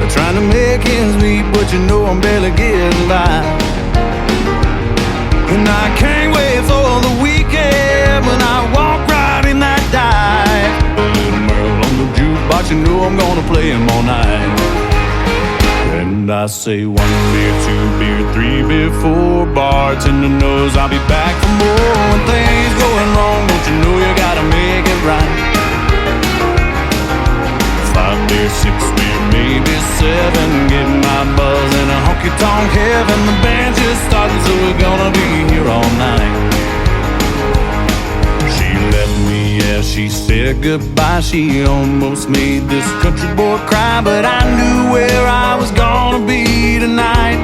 trying to make ends meet, but you know I'm barely getting by. And I can't wait for the weekend when I walk right in that dive. A little Merle on the jukebox, you know I'm gonna play him all night. And I say 1 beer, 2 beer, 3 beer, 4, bartender knows I'll be back for more. When things going wrong, don't you know you gotta make it right. 5 beer, 6 beer, maybe 7, getting my buzz in a honky-tonk heaven. The band's just starting, so we're gonna be here all night. She left me, yeah, she said goodbye. She almost made this country boy cry, but I knew where I was gonna be tonight.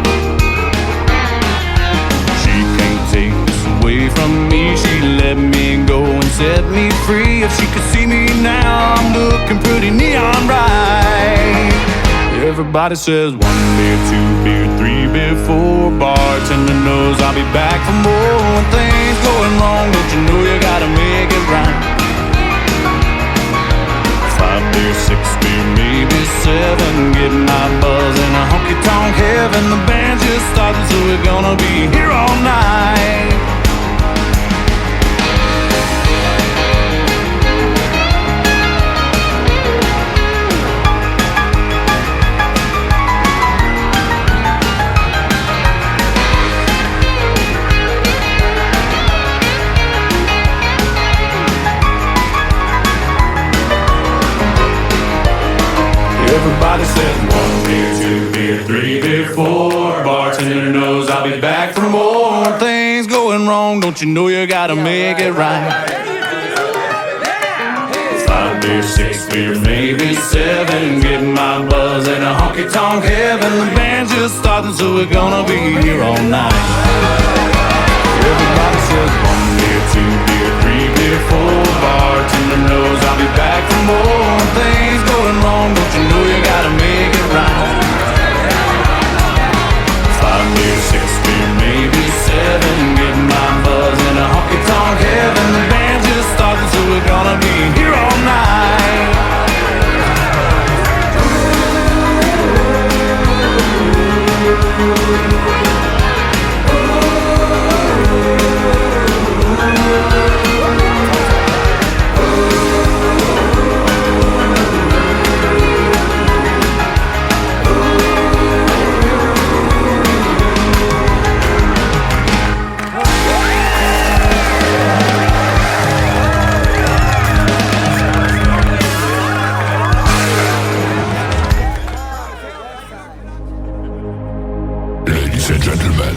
She can't take this away from me. She let me go and set me free. If she could see me now, I'm looking pretty neon bright. Everybody says 1 beer, 2 beer, 3 beer, 4, bartender knows I'll be back for more. When things going wrong, don't you know you gotta make it right. 5 beer, 6 beer, maybe 7, getting my buzz in a honky-tonk heaven. The band's just starting, so we're gonna be here all night. Everybody says 1 beer, 2 beer, 3 beer, 4, bartender knows I'll be back for more. When things going wrong, don't you know you gotta make it right. 5 beer, 6 beer, maybe 7, getting my buzz in a honky-tonk heaven. The band's just starting, so we're gonna be here all night. Everybody says 1 beer, 2 beer, 3 beer, 4, bartender knows I'll be back for more. When things going wrong, don't you know you gotta make it right. 5 beer, 6 beer, maybe 7, getting my buzz in a honky-tonk heaven. The band's just starting, so we're gonna be here all night. Ladies and gentlemen,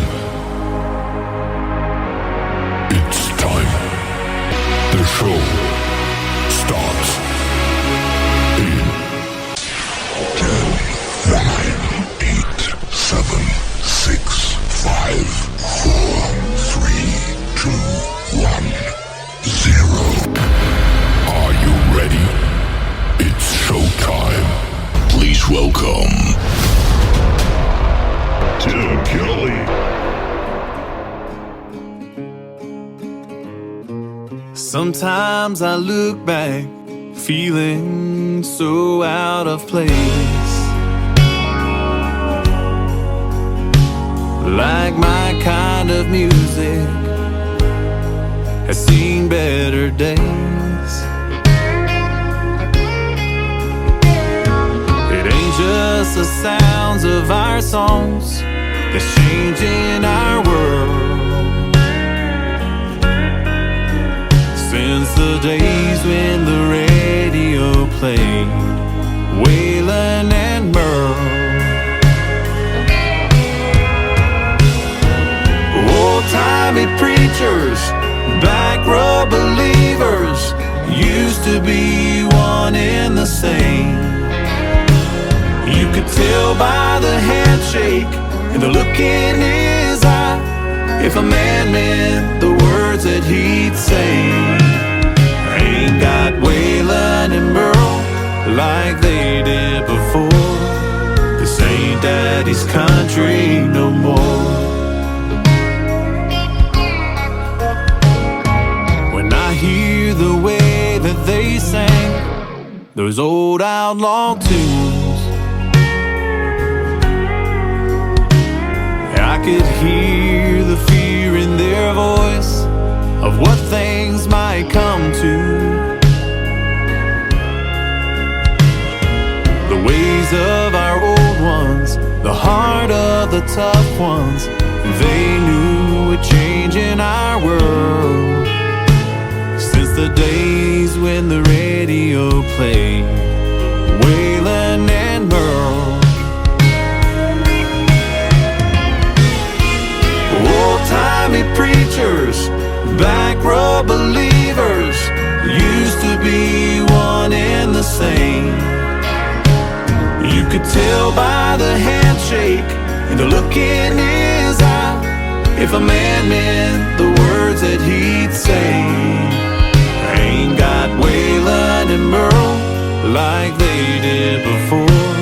it's time. The show starts in 10, 9, 8, 7, 6, 5, 4, 3, 2, 1, 0. Are you ready? It's showtime. Please welcome Tim Kelly. Sometimes I look back, feeling so out of place, like my kind of music has seen better days. It ain't just the sounds of our songs that's changing our world. Since the days when the radio played Waylon and Merle, old-timey preachers, back row believers used to be one and the same. You could tell by the handshake and the look in his eye if a man meant the words that he'd say. Ain't got Waylon and Merle like they did before. This ain't daddy's country no more. When I hear the way that they sang those old outlaw tunes, could hear the fear in their voice of what things might come to. The ways of our old ones, the heart of the tough ones, they knew a change in our world. Since the days when the radio played Waylon and Merle. Old-timey preachers, back row believers, used to be one and the same. You could tell by the handshake and the look in his eye if a man meant the words that he'd say. I ain't got Waylon and Merle like they did before.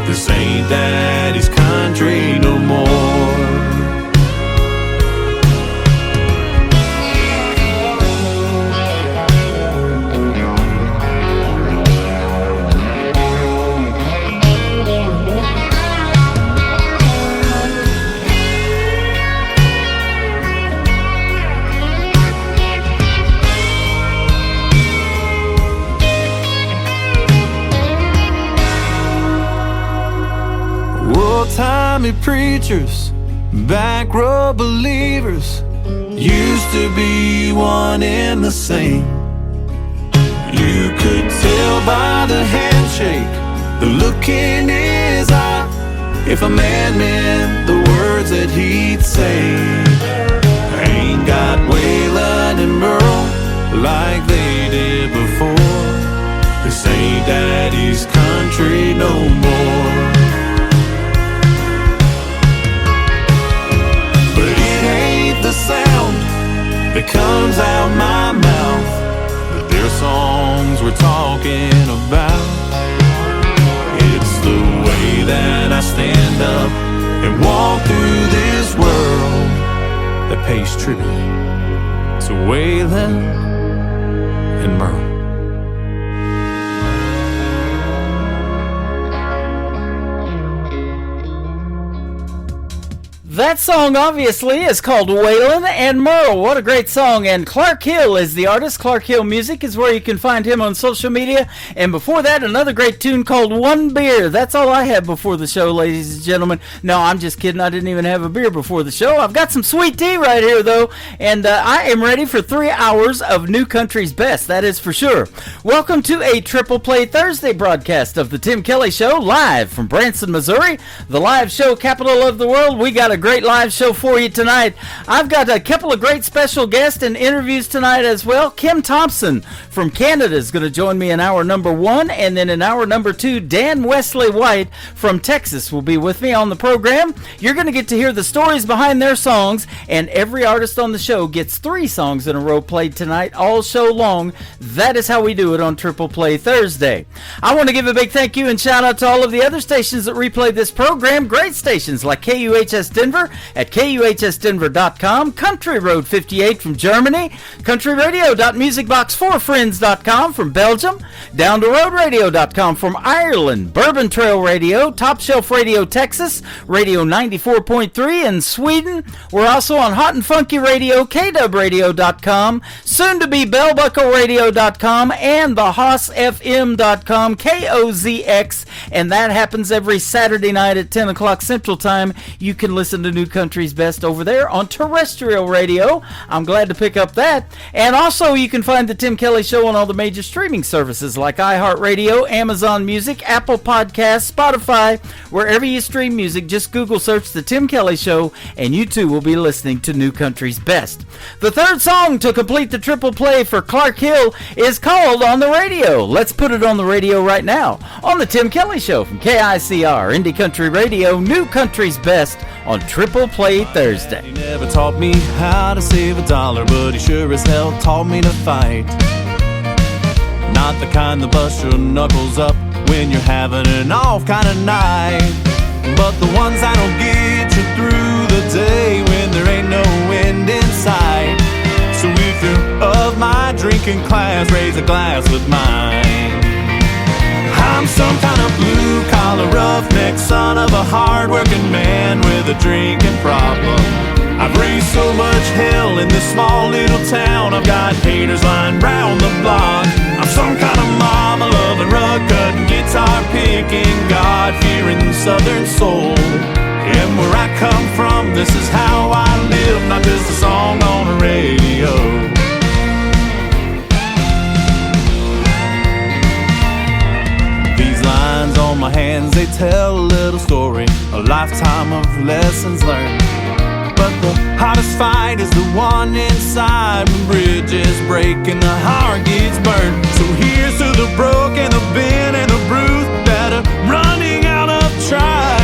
This ain't daddy's country no more. Old-timey preachers, back row believers, used to be one and the same. You could tell by the handshake, the look in his eye, if a man meant the words that he'd say. I ain't got Waylon and Merle like they did before. This ain't daddy's country no more. The sound that comes out my mouth, but they're songs we're talking about. It's the way that I stand up and walk through this world that pays tribute to Waylon and Merle. That song obviously is called Waylon and Merle. What a great song. And Clark Hill is the artist. Clark Hill Music is where you can find him on social media. And before that, another great tune called One Beer. That's all I had before the show, ladies and gentlemen. No, I'm just kidding. I didn't even have a beer before the show. I've got some sweet tea right here, though. And I am ready for 3 hours of New Country's Best. That is for sure. Welcome to a Triple Play Thursday broadcast of the Tim Kelly Show, live from Branson, Missouri, the live show capital of the world. We got a great live show for you tonight. I've got a couple of great special guests and interviews tonight as well. Kim Thompson from Canada is going to join me in hour number 1, and then in hour number 2, Dan Wesley White from Texas will be with me on the program. You're going to get to hear the stories behind their songs, and every artist on the show gets 3 songs in a row played tonight, all show long. That is how we do it on Triple Play Thursday. I want to give a big thank you and shout out to all of the other stations that replay this program. Great stations like KUHS Denver at KUHSdenver.com, Country Road 58 from Germany, countryradio.musicbox4friends.com from Belgium, Down to Road Radio.com from Ireland, Bourbon Trail Radio, Top Shelf Radio Texas, Radio 94.3 in Sweden. We're also on Hot and Funky Radio, KWRadio.com, soon to be BellBuckleRadio.com, and the HossFM.com, KOZX, and that happens every Saturday night at 10 o'clock Central Time. You can listen to New Country's Best over there on terrestrial radio. I'm glad to pick up that. And also you can find the Tim Kelly Show on all the major streaming services like iHeartRadio, Amazon Music, Apple Podcasts, Spotify. Wherever you stream music, just Google search the Tim Kelly Show and you too will be listening to New Country's Best. The third song to complete the triple play for Clark Hill is called On the Radio. Let's put it on the radio right now on the Tim Kelly Show from KICR, Indie Country Radio, New Country's Best on Triple Play Thursday. He never taught me how to save a dollar, but he sure as hell taught me to fight. Not the kind that bust your knuckles up when you're having an off kind of night, but the ones that'll get you through the day when there ain't no end in sight. So if you're of my drinking class, raise a glass with mine. I'm some kind of blue-collar roughneck, son of a hard-working man with a drinking problem. much hell in this small little town. I've got haters lying round the block. I'm some kind of mama loving, rug cutting, guitar picking, God-fearing southern soul. And where I come from, this is how I live, not just a song on the radio. These lines on my hands, they tell a little story, a lifetime of lessons learned. But the hottest fight is the one inside, when bridges break and the heart gets burned. So here's to the broken, the bent, and the bruised that are running out of try.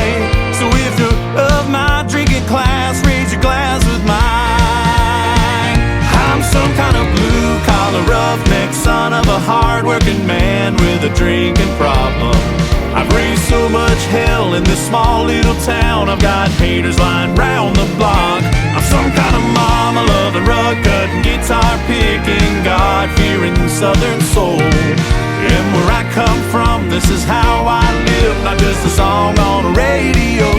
So if you're of my drinking class, raise your glass with mine. I'm some kind of blue-collar roughneck, son of a hard-working man with a drinking problem. I've raised so much hell in this small little town. I've got haters lying round the block. I'm some kind of mama loving, rug cutting, guitar picking, God-fearing southern soul. And where I come from, this is how I live, not just a song on the radio.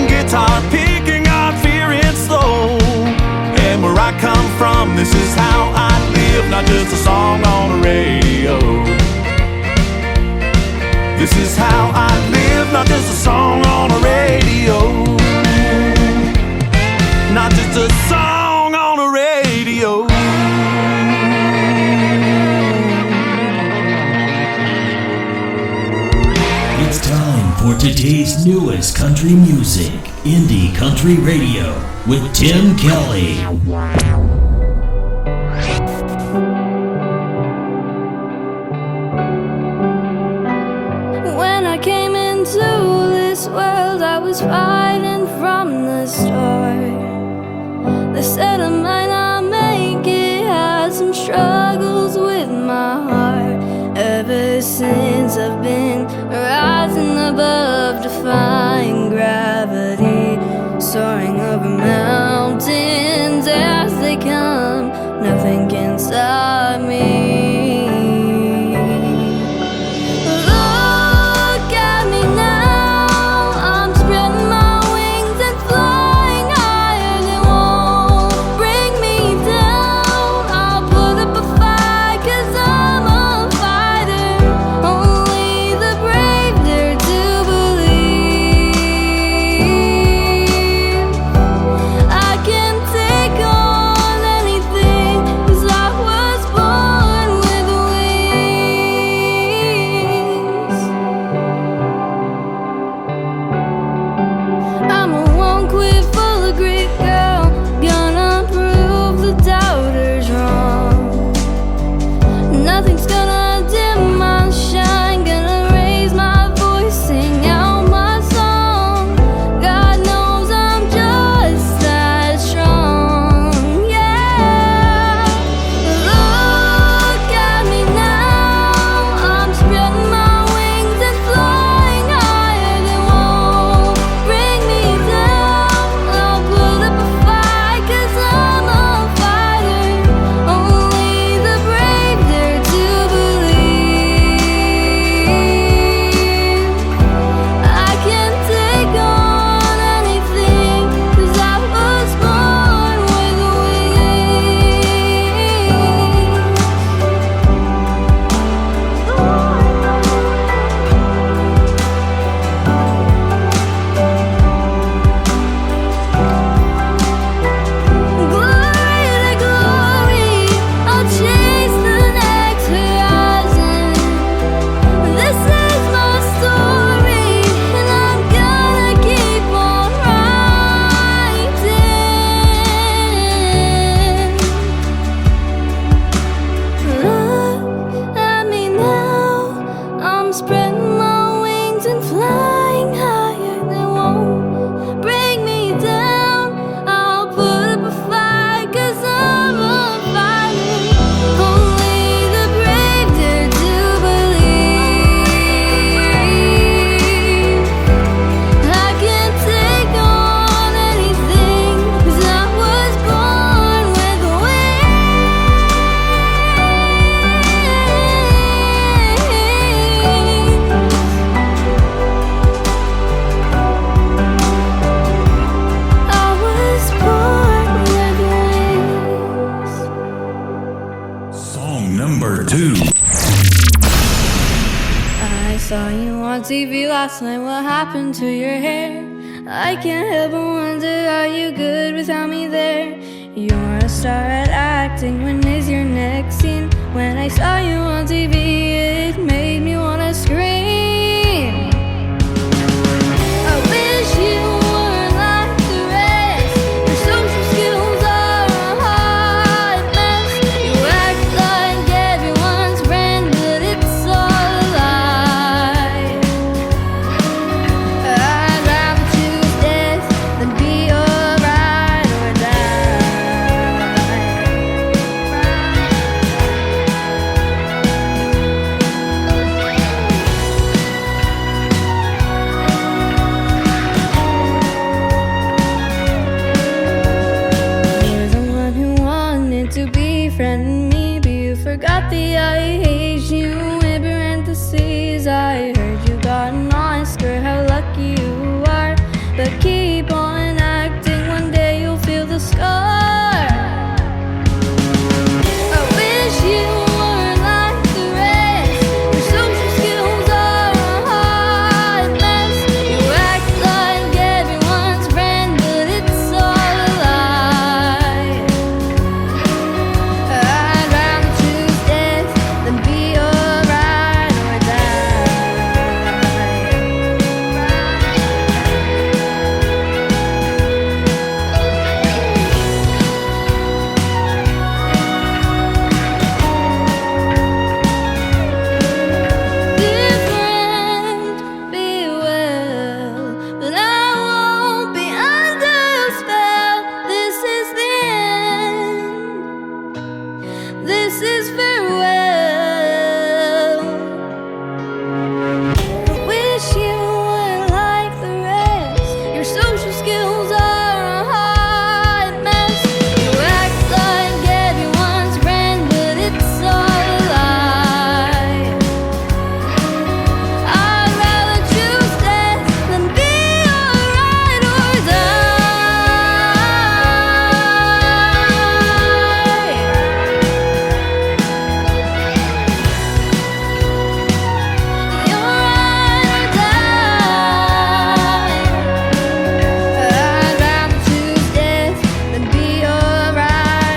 Guitar picking, God-fearing soul. And where I come from, this is how I live, not just a song on the radio. This is how I live, not just a song on the radio. Not just a song on the radio. It's time for today's newest country music, Indie Country Radio, with Tim Kelly. When I came into this world, I was fighting from the start. They said I might not make it, had some struggles with my heart. Ever since I've been rising above, defying gravity, soaring over mountains as they come, nothing can stop me. Look at me now, I'm spreading my wings and flying higher. They won't bring me down, I'll put up a fight 'cause I'm a fighter. Only the brave dare to believe. last night, what happened to your hair? I can't help but wonder, are you good without me there? You're a star at acting, when is your next scene? When I saw you on TV, it made me wanna scream. I wish you were like the rest. Your social skills are a hot mess. You act like everyone's friend, but it's all a lie. I'd rather choose death than be your ride or You're the one who wanted to befriend me, but you forgot the I hate you in parentheses. I heard you got an Oscar, how lucky you are. But keep on acting, one day you'll feel the scar. I wish you were like the rest. Your social skills are a hot mess. You act like everyone's friend, but it's all a lie. I'd rather choose death than be your ride or different, be well, but I won't be under your spell. This is the end. This is farewell. I wish you were like the rest. Your social skills are a hot mess. You act like everyone's friend, but it's all a lie. I'd rather choose death than be your ride or Your ride or I'd rather choose death than be your ride or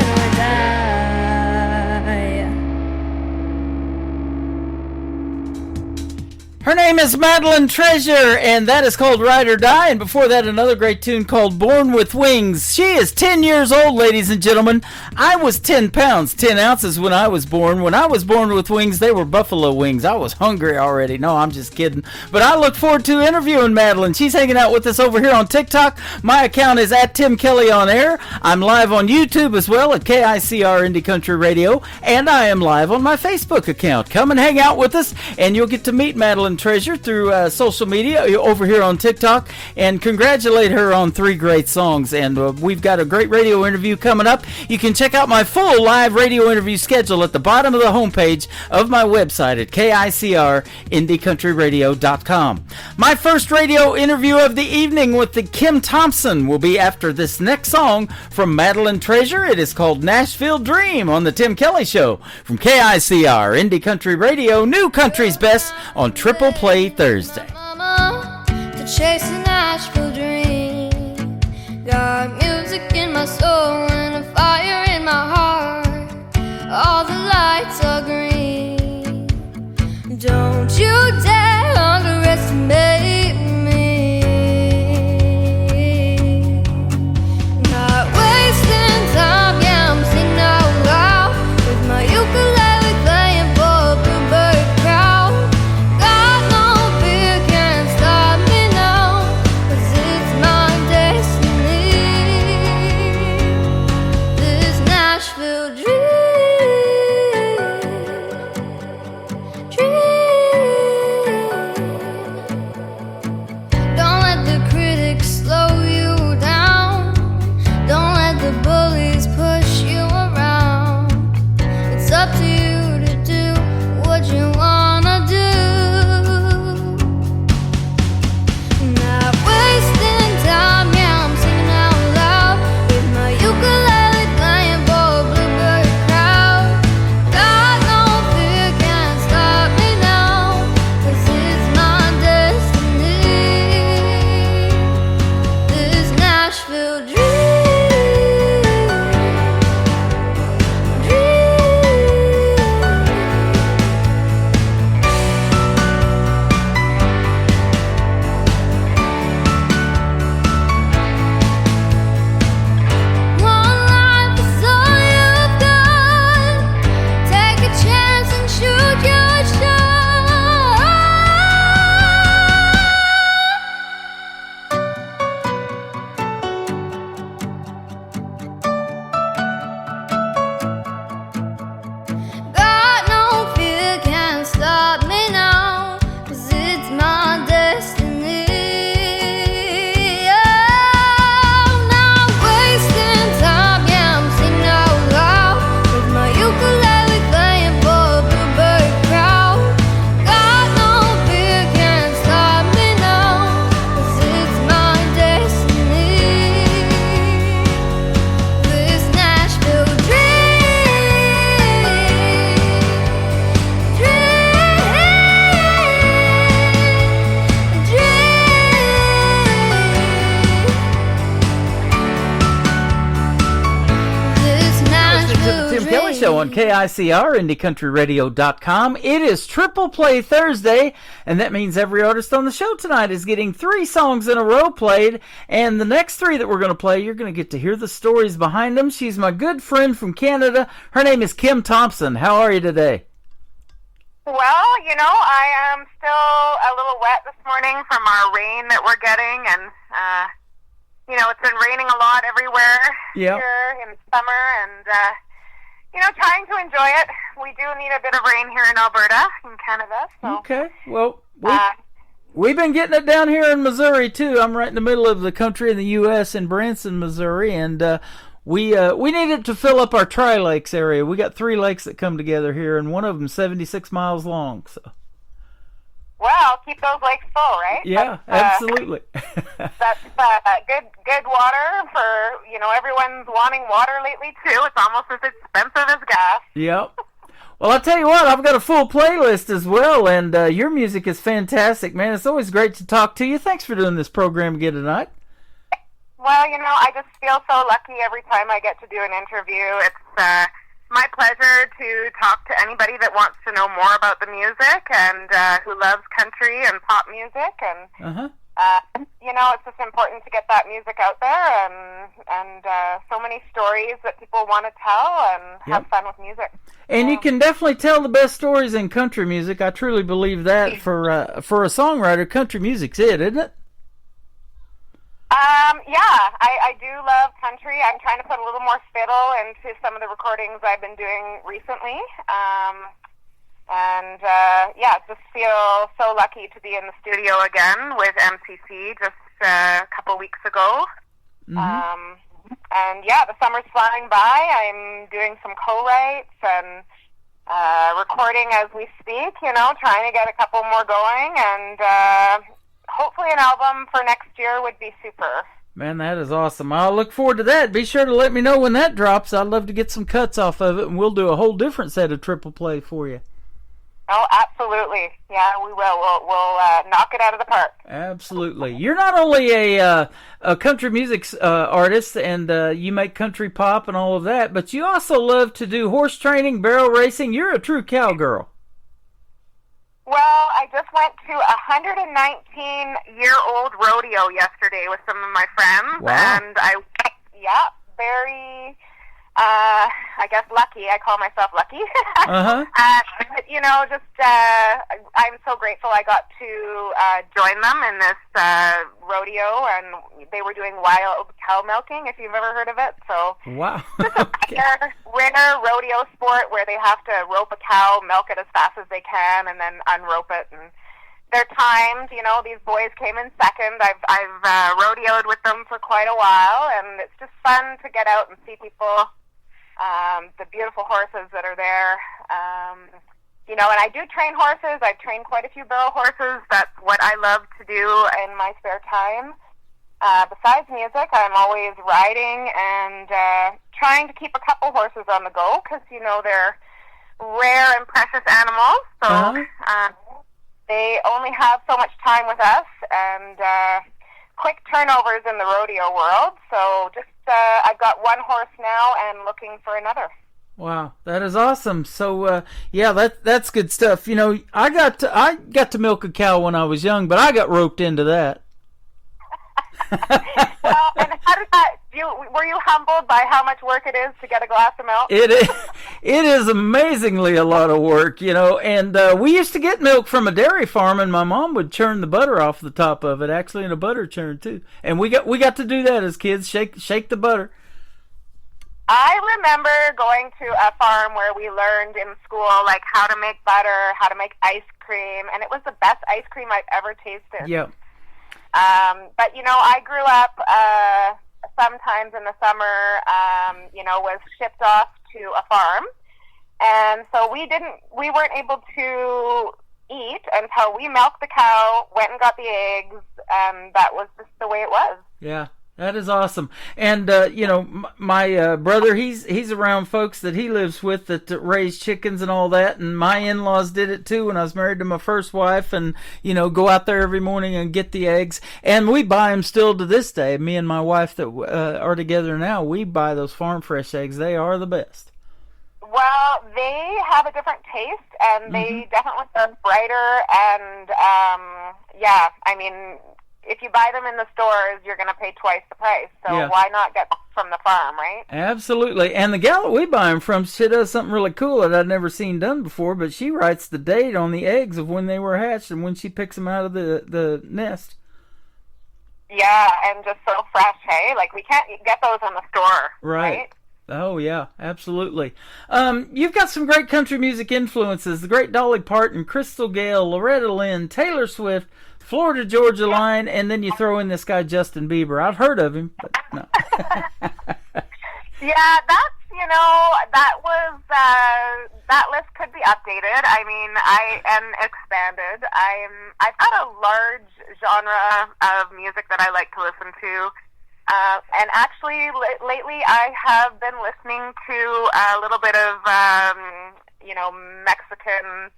Her name is Madeline Treasure, and that is called Ride or Die. And before that, another great tune called Born with Wings. She is 10 years old, ladies and gentlemen. I was 10 pounds, 10 ounces when I was born. When I was born with wings, they were buffalo wings. I was hungry already. No, I'm just kidding. But I look forward to interviewing Madeline. She's hanging out with us over here on TikTok. My account is at Tim Kelly on Air. I'm live on YouTube as well at KICR Indie Country Radio. And I am live on my Facebook account. Come and hang out with us, and you'll get to meet Madeline Treasure through social media over here on TikTok, and congratulate her on 3 great songs. And we've got a great radio interview coming up. You can check out my full live radio interview schedule at the bottom of the homepage of my website at KICRIndieCountryRadio.com. My first radio interview of the evening with the Kim Thompson will be after this next song from Madeline Treasure. It is called Nashville Dream on the Tim Kelly Show from KICR Indie Country Radio, New Country's Best on Triple Play Thursday. Mama, to chase a Nashville dream. Got music in my soul and a fire in my heart. All the lights are green. Don't you dare underestimate me. Not wasting time, yeah, I'm singing out loud with my ukulele playing for a bluebird crowd. Got no fear, can't stop me now, 'cause it's my destiny. show on KICR, IndieCountryRadio.com. It is Triple Play Thursday, and that means every artist on the show tonight is getting 3 songs in a row played. And the next 3 that we're going to play, you're going to get to hear the stories behind them. She's my good friend from Canada. Her name is Kim Thompson. How are you today? Well, I am still a little wet this morning from our rain that we're getting, and, it's been raining a lot everywhere here in summer, and, trying to enjoy it. We do need a bit of rain here in Alberta, in Canada. So, okay, well, we've been getting it down here in Missouri, too. I'm right in the middle of the country in the U.S. in Branson, Missouri, and we needed to fill up our Tri-Lakes area. We got 3 lakes that come together here, and one of them 76 miles long. So. Well, keep those lakes full, right? Yeah, absolutely. That's good water for, everyone's wanting water lately, too. It's almost as expensive as gas. Yep. Well, I'll tell you what, I've got a full playlist as well, and your music is fantastic, man. It's always great to talk to you. Thanks for doing this program again tonight. Well, I just feel so lucky every time I get to do an interview. It's my pleasure to talk to anybody that wants to know more about the music and who loves country and pop music. And, it's just important to get that music out there and so many stories that people want to tell and have fun with music. And you can definitely tell the best stories in country music. I truly believe that for a songwriter, country music's it, isn't it? I do love country. I'm trying to put a little more fiddle into some of the recordings I've been doing recently. Just feel so lucky to be in the studio again with MCC just a couple weeks ago. Mm-hmm. The summer's flying by. I'm doing some co-writes and recording as we speak, trying to get a couple more going, and hopefully an album for next year would be super. Man, that is awesome. I'll look forward to that. Be sure to let me know when that drops. I'd love to get some cuts off of it, and we'll do a whole different set of Triple Play for you. Oh, absolutely. Yeah, we will. We'll knock it out of the park. Absolutely. You're not only a country music artist, and you make country pop and all of that, but you also love to do horse training, barrel racing. You're a true cowgirl. Well, I just went to a 119-year-old rodeo yesterday with some of my friends. Wow. And very, I guess, lucky. I call myself lucky. Uh-huh. I'm so grateful I got to join them in this rodeo, and they were doing wild cow milking, if you've ever heard of it. So, wow. Okay. Winter rodeo sport where they have to rope a cow, milk it as fast as they can, and then unrope it. And they're timed. These boys came in second. I've rodeoed with them for quite a while, and it's just fun to get out and see people. The beautiful horses that are there. And I do train horses. I've trained quite a few barrel horses. That's what I love to do in my spare time. Besides music, I'm always riding and trying to keep a couple horses on the go because, they're rare and precious animals. So they only have so much time with us and quick turnovers in the rodeo world. So just I've got one horse now and looking for another. Wow, that is awesome. So that's good stuff. I got to milk a cow when I was young, but I got roped into that. Well, and how did that? Were you humbled by how much work it is to get a glass of milk? It is amazingly a lot of work, and we used to get milk from a dairy farm, and my mom would churn the butter off the top of it, actually in a butter churn too. And we got to do that as kids, shake the butter. I remember going to a farm where we learned in school like how to make butter, how to make ice cream, and it was the best ice cream I've ever tasted. Yeah. But I grew up sometimes in the summer, was shipped off to a farm, and so we weren't able to eat until we milked the cow, went and got the eggs, and that was just the way it was. Yeah. That is awesome. And, my brother, he's around folks that he lives with that raise chickens and all that. And my in-laws did it too when I was married to my first wife, and, go out there every morning and get the eggs. And we buy them still to this day. Me and my wife that are together now, we buy those farm fresh eggs. They are the best. Well, they have a different taste, and they definitely are brighter. And yeah, I mean, if you buy them in the stores, you're going to pay twice the price. So why not get them from the farm, right? Absolutely. And the gal that we buy them from, she does something really cool that I'd never seen done before. But she writes the date on the eggs of when they were hatched and when she picks them out of the nest. Yeah, and just so fresh, hey? Like, we can't get those in the store, right? Oh, yeah, absolutely. You've got some great country music influences. The great Dolly Parton, Crystal Gayle, Loretta Lynn, Taylor Swift, Florida Georgia Line, and then you throw in this guy Justin Bieber. I've heard of him, but no. Yeah, that's, you know, that list could be updated. I mean, and expanded. I've got a large genre of music that I like to listen to. And actually, lately I have been listening to a little bit of, you know, Mexican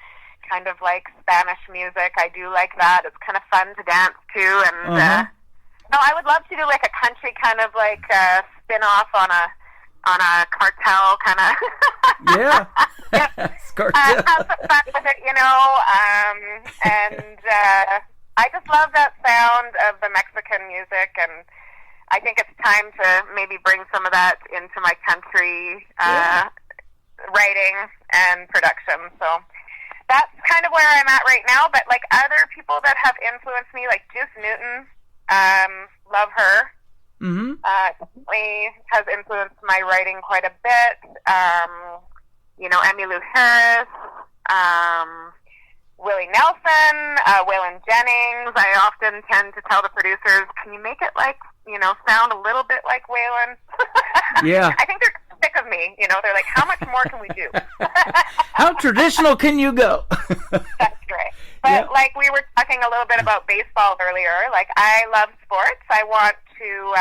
kind of like Spanish music. I do like that. It's kind of fun to dance to. And no, I would love to do like a country kind of like spin-off on a cartel kind of. Yeah. Cartel. Have some fun with it, you know. And I just love that sound of the Mexican music, and I think it's time to maybe bring some of that into my country writing and production. So that's kind of where I'm at right now. But like other people that have influenced me, like Juice Newton, love her. Definitely has influenced my writing quite a bit. You know, Emmylou Harris, Willie Nelson, Waylon Jennings. I often tend to tell the producers, can you make it like, you know, sound a little bit like Waylon? Yeah. I think they're sick of me. You know, they're like, how much more can we do? How traditional can you go? That's great. But like we were talking a little bit about baseball earlier, like I love sports. I want to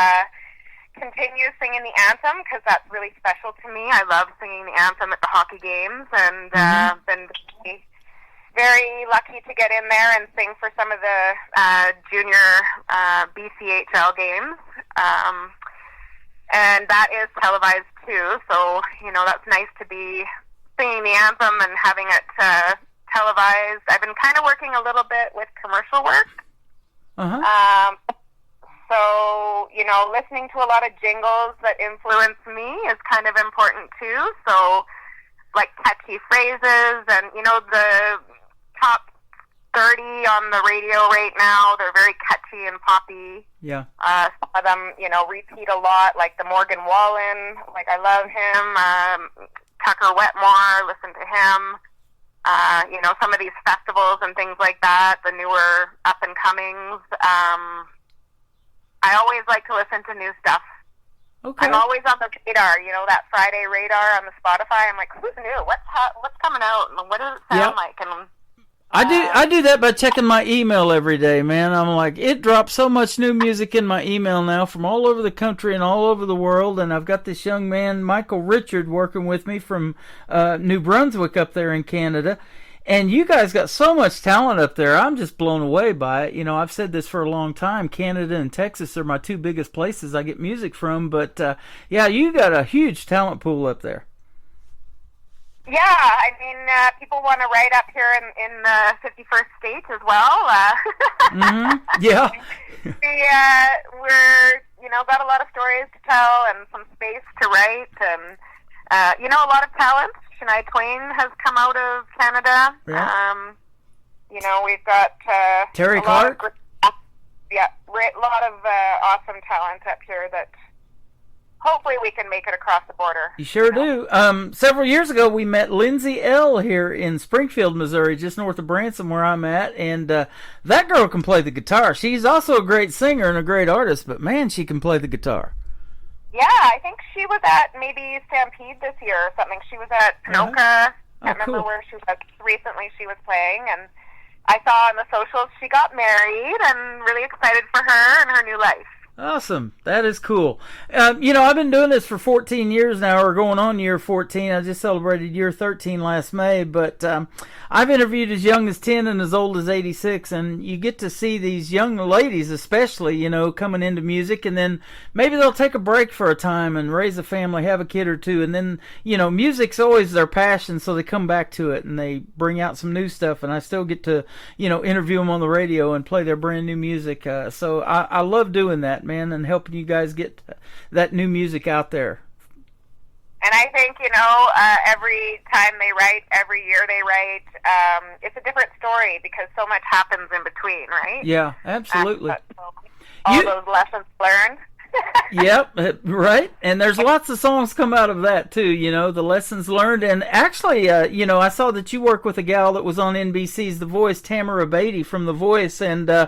continue singing the anthem because that's really special to me. I love singing the anthem at the hockey games, and been very lucky to get in there and sing for some of the junior BCHL games. And that is televised too, so, you know, that's nice to be singing the anthem and having it televised. I've been kind of working a little bit with commercial work. So, you know, listening to a lot of jingles that influence me is kind of important too. So, like catchy phrases and, you know, the top 30 on the radio right now, they're very catchy and poppy. Yeah. Some of them, you know, repeat a lot, like the Morgan Wallen. Like, I love him. Tucker Wetmore, listen to him. You know, some of these festivals and things like that, the newer up-and-comings. I always like to listen to new stuff. Okay. I'm always on the radar, you know, that Friday radar on the Spotify. I'm like, who's new? What's coming out? And what does it sound like? And I do that by checking my email every day, man. I'm like, it drops so much new music in my email now from all over the country and all over the world. And I've got this young man, Michael Richard, working with me from New Brunswick up there in Canada. And you guys got so much talent up there. I'm just blown away by it. You know, I've said this for a long time. Canada and Texas are my two biggest places I get music from. But, yeah, you got a huge talent pool up there. Yeah, I mean, people want to write up here in the 51st state as well. Yeah. We're, you know, got a lot of stories to tell and some space to write. And, you know, a lot of talent. Shania Twain has come out of Canada. Yeah. You know, we've got Terry Clark. A lot of awesome talent up here that hopefully we can make it across the border. You sure do. Several years ago, we met Lindsay L. here in Springfield, Missouri, just north of Branson, where I'm at, and that girl can play the guitar. She's also a great singer and a great artist, but man, she can play the guitar. Yeah, I think she was at maybe Stampede this year or something. She was at Panoka. I can't remember where she was. Recently she was playing, and I saw on the socials she got married, and really excited for her and her new life. Awesome. That is cool. I've been doing this for 14 years now, or going on year 14. I just celebrated year 13 last May, but I've interviewed as young as 10 and as old as 86, and you get to see these young ladies especially, coming into music, and then maybe they'll take a break for a time and raise a family, have a kid or two, and then, music's always their passion, so they come back to it, and they bring out some new stuff, and I still get to, interview them on the radio and play their brand new music. So I love doing that, man, and helping you guys get that new music out there. And I think, every time they write, every year they write, it's a different story because so much happens in between, right? Yeah, absolutely. All those lessons learned. Yep, right. And there's lots of songs come out of that too, the lessons learned. And actually, I saw that you work with a gal that was on NBC's The Voice, Tamara Beatty from The Voice, and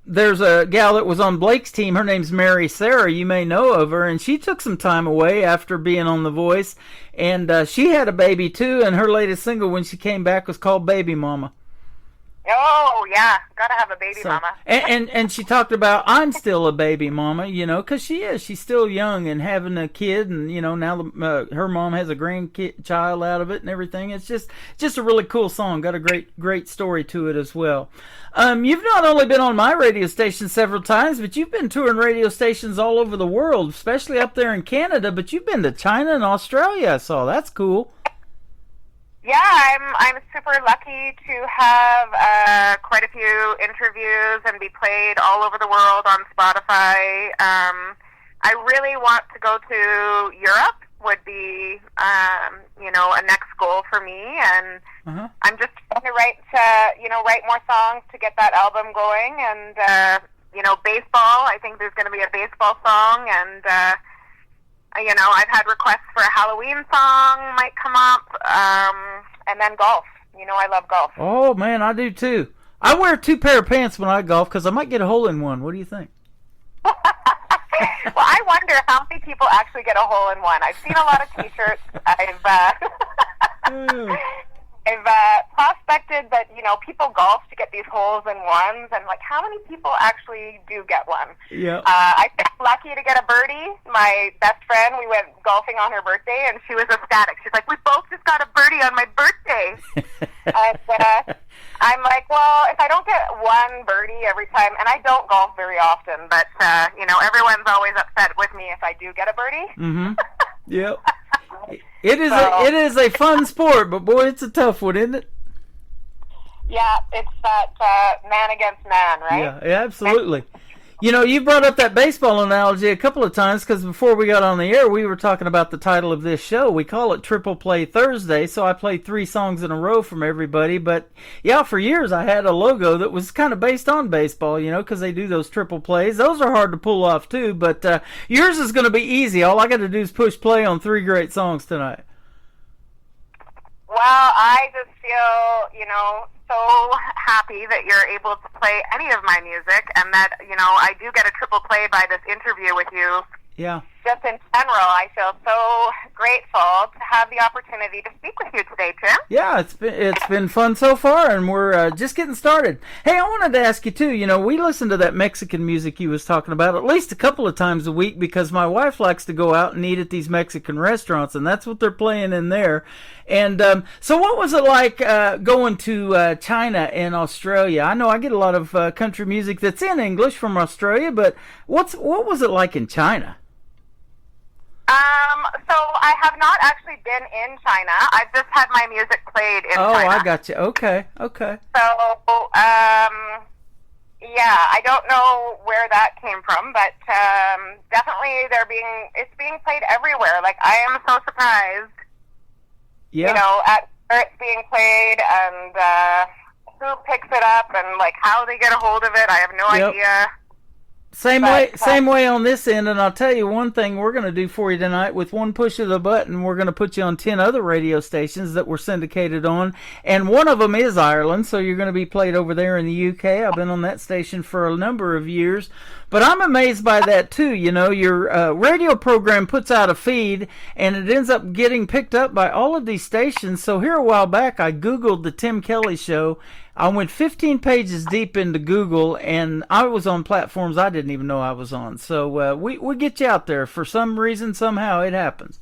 there's a gal that was on Blake's team. Her name's Mary Sarah. You may know of her, and she took some time away after being on The Voice, and she had a baby too. And her latest single, when she came back, was called Baby Mama. Oh yeah, gotta have a baby mama. And she talked about, I'm still a baby mama, because she's still young and having a kid, and now her mom has a grandchild out of it and everything. It's just a really cool song. Got a great story to it as well. You've not only been on my radio station several times, but you've been touring radio stations all over the world, especially up there in Canada. But you've been to China and Australia, I saw. That's cool. Yeah, I'm super lucky to have quite a few interviews and be played all over the world on Spotify. I really want to go to Europe. Would be a next goal for me, and I'm just trying to write more songs to get that album going. And baseball. I think there's going to be a baseball song, and I've had requests for a Halloween song might come up, and then golf. I love golf. Oh, man, I do too. I wear 2 pair of pants when I golf because I might get a hole in one. What do you think? Well, I wonder how many people actually get a hole in one. I've seen a lot of T-shirts. I've prospected that, people golf to get these holes in ones, and how many people actually do get one? Yeah. I felt lucky to get a birdie. My best friend, we went golfing on her birthday, and she was ecstatic. She's like, we both just got a birdie on my birthday. And I'm like, well, if I don't get one birdie every time, and I don't golf very often, but, everyone's always upset with me if I do get a birdie. Mm-hmm. Yep. It is a fun sport, but boy, it's a tough one, isn't it? Yeah, it's that man against man, right? Yeah, absolutely. You brought up that baseball analogy a couple of times because before we got on the air, we were talking about the title of this show. We call it Triple Play Thursday, so I played 3 songs in a row from everybody. But, yeah, for years I had a logo that was kind of based on baseball, because they do those triple plays. Those are hard to pull off, too, but yours is going to be easy. All I got to do is push play on 3 great songs tonight. Well, I just feel, so happy that you're able to play any of my music, and that, I do get a triple play by this interview with you. Yeah. Just in general, I feel so grateful to have the opportunity to speak with you today, Tim. Yeah, it's been fun so far, and we're just getting started. Hey, I wanted to ask you too. We listen to that Mexican music you was talking about at least a couple of times a week because my wife likes to go out and eat at these Mexican restaurants, and that's what they're playing in there. And so, what was it like going to China and Australia? I know I get a lot of country music that's in English from Australia, but what was it like in China? So I have not actually been in China. I've just had my music played in China. Oh, I got you. Okay. So, yeah, I don't know where that came from, but definitely it's being played everywhere. I am so surprised, at where it's being played and who picks it up and how they get a hold of it. I have no idea. Same way on this end, and I'll tell you one thing we're going to do for you tonight. With one push of the button, we're going to put you on 10 other radio stations that we're syndicated on, and one of them is Ireland, so you're going to be played over there in the UK. I've been on that station for a number of years, but I'm amazed by that too. Your radio program puts out a feed, and it ends up getting picked up by all of these stations. So here a while back, I Googled the Tim Kelly Show. I went 15 pages deep into Google, and I was on platforms I didn't even know I was on. So we get you out there. For some reason, somehow, it happens.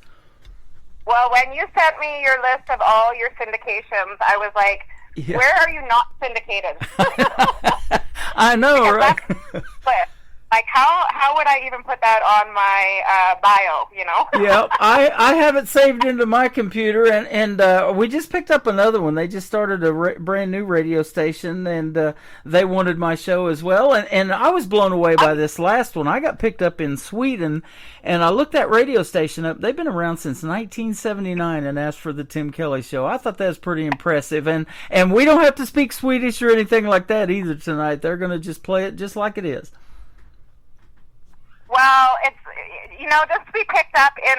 Well, when you sent me your list of all your syndications, I was like, Yeah. where are you not syndicated? I know, right? But, like, how would I even put that on my bio, you know? Yeah, I have it saved into my computer, and we just picked up another one. They just started a brand new radio station, and they wanted my show as well. And I was blown away by this last one. I got picked up in Sweden, and I looked that radio station up. They've been around since 1979 and asked for the Tim Kelly Show. I thought that was pretty impressive. And we don't have to speak Swedish or anything like that either tonight. They're going to just play it just like it is. Well, it's, you know, just to be picked up in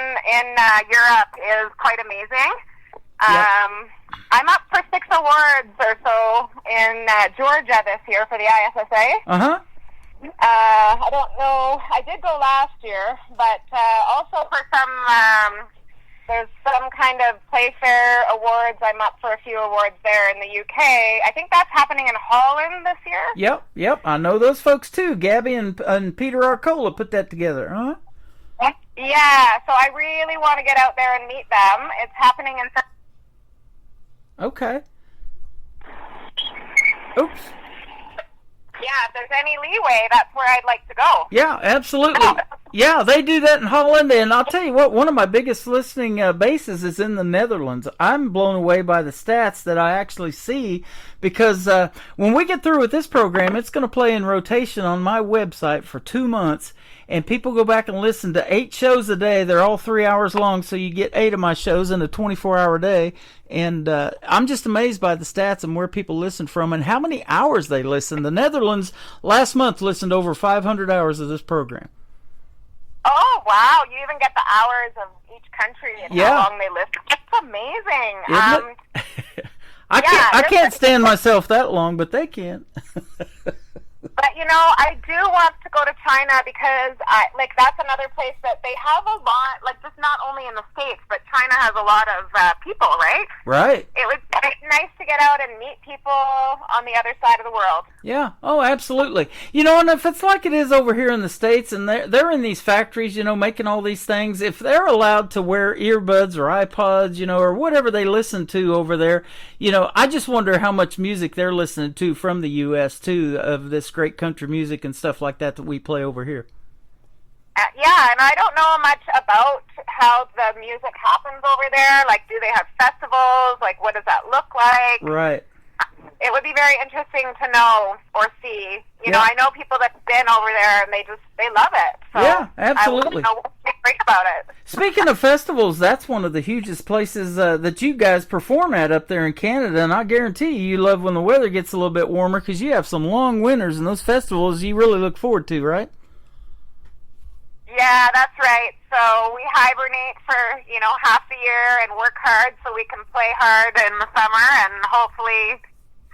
Europe is quite amazing. Yep. I'm up for 6 awards or so in Georgia this year for the ISSA. Uh-huh. I don't know. I did go last year, but also for some, there's some kind of Playfair awards. I'm up for a few awards there in the UK. I think that's happening in Holland this year. Yep. I know those folks too. Gabby and Peter Arcola put that together, huh? Yeah, so I really want to get out there and meet them. It's happening in... Okay. Oops. Yeah, if there's any leeway, that's where I'd like to go. Yeah, absolutely. Yeah, they do that in Holland, and I'll tell you what, one of my biggest listening bases is in the Netherlands. I'm blown away by the stats that I actually see, because when we get through with this program, it's going to play in rotation on my website for 2 months, and people go back and listen to 8 shows a day. They're all 3 hours long, so you get 8 of my shows in a 24-hour day. And I'm just amazed by the stats and where people listen from and how many hours they listen. The Netherlands last month listened over 500 hours of this program. Oh, wow. You even get the hours of each country and Yeah. how long they listen. It's amazing. Isn't it? I can't stand myself that long, but they can. But, you know, I do want to go to China because, that's another place that they have a lot, just not only in the States, but China has a lot of people, right? Right. It would be nice to get out and meet people on the other side of the world. Yeah. Oh, absolutely. You know, and if it's like it is over here in the States, and they're in these factories, you know, making all these things, if they're allowed to wear earbuds or iPods, you know, or whatever they listen to over there, you know, I just wonder how much music they're listening to from the U.S., too, of this great country music and stuff like that we play over here. Yeah, and I don't know much about how the music happens over there. Like, do they have festivals? Like, what does that look like? Right. It would be very interesting to know or see. You know, I know people that've been over there and they love it. So yeah, absolutely. I want to know what's great about it. Speaking of festivals, that's one of the hugest places that you guys perform at up there in Canada, and I guarantee you love when the weather gets a little bit warmer because you have some long winters, and those festivals you really look forward to, right? Yeah, that's right. So we hibernate for, you know, half the year and work hard so we can play hard in the summer and hopefully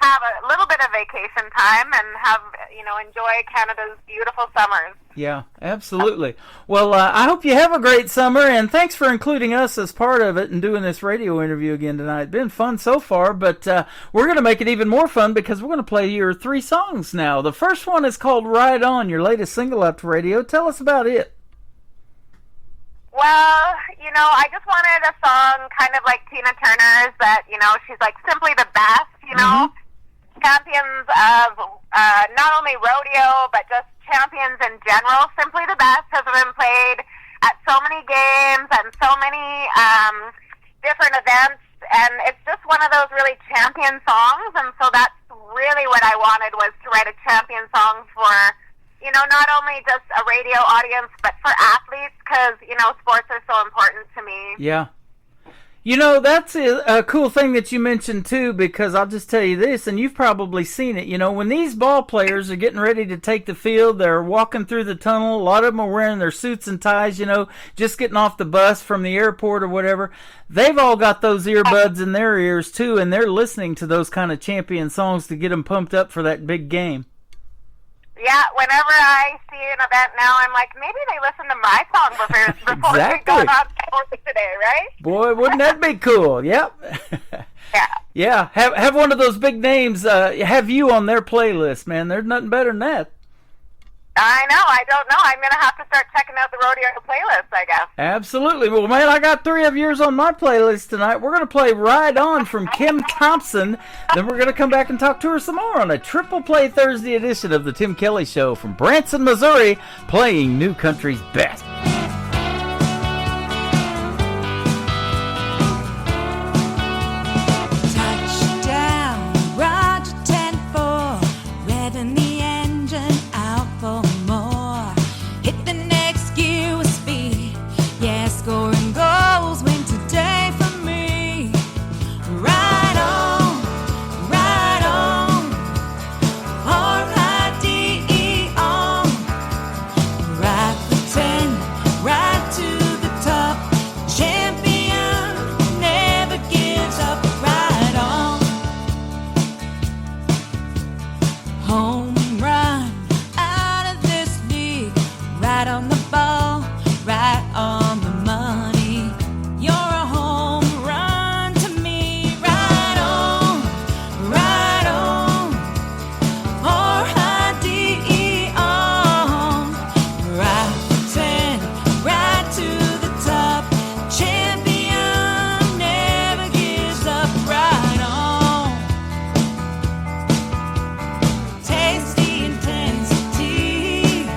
have a little bit of vacation time and have, you know, enjoy Canada's beautiful summers. Yeah, absolutely. Well, I hope you have a great summer, and thanks for including us as part of it and doing this radio interview again tonight. It's been fun so far, but we're going to make it even more fun because we're going to play your 3 songs now. The first one is called Ride On, your latest single up to radio. Tell us about it. Well, you know, I just wanted a song kind of like Tina Turner's that, you know, she's like simply the best, you know, champions of not only rodeo, but just champions in general. Simply the best has been played at so many games and so many different events, and it's just one of those really champion songs, and so that's really what I wanted, was to write a champion song for, you know, not only just a radio audience, but for athletes, because, you know, sports are so important to me. Yeah. You know, that's a cool thing that you mentioned, too, because I'll just tell you this, and you've probably seen it. You know, when these ball players are getting ready to take the field, they're walking through the tunnel. A lot of them are wearing their suits and ties, you know, just getting off the bus from the airport or whatever. They've all got those earbuds in their ears, too, and they're listening to those kind of champion songs to get them pumped up for that big game. Yeah, whenever I see an event now, I'm like, maybe they listen to my song before Exactly. we go on today, right? Boy, wouldn't that be cool? Yep. Yeah. Yeah, have one of those big names have you on their playlist, man. There's nothing better than that. I know. I don't know. I'm going to have to start checking out the rodeo playlist, I guess. Absolutely. Well, man, I got 3 of yours on my playlist tonight. We're going to play Ride On from Kim Thompson. Then we're going to come back and talk to her some more on a Triple Play Thursday edition of the Tim Kelly Show from Branson, Missouri, playing New Country's best. Touchdown, Roger 10-4, revving the engine out for more. Hit the next gear with speed, yeah, scoring goals win today for me. Ride on, R-I-D-E on. Ride for 10, ride to the top. Champion never gives up. Ride on. Home run out of this league. Right on the ball, right on the money. You're a home run to me. Ride on, R-I-D-E on. Ride for 10, ride to the top. Champion never gives up. Ride on. Tasty intensity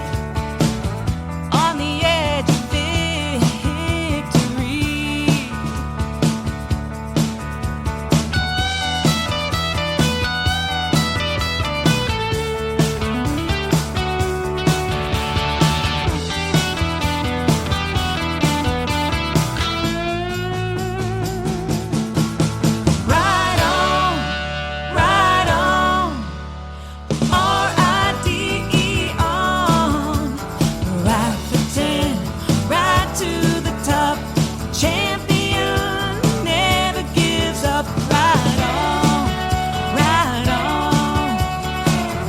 on the edge of victory. Ride on, R-I-D-E on. Ride for 10, ride to the top. Champion never gives up. Ride on,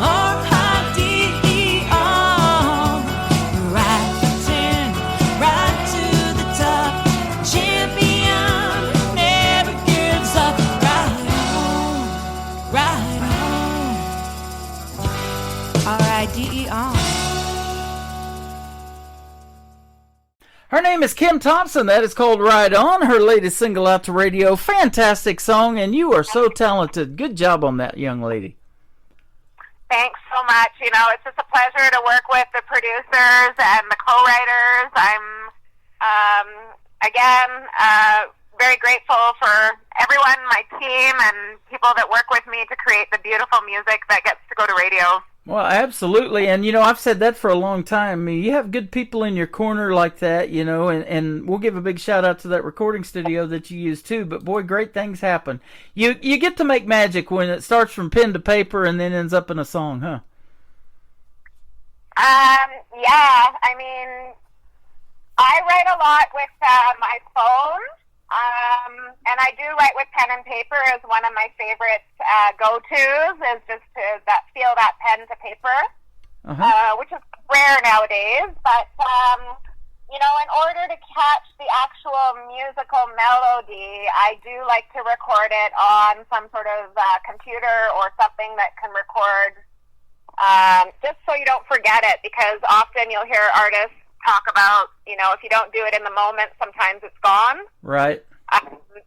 R-I-D-E on. Ride for 10, ride to the top. Champion never gives up. Ride on, R-I-D-E on. Her name is Kim Thompson. That is called Ride On, her latest single out to radio. Fantastic song, and you are so talented. Good job on that, young lady. Thanks so much. You know, it's just a pleasure to work with the producers and the co-writers. I'm, again, very grateful for everyone, my team, and people that work with me to create the beautiful music that gets to go to radio. Well, absolutely. And, you know, I've said that for a long time. I mean, you have good people in your corner like that, you know, and we'll give a big shout out to that recording studio that you use too. But, boy, great things happen. You get to make magic when it starts from pen to paper and then ends up in a song, huh? Yeah, I mean, I write a lot with my phone, and I do write with pen and paper as one of my favorite go-tos, is just to feel that pen to paper, which is rare nowadays. But, you know, in order to catch the actual musical melody, I do like to record it on some sort of computer or something that can record, just so you don't forget it, because often you'll hear artists talk about, you know, if you don't do it in the moment, sometimes it's gone. Right.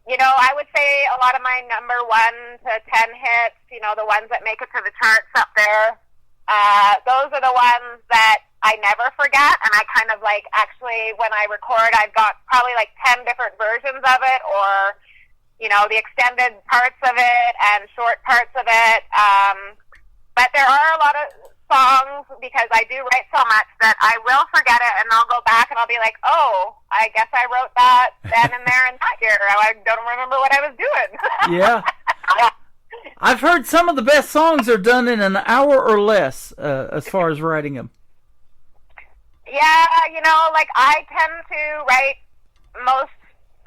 You know, I would say a lot of my number 1 to 10 hits, you know, the ones that make it to the charts up there, those are the ones that I never forget. And I kind of like, actually, when I record, I've got probably like 10 different versions of it, or, you know, the extended parts of it and short parts of it. But there are a lot of songs, because I do write so much, that I will forget it, and I'll go back and I'll be like, oh, I guess I wrote that then and there and that year. I don't remember what I was doing. Yeah. I've heard some of the best songs are done in an hour or less, as far as writing them. Yeah, you know, like I tend to write most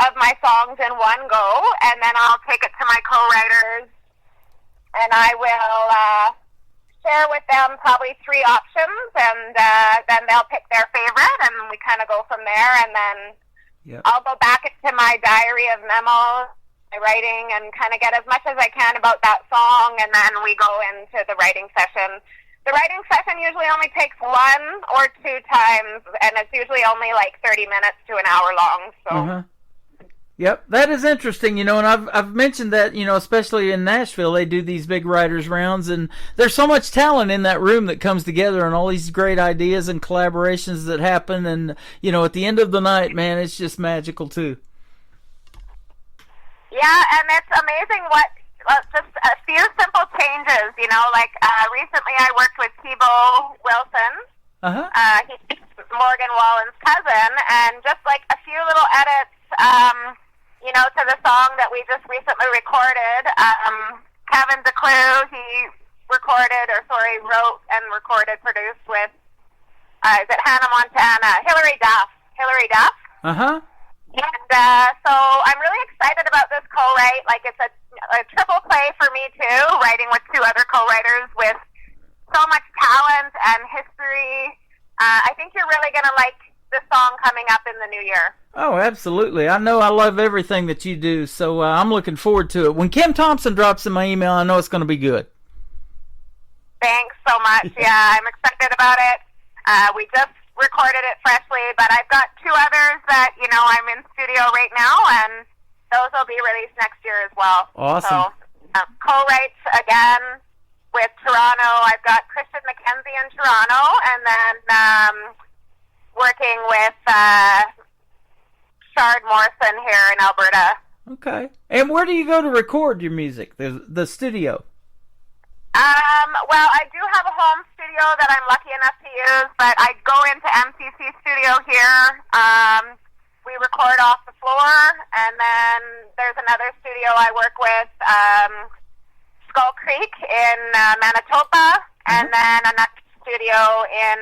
of my songs in one go, and then I'll take it to my co-writers, and I will share with them probably 3 options, and then they'll pick their favorite, and we kind of go from there. And then I'll go back into my diary of memos my writing and kind of get as much as I can about that song, and then we go into the writing session. The writing session usually only takes 1 or 2 times, and it's usually only like 30 minutes to an hour long. So. Yep, that is interesting, and I've mentioned that, especially in Nashville, they do these big writers' rounds, and there's so much talent in that room that comes together, and all these great ideas and collaborations that happen, and, at the end of the night, man, it's just magical, too. Yeah, and it's amazing what just a few simple changes, recently I worked with Tebow Wilson. He's Morgan Wallen's cousin, and just like a few little edits, to the song that we just recently recorded. Kevin DeClue, he wrote and recorded, produced with, is it Hannah Montana? Hillary Duff. And so I'm really excited about this co-write. Like, it's a triple play for me, too, writing with 2 other co-writers with so much talent and history. I think you're really going to like this song coming up in the new year. Oh, absolutely. I know I love everything that you do, so I'm looking forward to it. When Kim Thompson drops in my email, I know it's going to be good. Thanks so much. Yeah, I'm excited about it. We just recorded it freshly, but I've got 2 others that, I'm in studio right now, and those will be released next year as well. Awesome. So, co-writes again with Toronto. I've got Christian McKenzie in Toronto, and then working with Shard Morrison here in Alberta. Okay. And where do you go to record your music? The studio? Well, I do have a home studio that I'm lucky enough to use, but I go into MCC Studio here. We record off the floor, and then there's another studio I work with, Skull Creek in Manitoba, and then another studio in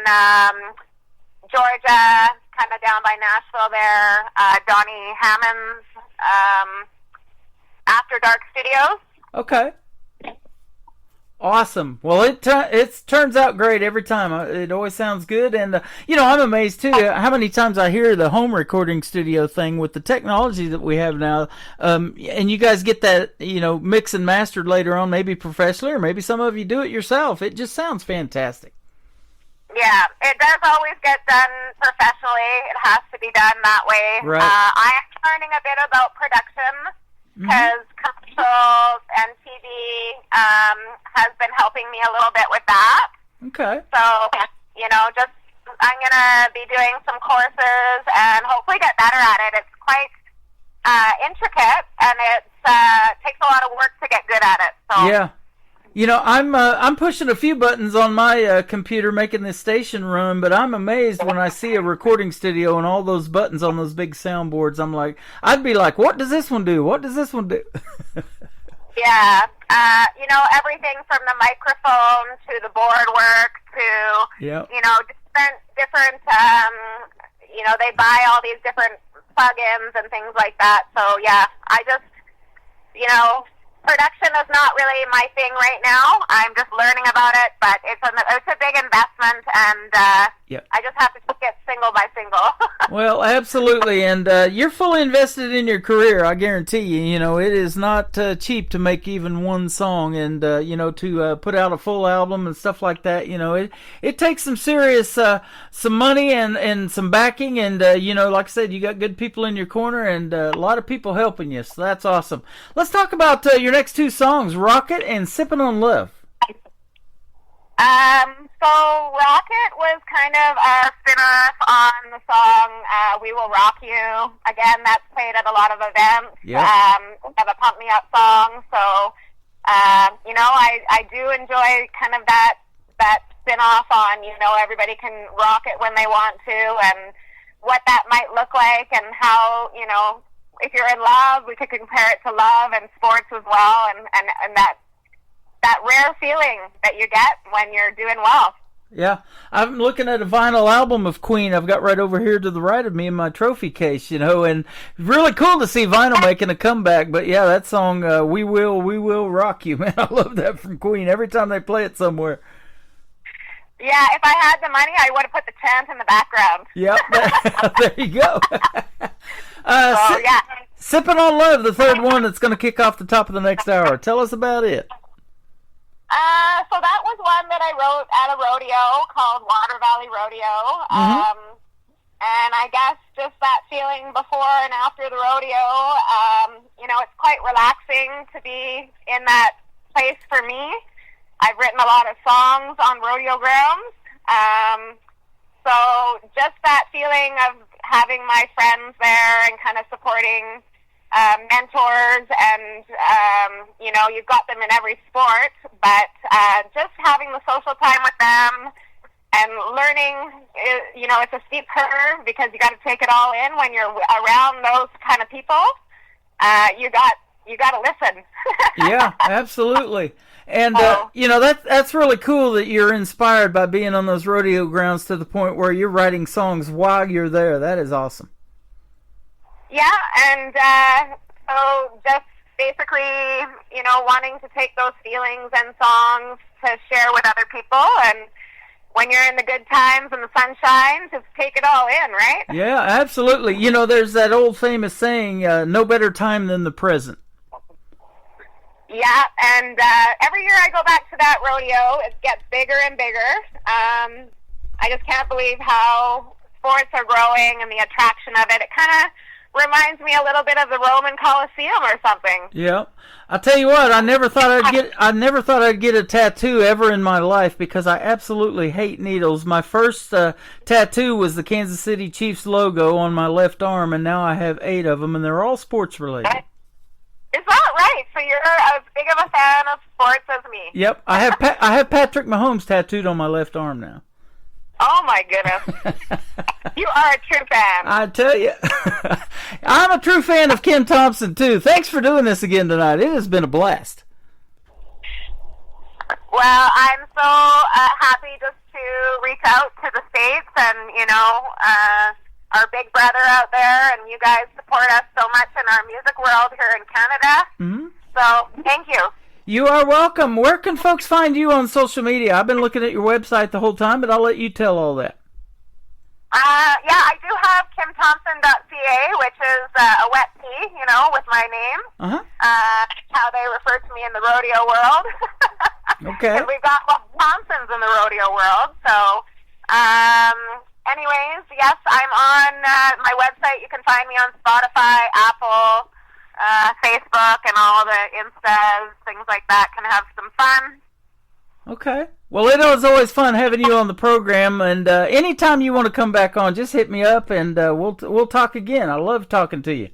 Georgia, kind of down by Nashville there, Donnie Hammond's After Dark Studios. Okay. Awesome. Well, it turns out great every time. It always sounds good, and I'm amazed too how many times I hear the home recording studio thing with the technology that we have now. And you guys get that mix and mastered later on, maybe professionally, or maybe some of you do it yourself. It just sounds fantastic. Yeah, it does always get done professionally. It has to be done that way. Right. I am learning a bit about production, because commercials and TV has been helping me a little bit with that. Okay. So, I'm going to be doing some courses and hopefully get better at it. It's quite intricate, and it takes a lot of work to get good at it. So. Yeah. I'm pushing a few buttons on my computer making this station run, but I'm amazed when I see a recording studio and all those buttons on those big soundboards. I'd be like, what does this one do? What does this one do? Yeah. Everything from the microphone to the board work to, different, they buy all these different plugins and things like that. So, yeah, I just, production is not really my thing right now. I'm just learning about it, but it's a big investment, and I just have to take it single by single. Well, absolutely, and you're fully invested in your career, I guarantee you. It is not cheap to make even one song, and, to put out a full album and stuff like that, it takes some serious, some money and some backing, and, like I said, you got good people in your corner and a lot of people helping you, so that's awesome. Let's talk about your next 2 songs, Rocket and Sippin' on Love. So Rocket was kind of a spin-off on the song We Will Rock You. Again, that's played at a lot of events. Yeah. We have a Pump Me Up song. So, I do enjoy kind of that spin-off on, everybody can rock it when they want to, and what that might look like, and how, if you're in love, we could compare it to love and sports as well, and that rare feeling that you get when you're doing well. Yeah, I'm looking at a vinyl album of Queen I've got right over here to the right of me in my trophy case, and really cool to see vinyl making a comeback. But yeah, that song, We Will Rock You, man, I love that from Queen every time they play it somewhere. Yeah, if I had the money, I would have put the chant in the background. Yep, there you go. Yeah. Sipping on Love, the third one that's going to kick off the top of the next hour. Tell us about it. So that was one that I wrote at a rodeo called Water Valley Rodeo. And I guess just that feeling before and after the rodeo, it's quite relaxing to be in that place for me. I've written a lot of songs on rodeo grounds. So just that feeling of having my friends there and kind of supporting mentors and, you've got them in every sport, but just having the social time with them and learning, it's a steep curve because you got to take it all in when you're around those kind of people. You got to listen. Yeah, absolutely. And, that's really cool that you're inspired by being on those rodeo grounds to the point where you're writing songs while you're there. That is awesome. Yeah, and so just basically, wanting to take those feelings and songs to share with other people. And when you're in the good times and the sunshine, just take it all in, right? Yeah, absolutely. There's that old famous saying, no better time than the present. Yeah, and every year I go back to that rodeo, it gets bigger and bigger. I just can't believe how sports are growing and the attraction of it. It kind of reminds me a little bit of the Roman Colosseum or something. Yeah. I'll tell you what, I never thought I'd get a tattoo ever in my life because I absolutely hate needles. My first tattoo was the Kansas City Chiefs logo on my left arm, and now I have 8 of them, and they're all sports related. Is that right? So you're as big of a fan of sports as me. Yep, I have Patrick Mahomes tattooed on my left arm now. Oh my goodness. You are a true fan. I tell you. I'm a true fan of Kim Thompson too. Thanks for doing this again tonight. It has been a blast. Well, I'm so happy just to reach out to the States and, our big brother out there, and you guys support us so much in our music world here in Canada. Mm-hmm. So, thank you. You are welcome. Where can folks find you on social media? I've been looking at your website the whole time, but I'll let you tell all that. Yeah, I do have KimThompson.ca, which is a wet T, with my name. Uh-huh. How they refer to me in the rodeo world. Okay. Because we've got Thompsons in the rodeo world. So, anyways, yes, I'm on my website. You can find me on Spotify, Apple, Facebook, and all the Instas, things like that. Can have some fun. Okay. Well, it was always fun having you on the program, and anytime you want to come back on, just hit me up, and we'll talk again. I love talking to you.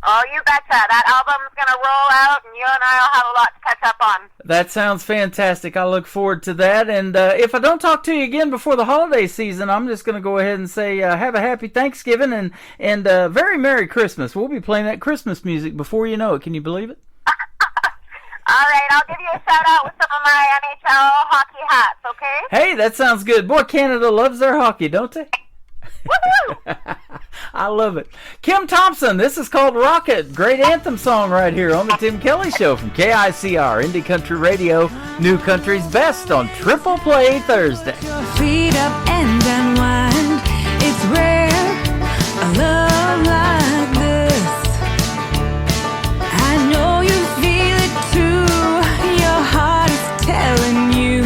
Oh, you betcha. That album's going to roll out, and you and I will have a lot to catch up on. That sounds fantastic. I look forward to that. And if I don't talk to you again before the holiday season, I'm just going to go ahead and say have a happy Thanksgiving and very Merry Christmas. We'll be playing that Christmas music before you know it. Can you believe it? All right, I'll give you a shout-out with some of my NHL hockey hats, okay? Hey, that sounds good. Boy, Canada loves their hockey, don't they? Woohoo! I love it. Kim Thompson, this is called Rocket. Great anthem song right here on the Tim Kelly Show from KICR, Indie Country Radio, New Country's Best on Triple Play Thursday. Your feet up and unwind. It's rare, a love like this. I know you feel it too. Your heart is telling you,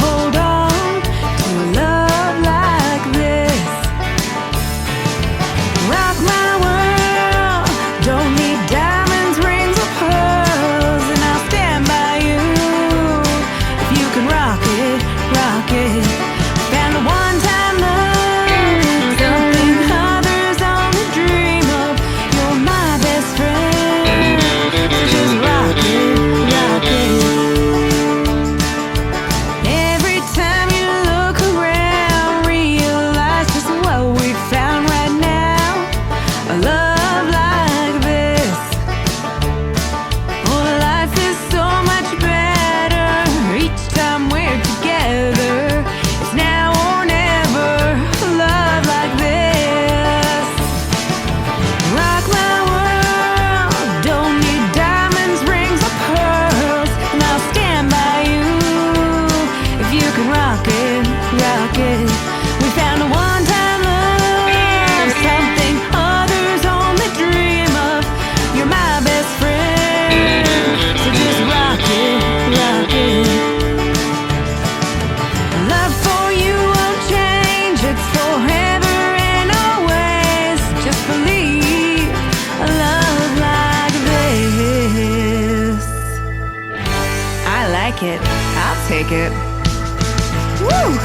hold on to a love like this. Rock my world, don't need diamonds, rings, or pearls, and I'll stand by you if you can rock it, rock it. Found the one take it. Woo!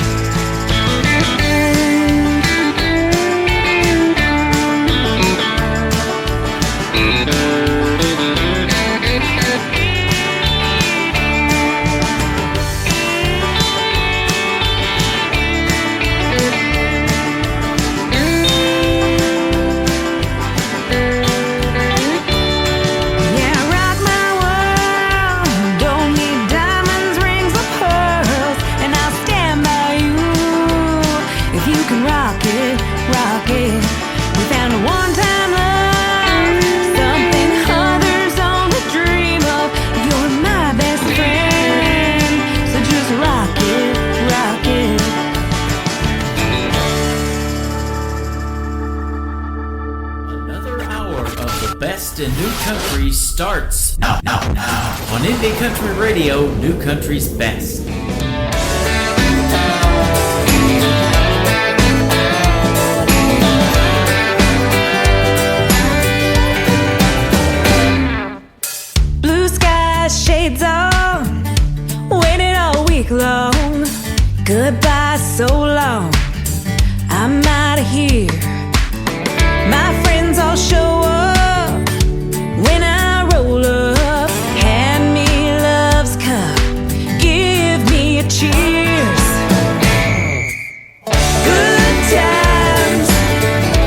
In New Country starts now on Indie Country Radio, New Country's best. Blue skies, shades on, waited all week long. Goodbye, so long. I'm out of here. My friends all show up. When I roll up, hand me love's cup, give me a cheers. Good times,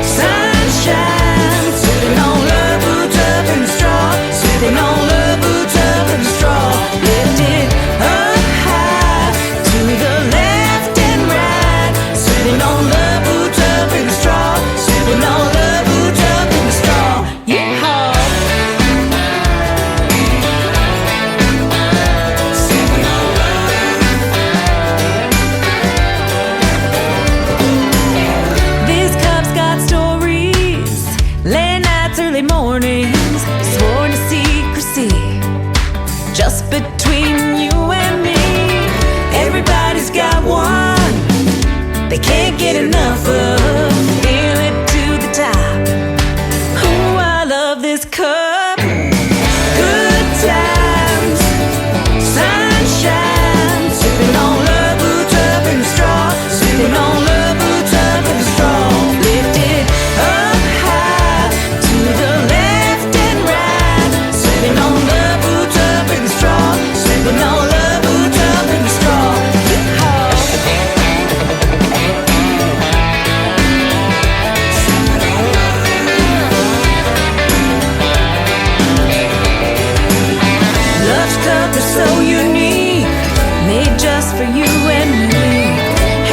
sunshine, sipping on love, boots up and straw, sipping on love, boots up and straw. Lift it up high, to the left and right, sipping on love, boots up and straw, sipping on love, boots up and straw. Yeehaw! Mornings, sworn to secrecy, just between you and me. Everybody's got one, they can't get enough of. Fill it to the top. Oh, I love this cup. Good times, sunshine, sipping on love, boots up and straw, sipping on love, boots up and straw. Lift it up high, to the left and right, sipping on love, boots up and straw, sipping on love, boots up and straw. Yeehaw! Love's cup is so unique, made just for you and me.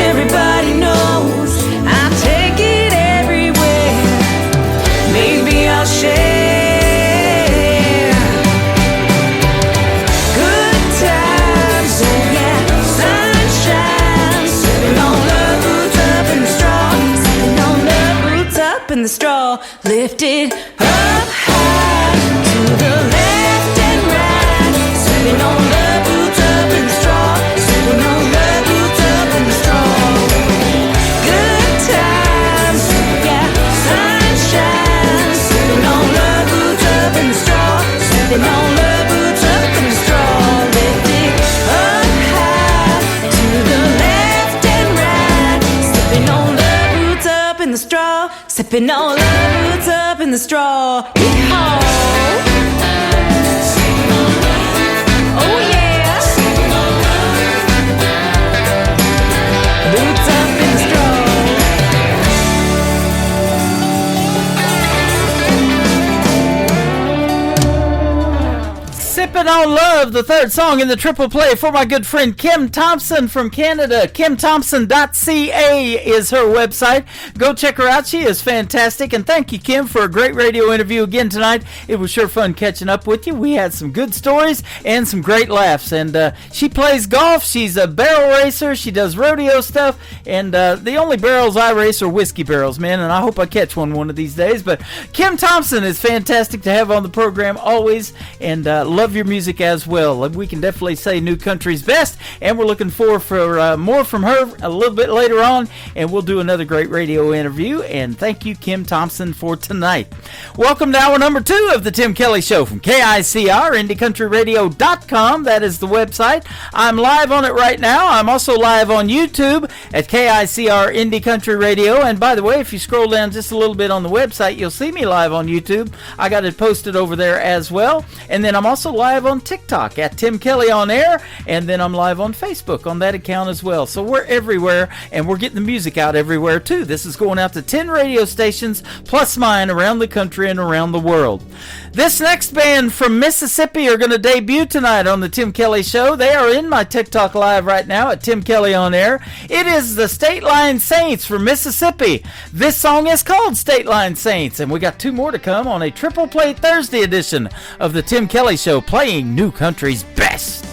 Everybody knows I take it everywhere. Maybe I'll share. Good times, oh yeah, sunshine, sipping on love, boots up in the straw, sipping on love, boots up in the straw. Lift it up high, to the left and right, sipping on love, boots up in the straw, sipping on love, boots up in the straw. Good times, yeah, sunshine, sipping on love, boots up in the straw, sipping on love, boots up in the straw. Lift it up high, to the left and right, sipping on love, boots up in the straw, sipping on love, boots up in the straw. Yeehaw! Oh yeah! Boots up in the straw. Sippin' on Love, the third song in the triple play for my good friend Kim Thompson from Canada. KimThompson.ca is her website. Go check her out. She is fantastic. And thank you, Kim, for a great radio interview again tonight. It was sure fun catching up with you. We had some good stories and some great laughs. And she plays golf. She's a barrel racer. She does rodeo stuff. And the only barrels I race are whiskey barrels, man. And I hope I catch one of these days. But Kim Thompson is fantastic to have on the program always. And love your music as well. We can definitely say New Country's best, and we're looking forward for more from her a little bit later on, and we'll do another great radio interview. And thank you, Kim Thompson, for tonight. Welcome to hour number 2 of the Tim Kelly Show from KICR, IndieCountryRadio.com. That is the website. I'm live on it right now. I'm also live on YouTube at KICR Indie Country Radio. And by the way, if you scroll down just a little bit on the website, you'll see me live on YouTube. I got it posted over there as well. And then I'm also live on TikTok at Tim Kelly On Air. And then I'm live on Facebook on that account as well. So we're everywhere, and we're getting the music out everywhere too. This is going out to 10 radio stations plus mine around the country and around the world. This next band from Mississippi are going to debut tonight on the Tim Kelly Show. They are in my TikTok live right now at Tim Kelly On Air. It is the State Line Saints from Mississippi. This song is called State Line Saints, and we got 2 more to come on a Triple Play Thursday edition of the Tim Kelly Show, playing New Country's best.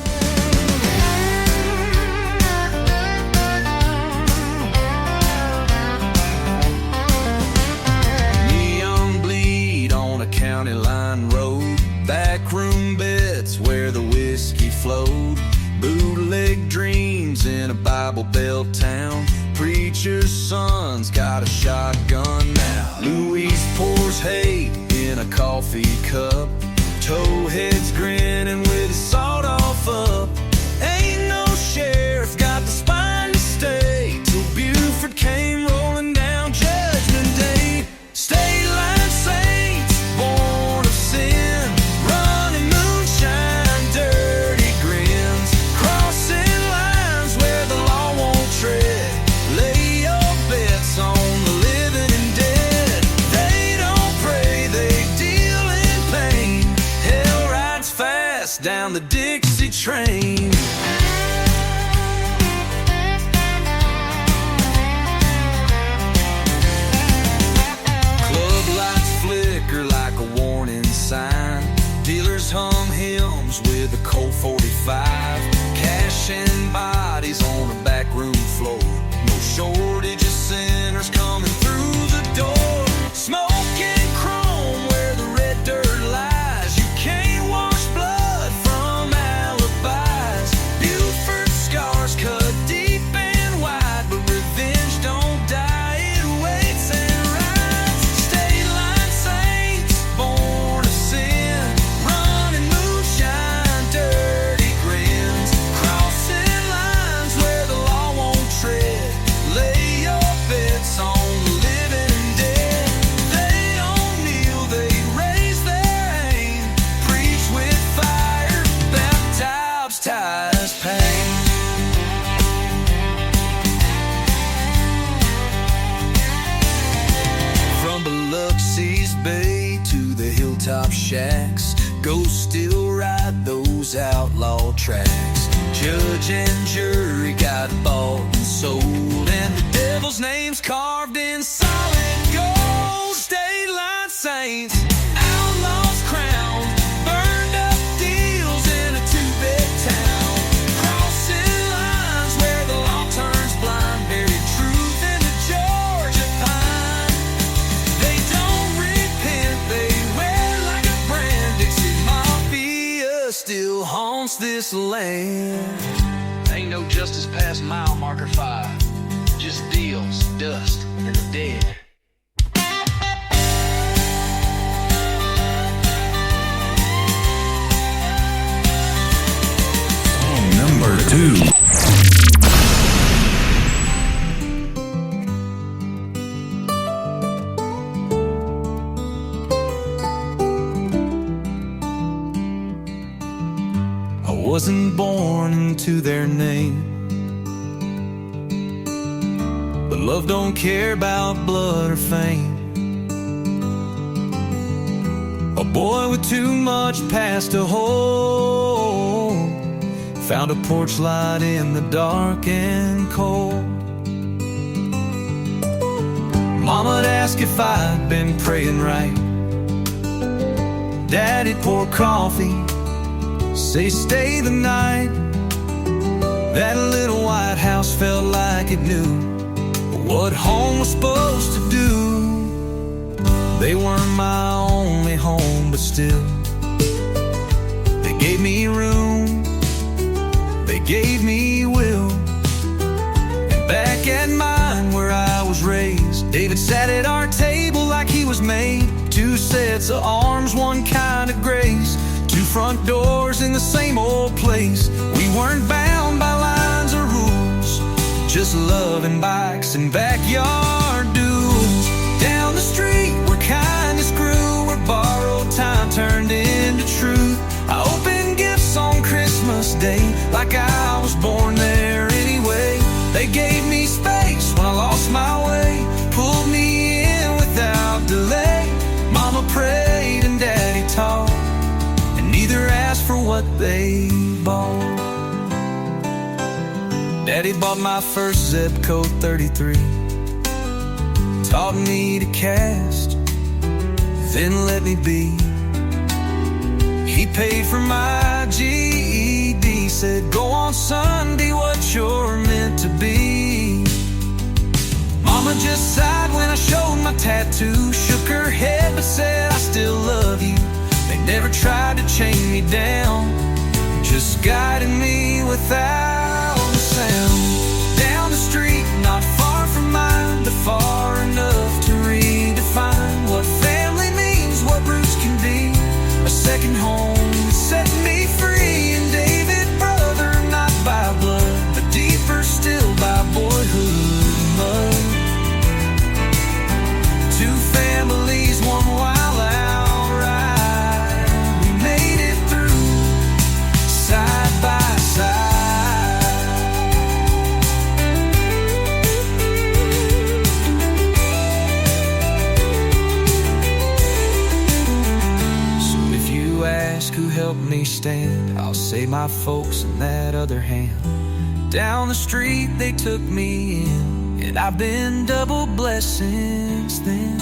Neon bleed on a county line road, backroom beds where the whiskey flowed, bootleg dreams in a Bible Belt town. Preacher's son's got a shotgun now. Louise pours hate in a coffee cup, towhead's grinning with his sawed off up. Ain't no sheriff got the spine to stay till Buford came rolling down Judgment Day. State line saints, born of sin, running moonshine, dirty grins, crossing lines where the law won't tread. Lay your bets on the living and dead. They don't pray, they deal in pain. Hell rides fast down the Dixie train. Club lights flicker like a warning sign. Dealers hum hymns with a Colt 45. Cash and bodies on a backroom floor. No shortage of sinners coming through the door. Smoking chrome where the red dirt lies. You can't wash blood from alibis. Buford scars cut deep and wide, but revenge don't die, it waits and rides. State line saints, born of sin, running moonshine, dirty grins, crossing lines where the law won't tread. Lay your bets on the living and dead. They don't kneel, they raise their aim, preach with fire, baptize pain. From Biloxi's Bay to the hilltop shacks, ghosts still ride those outlaw tracks. Judge and jury got bought and sold, and the devil's name's carved in solid gold. State line saints, outlaws crowns, burned up deals in a 2-bit town. Crossing lines where the law turns blind, buried truth in the Georgia pine. They don't repent, they wear like a brand. Dixie Mafia still haunts this land. Ain't no justice past mile marker 5. Just deals, dust, and the dead. Number 2. I wasn't born into their name, but love don't care about blood or fame. A boy with too much past to hold found a porch light in the dark and cold. Mama'd ask if I'd been praying right. Daddy'd pour coffee, say stay the night. That little white house felt like it knew what home was supposed to do. They weren't my only home, but still they gave made. 2 sets of arms, one kind of grace. 2 front doors in the same old place. We weren't bound by lines or rules, just love and bikes and backyard duels. Down the street where kindness grew, where borrowed time turned into truth. I opened gifts on Christmas Day like I was born there anyway. They gave me space when I lost my way, pulled me in without delay. Mama prayed and Daddy taught, and neither asked for what they bought. Daddy bought my first Zebco 33, taught me to cast, then let me be. He paid for my GED, said go on son, be what you're meant to be. Mama just sighed when I showed my tattoo, shook her head but said I still love you. They never tried to chain me down, just guided me without a sound. Down the street, not far from mine, but far enough to redefine what family means, what roots can be. A second home set me free, and David, brother, not by blood, but deeper still by boyhood mud. 2 families, one wild out ride. We made it through, side by side. So if you ask who helped me stand, I'll say my folks and that other hand. Down the street they took me in, and I've been double blessed since then.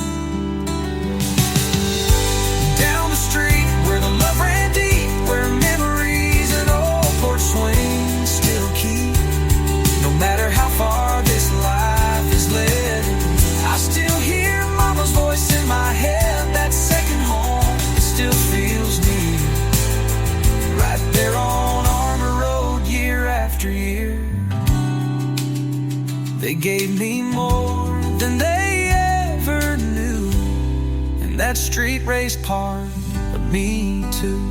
Down the street where the love ran deep, where memories and old porch swings still keep. No matter how far this life has led, I still hear Mama's voice in my head. That second home, it still feels near, right there on Armour Road, year after year. They gave me more than they ever knew, and that street raised part of me too.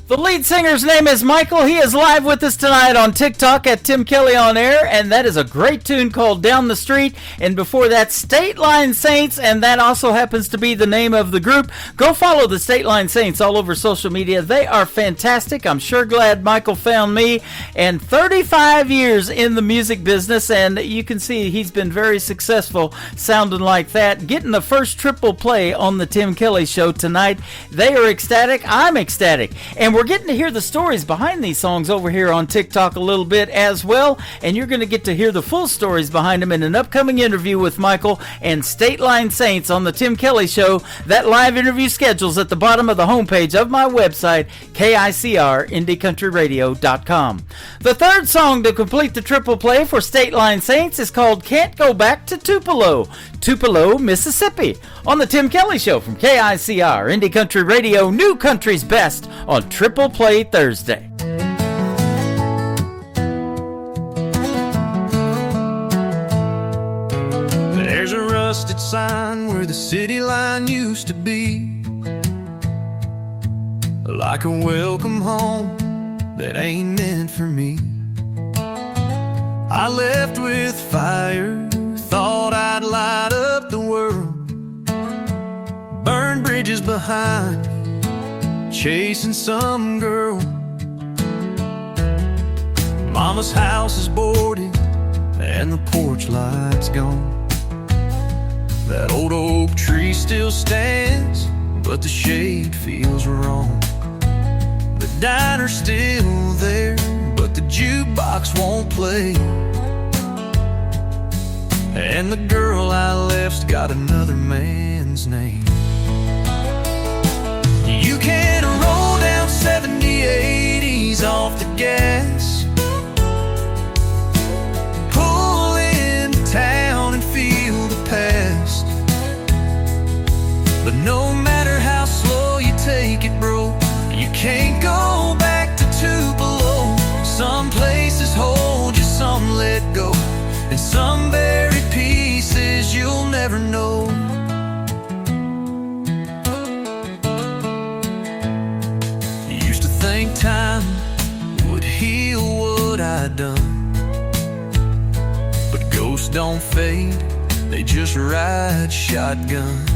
The lead singer's name is Michael. He is live with us tonight on TikTok at Tim Kelly On Air, and that is a great tune called Down the Street. And before that, State Line Saints, and that also happens to be the name of the group. Go follow the State Line Saints all over social media. They are fantastic. I'm sure glad Michael found me. And 35 years in the music business, and you can see he's been very successful sounding like that. Getting the first triple play on the Tim Kelly Show tonight. They are ecstatic. I'm ecstatic. And we're getting to hear the stories behind these songs over here on TikTok a little bit as well, and you're going to get to hear the full stories behind them in an upcoming interview with Michael and State Line Saints on the Tim Kelly Show. That live interview schedule's at the bottom of the homepage of my website, KICRIndieCountryRadio.com. The third song to complete the triple play for State Line Saints is called Can't Go Back to Tupelo, Tupelo, Mississippi, on the Tim Kelly Show from KICR Indie Country Radio, New Country's Best on Triple Play Thursday. There's a rusted sign where the city line used to be, like a welcome home that ain't meant for me. I left with fire, thought I'd light up the world, burn bridges behind, chasing some girl. Mama's house is boarded and the porch light's gone. That old oak tree still stands, but the shade feels wrong. The diner's still there, but the jukebox won't play. And the girl I left's got another man's name. You can roll down 70, 80s off the gas, pull into town and feel the past. But no matter how slow you take it, bro, you can't go back to Tupelo. Some places hold you, some let go, and some never know. Used to think time would heal what I'd done, but ghosts don't fade, they just ride shotgun.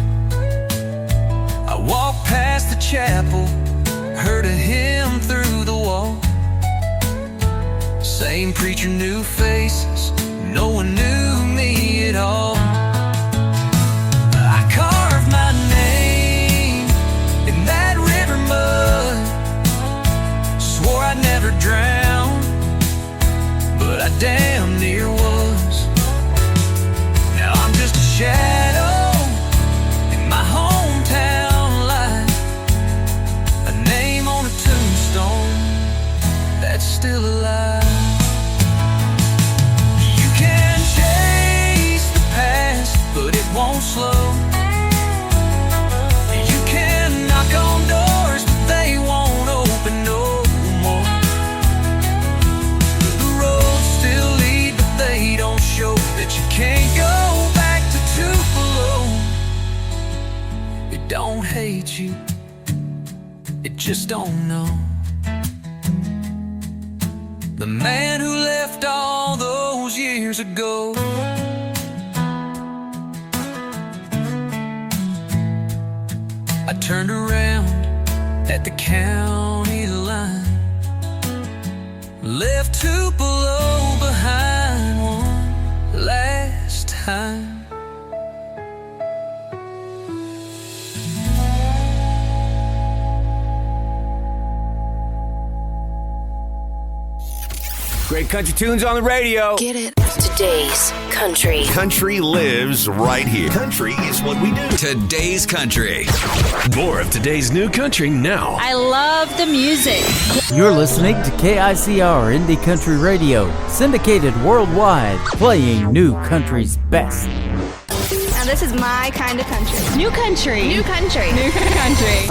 I walked past the chapel, heard a hymn through the wall. Same preacher, new faces, no one knew me at all. I carved my name in that river mud, swore I'd never drown, but I damn near was. Now I'm just a shadow in my hometown life, a name on a tombstone that's still alive. You can chase the past, but it won't slow. You can knock on doors, but they won't open no more. The roads still lead, but they don't show that you can't go back to Tupelo. It don't hate you, it just don't know. The man who left all those years ago. I turned around at the county line, left Tupelo behind one last time. Great country tunes on the radio. Get it? Today's country. Country lives right here. Country is what we do. Today's country. More of today's new country now. I love the music. You're listening to KICR Indie Country Radio, syndicated worldwide, playing new country's best. Now this is my kind of country. New country. New country. New country.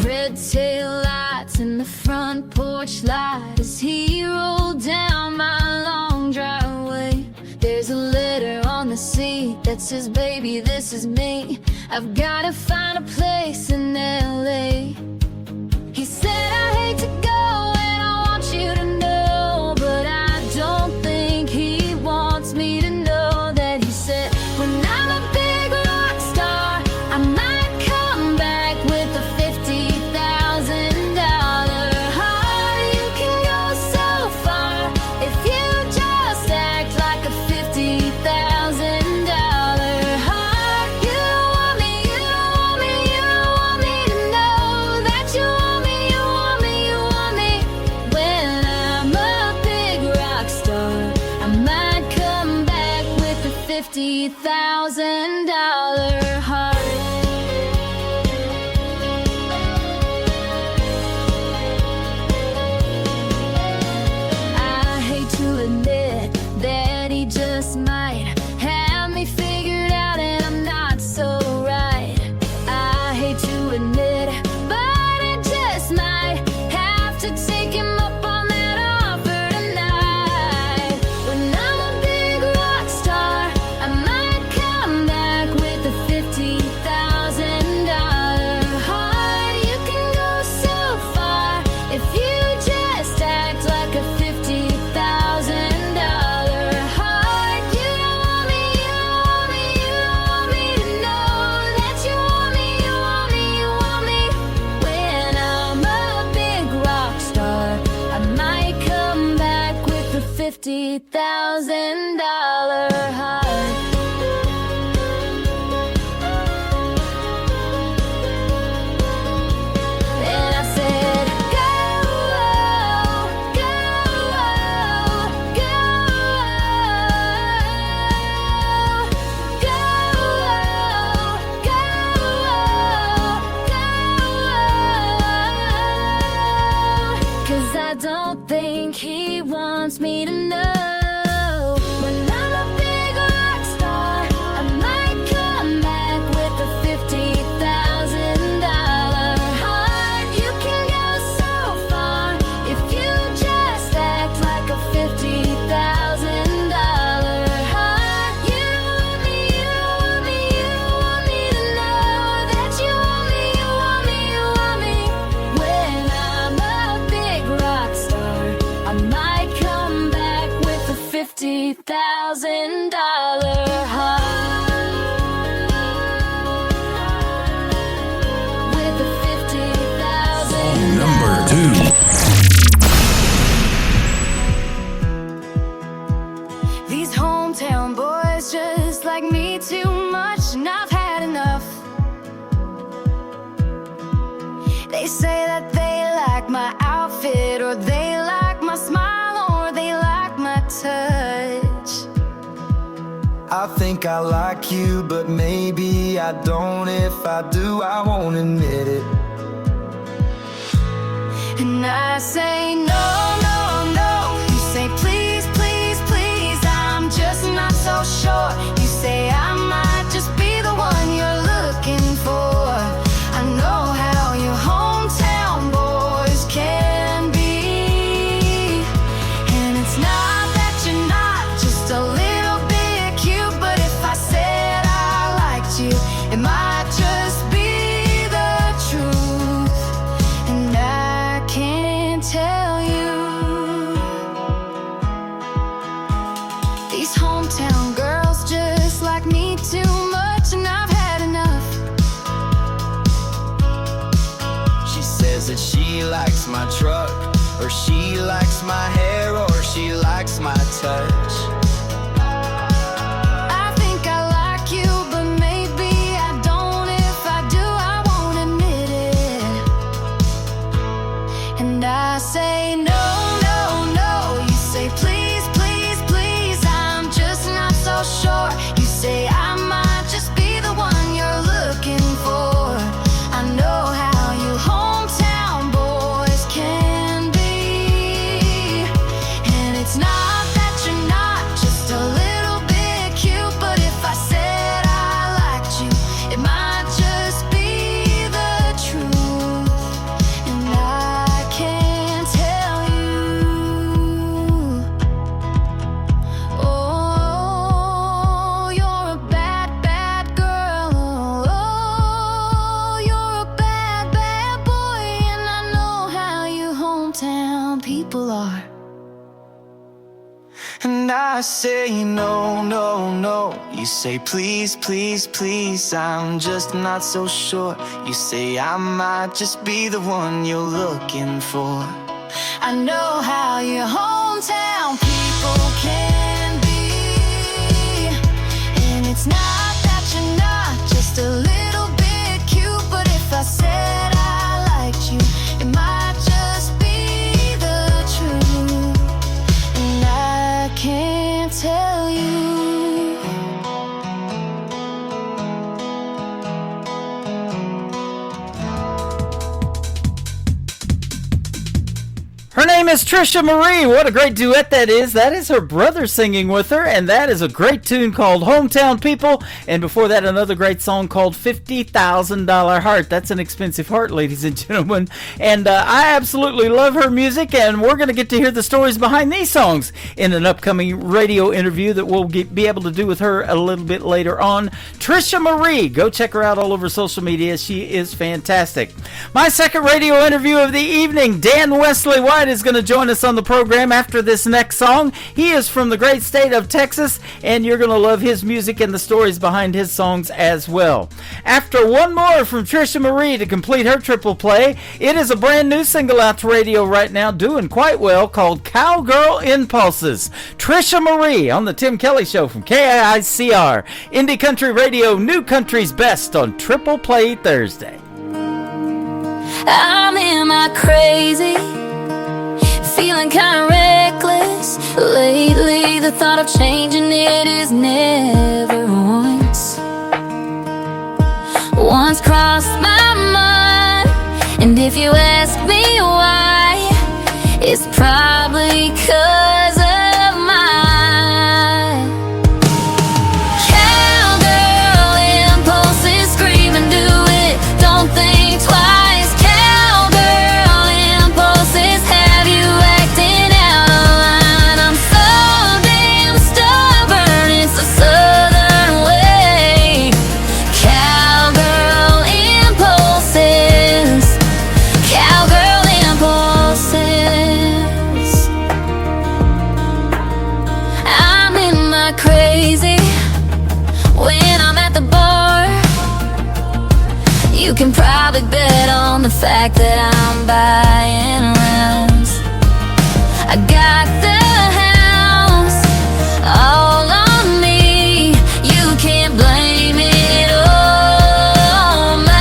Red tail lights in the front porch light as he rolled down my long driveway. There's a letter on the seat that says, baby, this is me. I've gotta find a place in LA. He said, I hate to go and I want you to know, but I don't think he wants me to know that. He said, when I'm a big rock star, I might come back with a $50,000 heart. You can go so far if you just act like a $50,000 heart. You don't want me, you don't want me, you don't want me to know that you want me, you want me, you want me. When I'm a big rock star, I might come back with a $50,000 heart. I hate to admit that he just might have me figured out and I'm not so right. I hate to admit it, but I just might have to take him up on that offer tonight. When I'm a big rock star, I might come back with a $50,000 heart. You can go so far if you just act like a $50,000 heart. You don't want me, you don't want me, you don't want me to know that you want me, you want me, you want me. When I'm a big rock star, I might come back with a $50,000 heart. And I said, go, go, go, go, go, go, 'cause I don't think he wants me to know. When I'm a big $50,000 heart. With a $50,000 Number 2. These hometown boys just like me too much, and I've had enough. They say that they like my outfit, or they like my smile, or they like my touch. I think I like you, but maybe I don't. If I do, I won't admit it. And I say no, no, no. You say please, please, please. I'm just not so sure. You say I might just be the one you're looking for. I know how your hometown boys can be. And it's not that you're not just a little bit cute, but if I said I liked you, it might just be the truth. And I can't tell you. These hometown girls just like me too much, and I've had enough. She says that she likes my truck, or she likes my hair, or she likes my touch. I think I like you, but maybe I don't. If I do, I won't admit it. And I say no, no, no. You say please, please, please. I'm just not so sure. You say I might just be the one you're looking for. I know how you hometown boys can be. And it's not that you're not just a little bit cute, but if I said I liked you, it might just be the truth. And I can't tell you. Oh, you're a bad, bad girl. Oh, you're a bad, bad boy. And I know how you hometown people are. And I say no, no, no. You say please, please, please. I'm just not so sure. You say I might just be the one you're looking for. I know how your hometown people can be. And it's not that you're not just a little bit cute, but if I said I liked you, it might just be the truth. And I can't tell you. Her name is Trisha Marie. What a great duet that is. That is her brother singing with her, and that is a great tune called Hometown People. And before that, another great song called $50,000 Heart. That's an expensive heart, ladies and gentlemen. And I absolutely love her music, and we're going to get to hear the stories behind these songs in an upcoming radio interview that we'll be able to do with her a little bit later on. Trisha Marie, go check her out all over social media. She is fantastic. My second radio interview of the evening, Dan Wesley White is going to join us on the program after this next song. He is from the great state of Texas, and you're going to love his music and the stories behind his songs as well. After one more from Trisha Marie to complete her triple play, it is a brand new single out to radio right now, doing quite well, called Cowgirl Impulses. Trisha Marie on the Tim Kelly Show from KICR, Indie Country Radio, New Country's Best on Triple Play Thursday. I'm in my crazy, feeling kinda reckless. Lately the thought of changing it is never once crossed my mind. And if you ask me why, it's probably 'cause of my cowgirl impulses. Scream and do it, don't think twice. Cowgirl impulses have you acting out of line. I'm so damn stubborn, it's a southern way. Cowgirl impulses, cowgirl impulses. easy when I'm at the bar. You can probably bet on the fact that I'm buying rounds. I got the house all on me. You can't blame it on my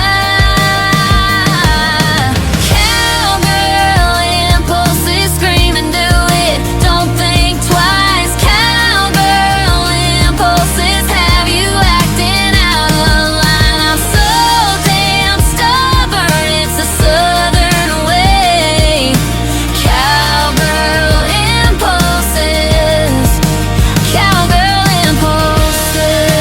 cowgirl impulses. Scream and do it, don't think twice. Cowgirl impulses have you acting out of line. I'm so damn stubborn, it's a southern way. Cowgirl impulses, cowgirl impulses.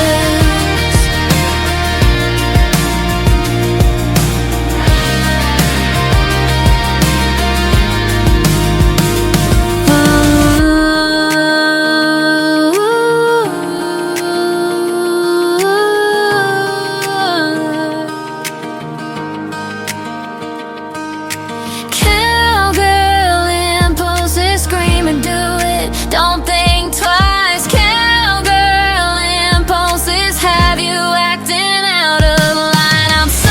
Cowgirl impulses, scream and do it, don't think twice. Cowgirl impulses have you acting out of line. I'm so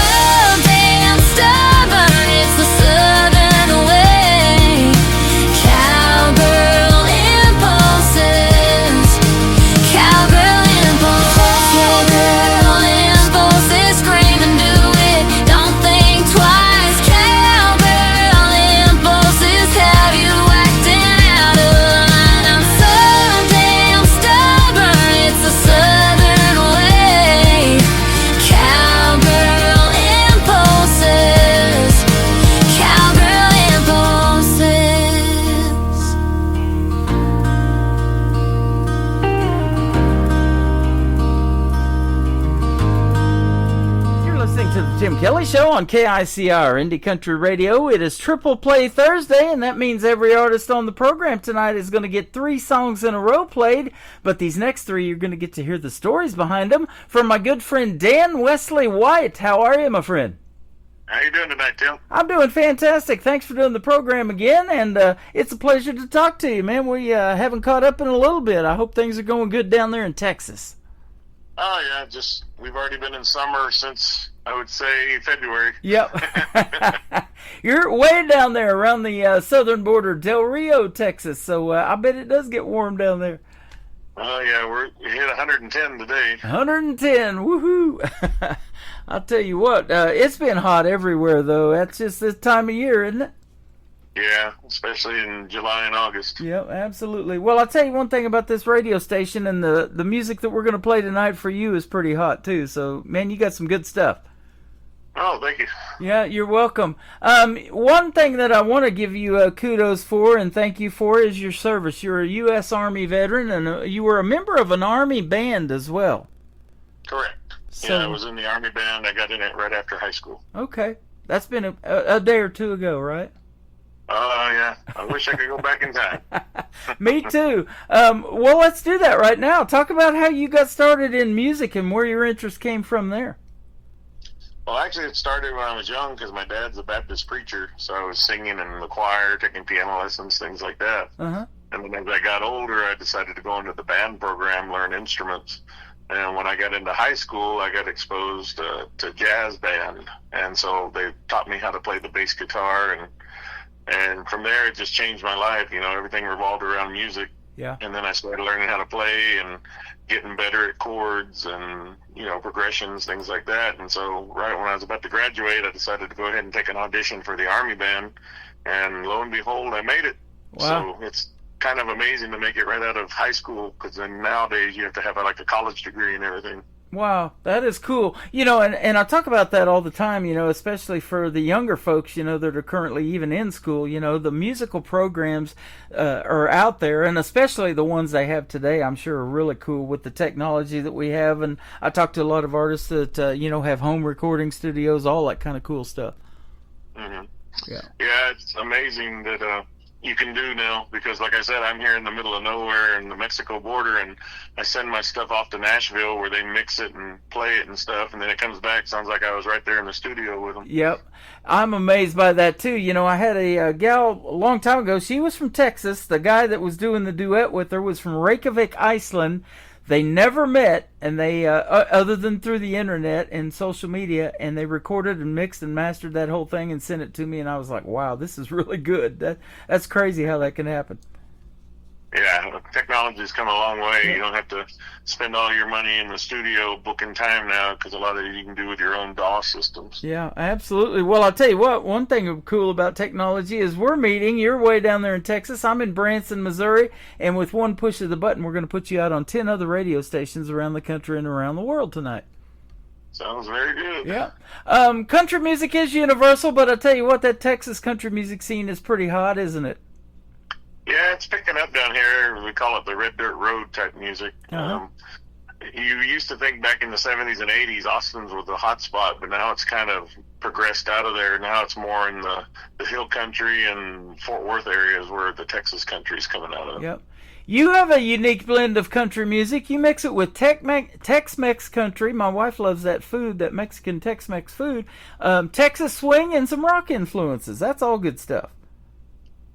damn stubborn, it's the southern way. Cowgirl impulses, cowgirl impulses. Cowgirl impulses, scream and do it, don't think twice. Cowgirl impulses have you acting out of line. I'm so damn stubborn, it's the southern way. Cowgirl impulses, cowgirl impulses. You're listening to the Tim Kelly Show on KICR Indie Country Radio. It is Triple Play Thursday, and that means every artist on the program tonight is going to get 3 songs in a row played. But these next 3, you're going to get to hear the stories behind them from my good friend Dan Wesley White. How are you, my friend? How you doing tonight, Tim? I'm doing fantastic. Thanks for doing the program again, and it's a pleasure to talk to you, man. We haven't caught up in a little bit. I hope things are going good down there in Texas. Oh, yeah, just we've already been in summer since, I would say, February. Yep. You're way down there around the southern border, Del Rio, Texas, so I bet it does get warm down there. Oh, yeah, we hit 110 today. 110, woohoo! I'll tell you what, it's been hot everywhere, though. That's just this time of year, isn't it? Yeah, especially in July and August. Yep, absolutely. Well, I'll tell you one thing about this radio station, and the music that we're going to play tonight for you is pretty hot, too. So, man, you got some good stuff. Oh, thank you. Yeah, you're welcome. One thing that I want to give you kudos for and thank you for is your service. You're a U.S. Army veteran, and you were a member of an Army band as well. Correct. So, yeah, I was in the Army band. I got in it right after high school. Okay. That's been a day or two ago, right? Oh, yeah. I wish I could go back in time. Me too. Well, let's do that right now. Talk about how you got started in music and where your interest came from there. Well, actually, it started when I was young because my dad's a Baptist preacher, so I was singing in the choir, taking piano lessons, things like that. Uh-huh. And then as I got older, I decided to go into the band program, learn instruments. And when I got into high school, I got exposed to jazz band. And so they taught me how to play the bass guitar. And from there, it just changed my life. You know, everything revolved around music. Yeah. And then I started learning how to play and getting better at chords and, you know, progressions, things like that. And so right when I was about to graduate, I decided to go ahead and take an audition for the Army band. And lo and behold, I made it. Wow. So it's kind of amazing to make it right out of high school, because then nowadays you have to have like a college degree and everything. Wow, that is cool. You know, and I talk about that all the time, you know, especially for the younger folks, you know, that are currently even in school. You know, the musical programs are out there, and especially the ones they have today, I'm sure are really cool with the technology that we have. And I talk to a lot of artists that, you know, have home recording studios, all that kind of cool stuff. Mm-hmm. Yeah. Yeah, it's amazing that you can do now, because like I said, I'm here in the middle of nowhere in the Mexico border, and I send my stuff off to Nashville where they mix it and play it and stuff, and then it comes back, sounds like I was right there in the studio with them. Yep. I'm amazed by that too. You know, I had a gal a long time ago. She was from Texas. The guy that was doing the duet with her was from Reykjavik, Iceland. They never met, and they other than through the internet and social media, and they recorded and mixed and mastered that whole thing and sent it to me, and I was like, wow, this is really good. That's crazy how that can happen. Yeah, technology's come a long way. You don't have to spend all your money in the studio booking time now, because a lot of it you can do with your own DAW systems. Yeah, absolutely. Well, I'll tell you what, one thing cool about technology is we're meeting. You're way down there in Texas. I'm in Branson, Missouri, and with one push of the button, we're going to put you out on 10 other radio stations around the country and around the world tonight. Sounds very good. Yeah. Country music is universal, but I'll tell you what, that Texas country music scene is pretty hot, isn't it? Yeah, it's picking up down here. We call it the Red Dirt Road type music. You used to think back in the 70s and 80s, Austin's was the hot spot, but now it's kind of progressed out of there. Now it's more in the hill country and Fort Worth areas where the Texas country is coming out of. Yep. You have a unique blend of country music. You mix it with Tex-Mex country. My wife loves that food, that Mexican Tex-Mex food. Texas swing and some rock influences. That's all good stuff.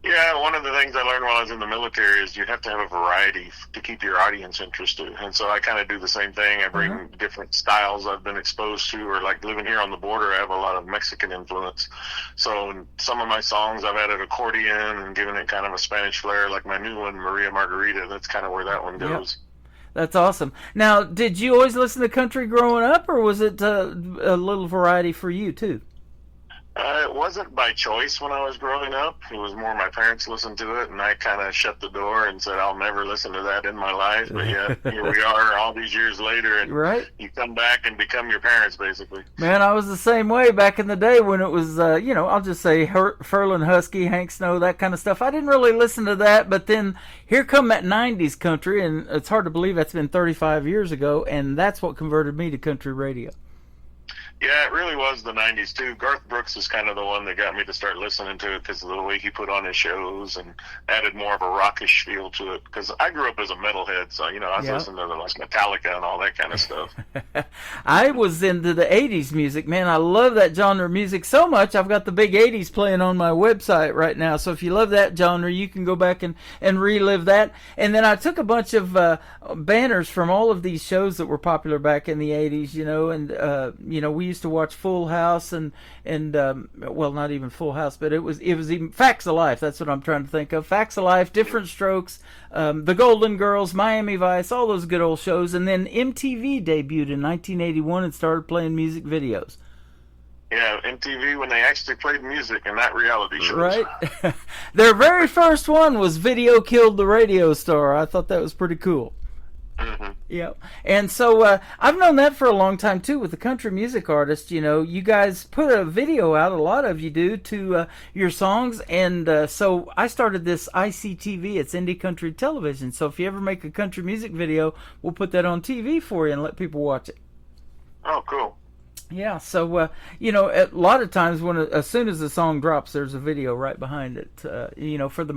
Yeah, one of the things I learned while I was in the military is you have to have a variety to keep your audience interested. And so I kind of do the same thing. I bring different styles I've been exposed to, or like living here on the border, I have a lot of Mexican influence. So in some of my songs, I've added accordion and given it kind of a Spanish flair, like my new one, Maria Margarita. That's kind of where that one goes. Yep. That's awesome. Now, did you always listen to country growing up, or was it a little variety for you, too? It wasn't by choice when I was growing up. It was more my parents listened to it, and I kind of shut the door and said, I'll never listen to that in my life. But yeah, here we are all these years later, and you come back and become your parents, basically. Man, I was the same way back in the day when it was, I'll just say Furlan Husky, Hank Snow, that kind of stuff. I didn't really listen to that, but then here come that 90s country, and it's hard to believe that's been 35 years ago, and that's what converted me to country radio. Yeah, it really was the 90s, too. Garth Brooks is kind of the one that got me to start listening to it because of the way he put on his shows and added more of a rockish feel to it. Because I grew up as a metalhead, so, I was listening to like Metallica and all that kind of stuff. I was into the 80s music, man. I love that genre of music so much. I've got the big 80s playing on my website right now. So if you love that genre, you can go back and relive that. And then I took a bunch of banners from all of these shows that were popular back in the 80s, and, we used to watch Full House and well, not even Full House, but it was even Facts of Life. That's what I'm trying to think of. Facts of Life, Different Strokes, The Golden Girls, Miami Vice, all those good old shows. And then MTV debuted in 1981 and started playing music videos. Yeah, MTV when they actually played music and not reality shows. Right. Their very first one was Video Killed the Radio Star. I thought that was pretty cool. Mm-hmm. Yeah, and so I've known that for a long time too with the country music artists. You guys put a video out, a lot of you do, to your songs, and so I started this ICTV. It's Indie Country Television. So if you ever make a country music video, we'll put that on TV for you and let people watch it. Oh, cool. Yeah, so a lot of times as soon as the song drops, there's a video right behind it, for the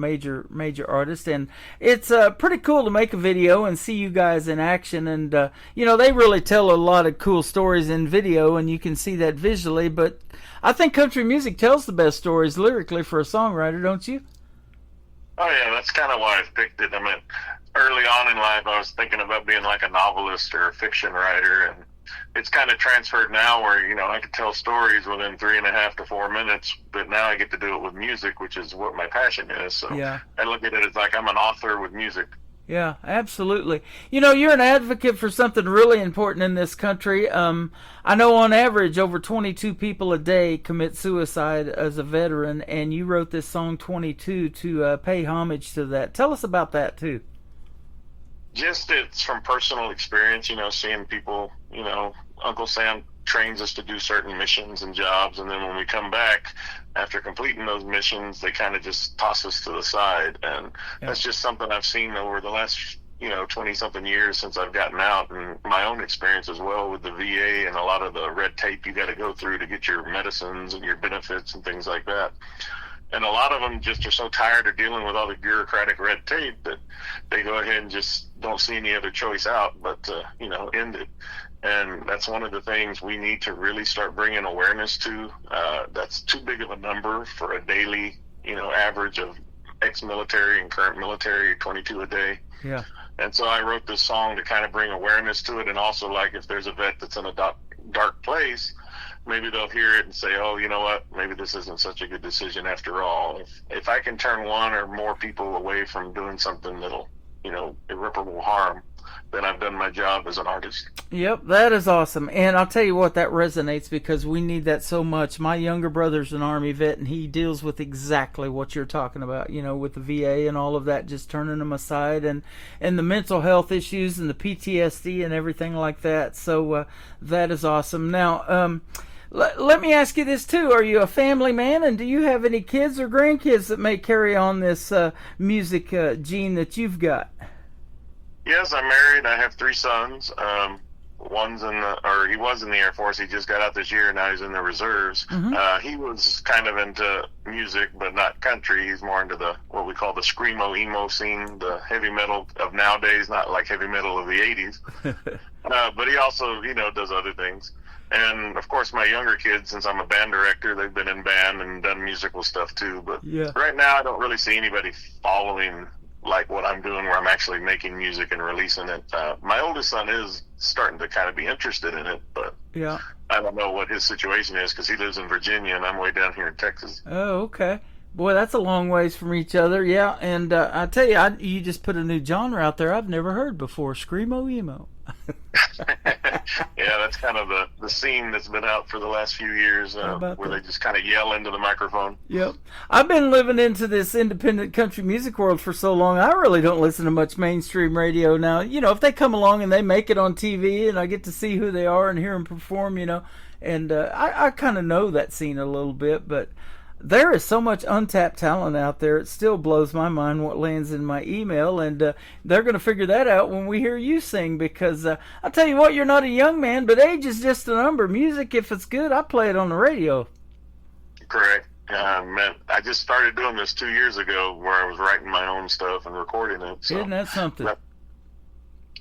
major artist, and it's pretty cool to make a video and see you guys in action, and they really tell a lot of cool stories in video, and you can see that visually. But I think country music tells the best stories lyrically for a songwriter, don't you? Oh yeah, that's kind of why I picked it. I mean, early on in life, I was thinking about being like a novelist or a fiction writer, and it's kind of transferred now where, I could tell stories within 3.5 to 4 minutes, but now I get to do it with music, which is what my passion is. So yeah. I look at it as like I'm an author with music. Yeah, absolutely. You're an advocate for something really important in this country. I know on average over 22 people a day commit suicide as a veteran, and you wrote this song 22 to pay homage to that. Tell us about that too. Just it's from personal experience, seeing people, Uncle Sam trains us to do certain missions and jobs, and then when we come back after completing those missions, they kind of just toss us to the side, and that's just something I've seen over the last 20-something years since I've gotten out, and my own experience as well with the VA and a lot of the red tape you got to go through to get your medicines and your benefits and things like that. And a lot of them just are so tired of dealing with all the bureaucratic red tape that they go ahead and just don't see any other choice out but to, end it. And that's one of the things we need to really start bringing awareness to. That's too big of a number for a daily, average of ex-military and current military, 22 a day. Yeah. And so I wrote this song to kind of bring awareness to it, and also, like, if there's a vet that's in a dark place, maybe they'll hear it and say, oh, you know what, maybe this isn't such a good decision after all. If I can turn one or more people away from doing something that'll, irreparable harm, then I've done my job as an artist. Yep, that is awesome. And I'll tell you what, that resonates because we need that so much. My younger brother's an Army vet, and he deals with exactly what you're talking about, with the VA and all of that, just turning them aside, and the mental health issues and the PTSD and everything like that. So that is awesome. Now, let me ask you this too. Are you a family man, and do you have any kids or grandkids that may carry on this music gene that you've got? Yes, I'm married. I have 3 sons. He was in the Air Force. He just got out this year. Now he's in the reserves. Mm-hmm. He was kind of into music, but not country. He's more into what we call the screamo emo scene, the heavy metal of nowadays, not like heavy metal of the 80s. But he also, does other things. And of course, my younger kids, since I'm a band director, they've been in band and done musical stuff too. But right now, I don't really see anybody following like what I'm doing, where I'm actually making music and releasing it. My oldest son is starting to kind of be interested in it, but I don't know what his situation is because he lives in Virginia and I'm way down here in Texas. Oh, okay. Boy, that's a long ways from each other. Yeah, and I tell you, you just put a new genre out there I've never heard before, screamo emo. Yeah, that's kind of the scene that's been out for the last few years, where they just kind of yell into the microphone. Yep. I've been living into this independent country music world for so long, I really don't listen to much mainstream radio now. If they come along and they make it on TV and I get to see who they are and hear them perform, and I kind of know that scene a little bit, but there is so much untapped talent out there. It still blows my mind what lands in my email, and they're going to figure that out when we hear you sing, because I'll tell you what, you're not a young man, but age is just a number. Music, if it's good, I play it on the radio. Correct. Man, I just started doing this 2 years ago, where I was writing my own stuff and recording it. So isn't that something?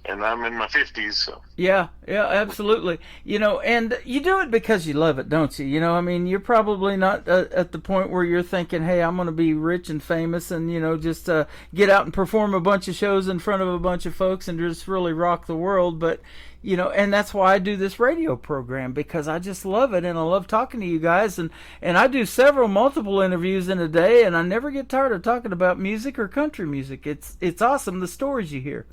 And I'm in my 50s, so. Yeah, absolutely. And you do it because you love it, don't you? You're probably not at the point where you're thinking, hey, I'm going to be rich and famous and, just get out and perform a bunch of shows in front of a bunch of folks and just really rock the world. But, and that's why I do this radio program, because I just love it and I love talking to you guys. And I do multiple interviews in a day, and I never get tired of talking about music or country music. It's awesome, the stories you hear.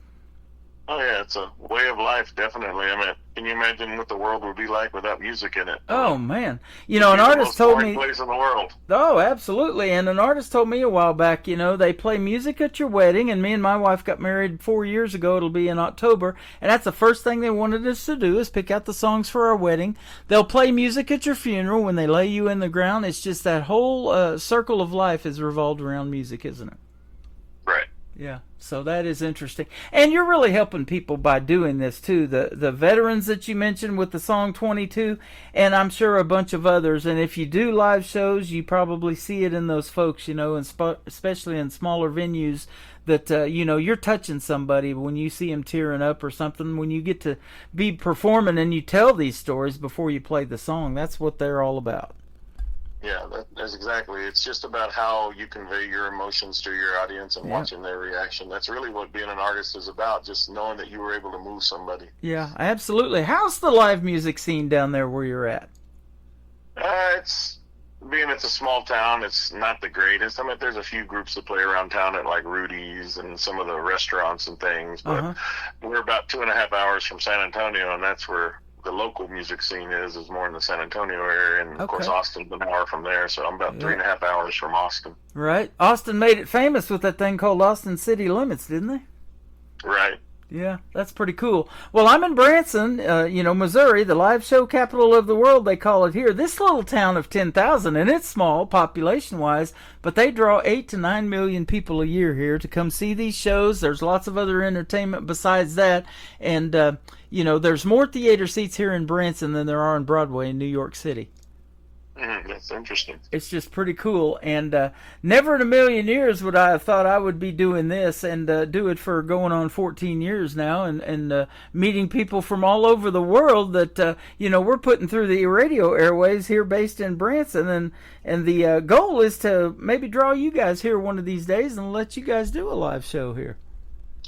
Oh, yeah, it's a way of life, definitely. Can you imagine what the world would be like without music in it? Oh, man. An artist told me... It's the most boring place in the world. Oh, absolutely. And an artist told me a while back, they play music at your wedding, and me and my wife got married 4 years ago. It'll be in October. And that's the first thing they wanted us to do, is pick out the songs for our wedding. They'll play music at your funeral when they lay you in the ground. It's just that whole circle of life is revolved around music, isn't it? Right. Yeah, so that is interesting. And you're really helping people by doing this, too. The veterans that you mentioned with the song 22, and I'm sure a bunch of others. And if you do live shows, you probably see it in those folks, and especially in smaller venues, that, you're touching somebody when you see them tearing up or something. When you get to be performing and you tell these stories before you play the song, that's what they're all about. Yeah, that's exactly. It's just about how you convey your emotions to your audience and watching their reaction. That's really what being an artist is about, just knowing that you were able to move somebody. Yeah, absolutely. How's the live music scene down there where you're at? It's a small town, it's not the greatest. There's a few groups that play around town at like Rudy's and some of the restaurants and things, but we're about 2.5 hours from San Antonio, and that's where the local music scene is more in the San Antonio area, and of course Austin's an hour from there, so I'm about 3.5 hours from Austin. Right. Austin made it famous with that thing called Austin City Limits, didn't they? Right. Yeah, that's pretty cool. Well, I'm in Branson, Missouri, the live show capital of the world, they call it here. This little town of 10,000, and it's small population-wise, but they draw 8 to 9 million people a year here to come see these shows. There's lots of other entertainment besides that, and, there's more theater seats here in Branson than there are on Broadway in New York City. That's interesting. It's just pretty cool, and never in a million years would I have thought I would be doing this and do it for going on 14 years now, and meeting people from all over the world that we're putting through the radio airways here, based in Branson, and the goal is to maybe draw you guys here one of these days and let you guys do a live show here.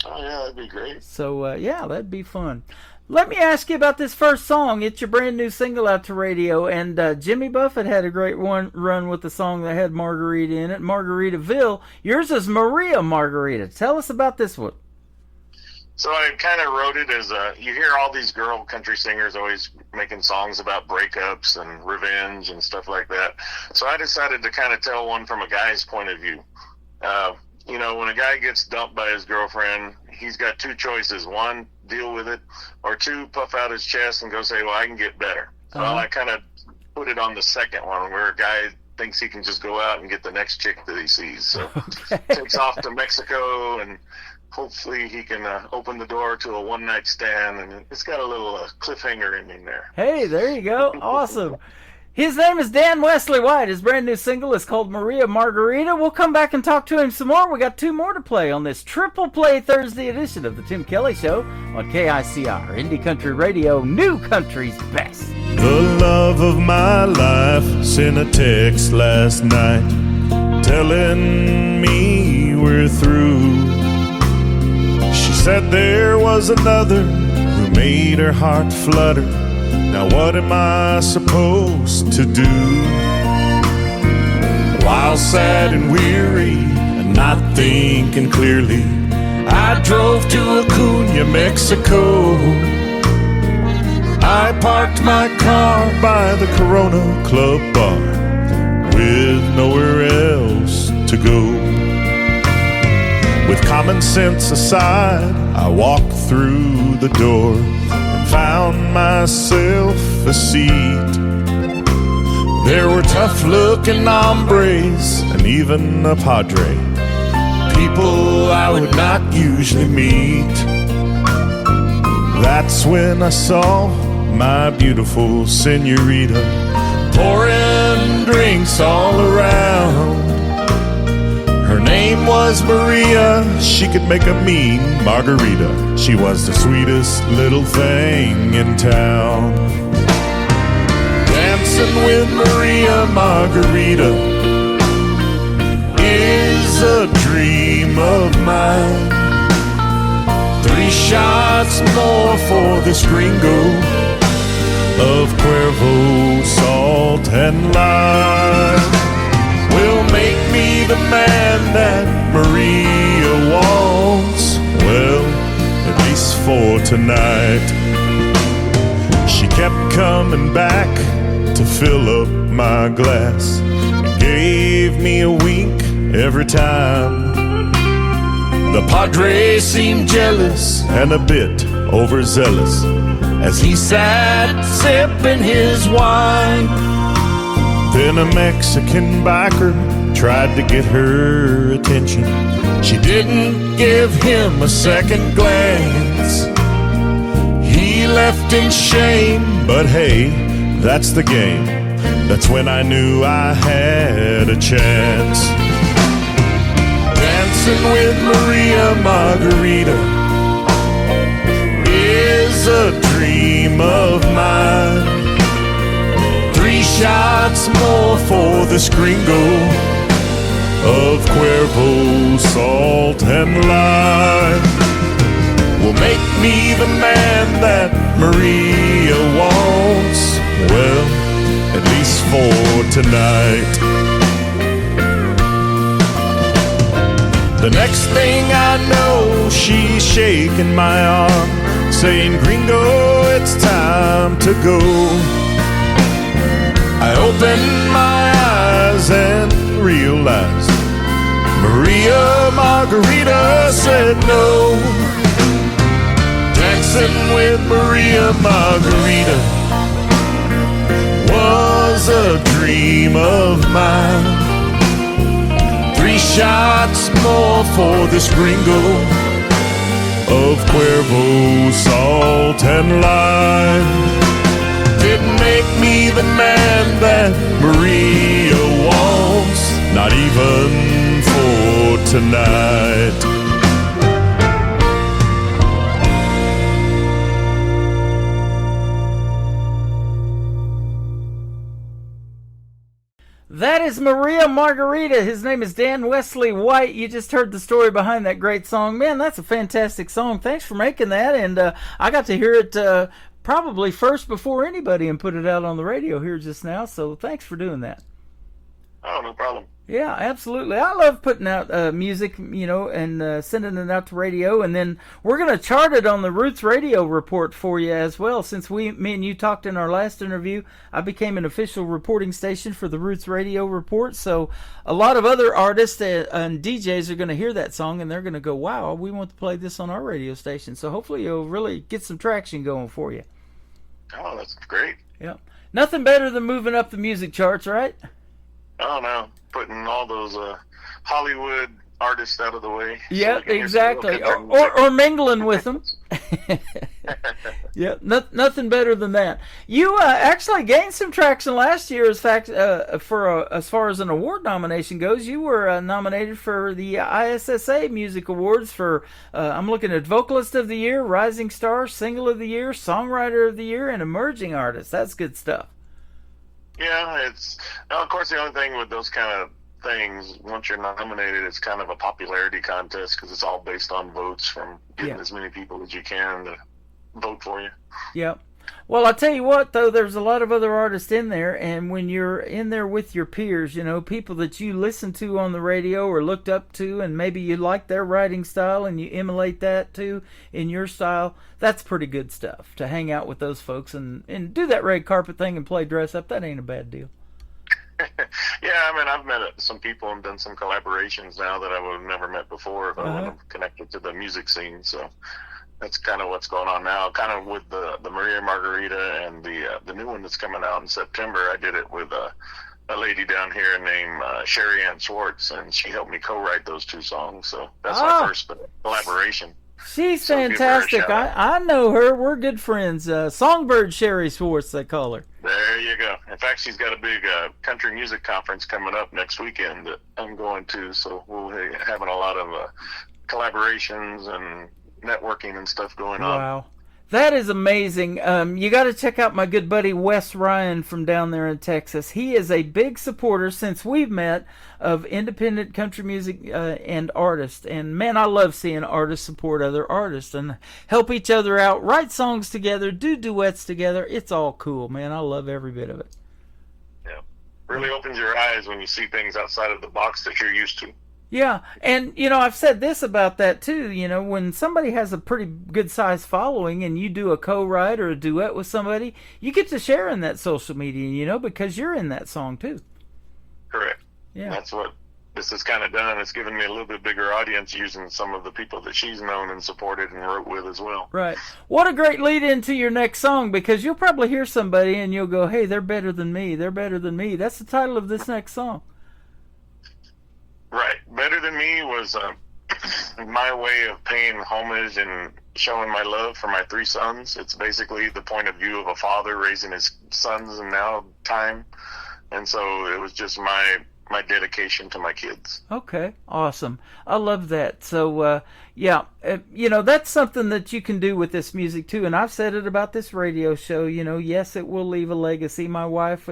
Oh, yeah, that'd be great. So, yeah, that'd be fun. Let me ask you about this first song. It's your brand new single out to radio, and Jimmy Buffett had a great run with the song that had Margarita in it, Margaritaville. Yours is Maria Margarita. Tell us about this one. So I kind of wrote it as you hear all these girl country singers always making songs about breakups and revenge and stuff like that. So I decided to kind of tell one from a guy's point of view. You know, when a guy gets dumped by his girlfriend, he's got two choices. One, deal with it, or two, puff out his chest and go say, well, I can get better. Well, I kind of put it on the second one, where a guy thinks he can just go out and get the next chick that he sees. So takes off to Mexico, and hopefully he can open the door to a one-night stand, and it's got a little cliffhanger ending there. Hey, there you go. Awesome. His name is Dan Wesley White. His brand new single is called Maria Margarita. We'll come back and talk to him some more. We got two more to play on this Triple Play Thursday edition of the Tim Kelly Show on KICR, Indie Country Radio, New Country's Best. The love of my life sent a text last night telling me we're through. She said there was another who made her heart flutter. Now what am I supposed to do? While sad and weary and not thinking clearly, I drove to Acuna, Mexico. I parked my car by the Corona Club bar with nowhere else to go. With common sense aside, I walked through the door, found myself a seat. There were tough-looking hombres and even a padre, people I would not usually meet. That's when I saw my beautiful senorita pouring drinks all around. Her name was Maria, she could make a mean margarita. She was the sweetest little thing in town. Dancing with Maria Margarita is a dream of mine. 3 shots more for this gringo of Cuervo, salt and lime will make me the man that Maria wants. Well, at least for tonight. She kept coming back to fill up my glass and gave me a wink every time. The padre seemed jealous and a bit overzealous as he sat sipping his wine. Then a Mexican biker tried to get her attention. She didn't give him a second glance. He left in shame, but hey, that's the game. That's when I knew I had a chance. Dancing with Maria Margarita is a dream of mine. 3 shots more for this gringo of Cuervo, salt and lime will make me the man that Maria wants. Well, at least for tonight. The next thing I know, she's shaking my arm, saying, Gringo, it's time to go. I opened my eyes and realized Maria Margarita said no. Dancing with Maria Margarita was a dream of mine. 3 shots more for this gringo of Cuervo, salt and lime didn't make me the man that Maria wants, not even for tonight. That is Maria Margarita. His name is Dan Wesley White. You just heard the story behind that great song. Man, that's a fantastic song. Thanks for making that. And I got to hear it probably first before anybody and put it out on the radio here just now. So thanks for doing that. Oh, no problem. Yeah, absolutely. I love putting out music, and sending it out to radio. And then we're going to chart it on the Roots Radio Report for you as well. Since me and you talked in our last interview, I became an official reporting station for the Roots Radio Report. So a lot of other artists and DJs are going to hear that song, and they're going to go, wow, we want to play this on our radio station. So hopefully you'll really get some traction going for you. Oh, that's great. Yeah. Nothing better than moving up the music charts, right? Oh, no. Putting all those Hollywood artists out of the way. Yeah, so exactly. Or mingling with them. Yeah, nothing better than that. You actually gained some traction last year. As far as an award nomination goes, you were nominated for the ISSA Music Awards for, I'm looking at Vocalist of the Year, Rising Star, Single of the Year, Songwriter of the Year, and Emerging Artist. That's good stuff. Yeah, of course, the only thing with those kind of things, once you're nominated, it's kind of a popularity contest because it's all based on votes from getting as many people as you can to vote for you. Yep. Well, I'll tell you what, though, there's a lot of other artists in there, and when you're in there with your peers, people that you listen to on the radio or looked up to, and maybe you like their writing style and you emulate that too in your style, that's pretty good stuff, to hang out with those folks and do that red carpet thing and play dress up. That ain't a bad deal. Yeah, I mean, I've met some people and done some collaborations now that I would have never met before if I wouldn't have connected to the music scene, so that's kind of what's going on now. Kind of with the Maria Margarita and the new one that's coming out in September. I did it with a lady down here named Sherry Ann Swartz, and she helped me co-write those two songs. So that's my first collaboration. She's fantastic. I know her. We're good friends. Songbird Sherry Swartz, they call her. There you go. In fact, she's got a big country music conference coming up next weekend that I'm going to. So we'll be having a lot of collaborations and networking and stuff going on. Wow. That is amazing. You got to check out my good buddy Wes Ryan from down there in Texas. He is a big supporter since we've met of independent country music and artists. And man, I love seeing artists support other artists and help each other out, write songs together, do duets together. It's all cool, man. I love every bit of it. Yeah. Really opens your eyes when you see things outside of the box that you're used to. Yeah, and I've said this about that too, when somebody has a pretty good sized following and you do a co-write or a duet with somebody, you get to share in that social media, because you're in that song too. Correct. Yeah. That's what this has kind of done. It's given me a little bit bigger audience using some of the people that she's known and supported and wrote with as well. Right. What a great lead into your next song, because you'll probably hear somebody and you'll go, hey, they're better than me. They're better than me. That's the title of this next song. Right. Better Than Me was my way of paying homage and showing my love for my three sons. It's basically the point of view of a father raising his sons in now time. And so it was just my dedication to my kids. Okay, awesome. I love that. So, that's something that you can do with this music too. And I've said it about this radio show, yes, it will leave a legacy. My wife,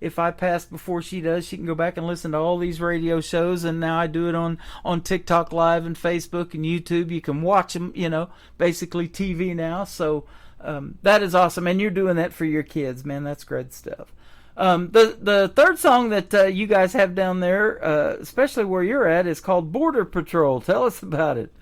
if I pass before she does, she can go back and listen to all these radio shows. And now I do it on TikTok Live and Facebook and YouTube. You can watch them, basically TV now. So that is awesome. And you're doing that for your kids, man. That's great stuff. The third song that you guys have down there, especially where you're at, is called Border Patrol. Tell us about it.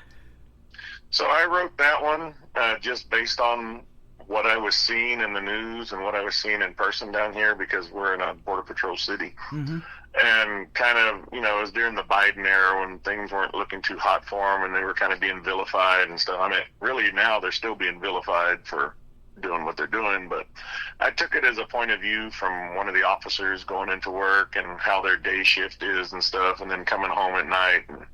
So I wrote that one just based on what I was seeing in the news and what I was seeing in person down here, because we're in a Border Patrol city. Mm-hmm. And kind of, it was during the Biden era when things weren't looking too hot for them and they were kind of being vilified and stuff. I mean, really now they're still being vilified for doing what they're doing, but I took it as a point of view from one of the officers going into work and how their day shift is and stuff, and then coming home at night and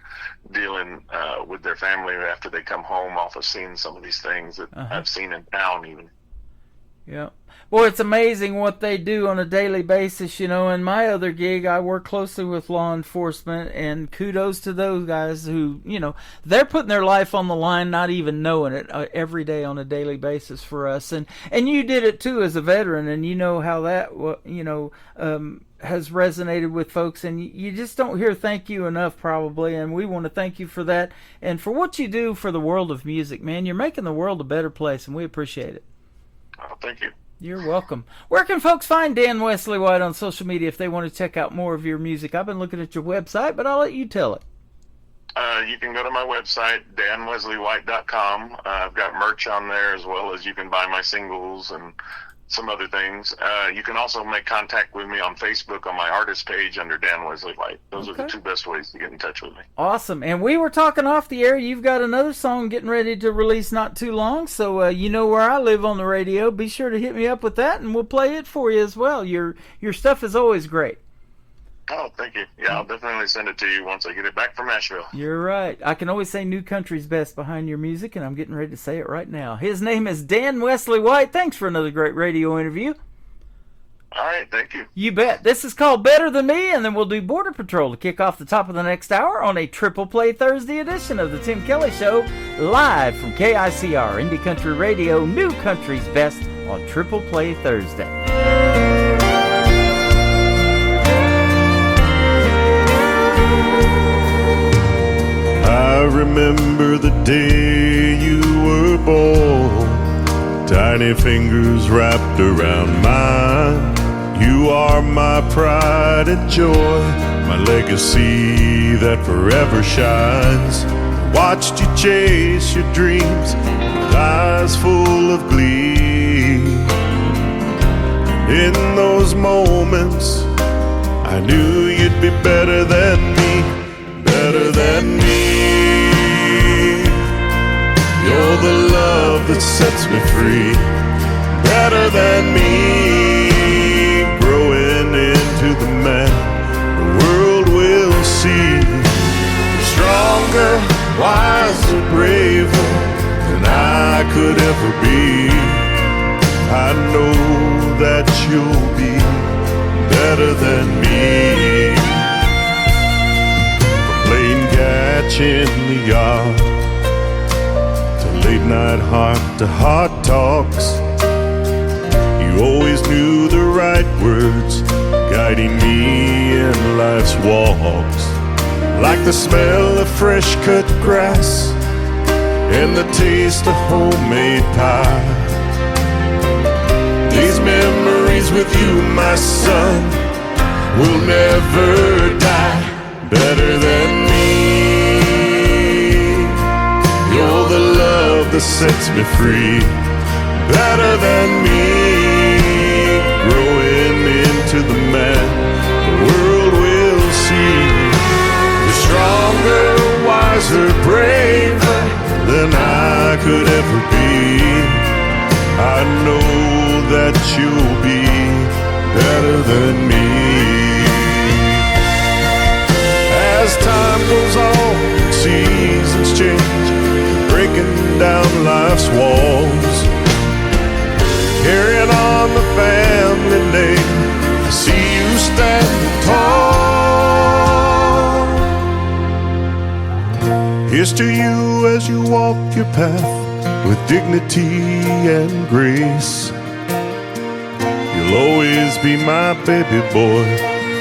dealing with their family after they come home off of seeing some of these things that I've seen in town even. Yeah. Boy, it's amazing what they do on a daily basis. In my other gig, I work closely with law enforcement, and kudos to those guys who, they're putting their life on the line, not even knowing it, every day on a daily basis for us. And you did it too as a veteran, and you know how that, has resonated with folks, and you just don't hear thank you enough probably, and we want to thank you for that and for what you do for the world of music, man. You're making the world a better place, and we appreciate it. Oh, thank you. You're welcome. Where can folks find Dan Wesley White on social media if they want to check out more of your music? I've been looking at your website, but I'll let you tell it. You can go to my website, danwesleyWhite.com. I've got merch on there, as well as you can buy my singles and some other things. You can also make contact with me on Facebook on my artist page under Dan Wesley White. Those are the two best ways to get in touch with me. Awesome. And we were talking off the air. You've got another song getting ready to release not too long, so you know where I live on the radio. Be sure to hit me up with that, and we'll play it for you as well. Your stuff is always great. Oh, thank you. Yeah, I'll definitely send it to you once I get it back from Nashville. You're right. I can always say new country's best behind your music, and I'm getting ready to say it right now. His name is Dan Wesley White. Thanks for another great radio interview. All right, thank you. You bet. This is called Better Than Me, and then we'll do Border Patrol to kick off the top of the next hour on a Triple Play Thursday edition of the Tim Kelly Show, live from KICR, Indie Country Radio, new country's best on Triple Play Thursday. I remember the day you were born, tiny fingers wrapped around mine. You are my pride and joy, my legacy that forever shines. Watched you chase your dreams with eyes full of glee. In those moments, I knew you'd be better than me, better than me. You're the love that sets me free, better than me. Growing into the man the world will see. Stronger, wiser, braver than I could ever be. I know that you'll be better than me. From playing catch in the yard, late night heart-to-heart talks, you always knew the right words, guiding me in life's walks. Like the smell of fresh cut grass and the taste of homemade pie. These memories with you, my son, will never die. Better than me. You're the love that sets me free, better than me. Growing into the man the world will see. You're stronger, wiser, braver than I could ever be. I know that you'll be better than me. As time goes on, seasons change, breaking down life's walls, carrying on the family name. I see you standing tall. Here's to you as you walk your path with dignity and grace. You'll always be my baby boy,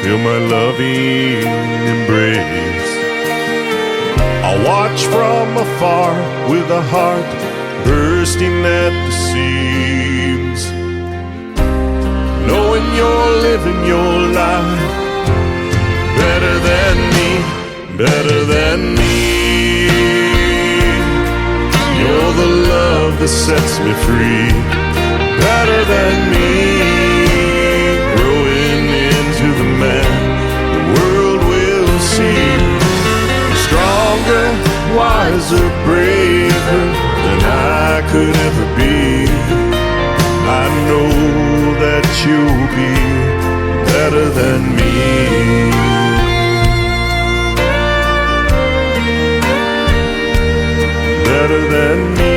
feel my loving embrace. I'll watch from afar with a heart bursting at the seams, knowing you're living your life better than me, better than me. You're the love that sets me free, better than me. Growing into the man the world will see. Stronger, wiser, braver than I could ever be. I know that you'll be better than me. Better than me.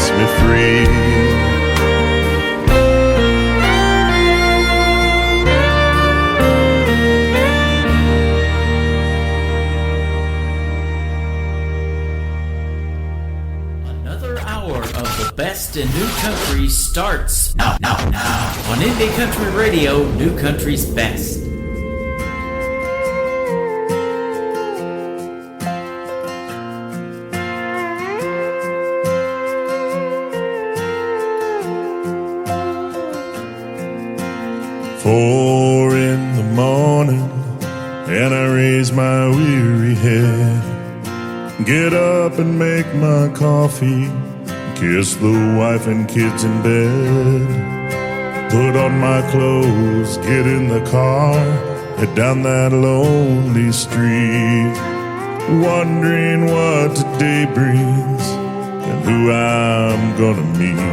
sets me free. Best in New Country starts now on Indie Country Radio, New Country's Best. Four in the morning, and I raise my weary head, get up and make my coffee, kiss the wife and kids in bed, put on my clothes, get in the car, head down that lonely street, wondering what today brings and who I'm gonna meet.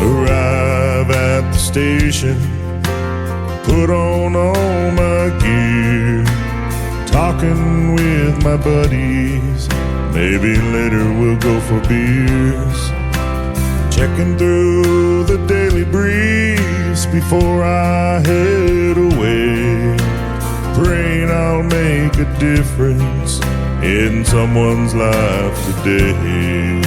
Arrive at the station, put on all my gear, talking with my buddies, maybe later we'll go for beers, checking through the daily briefs before I head away, praying I'll make a difference in someone's life today.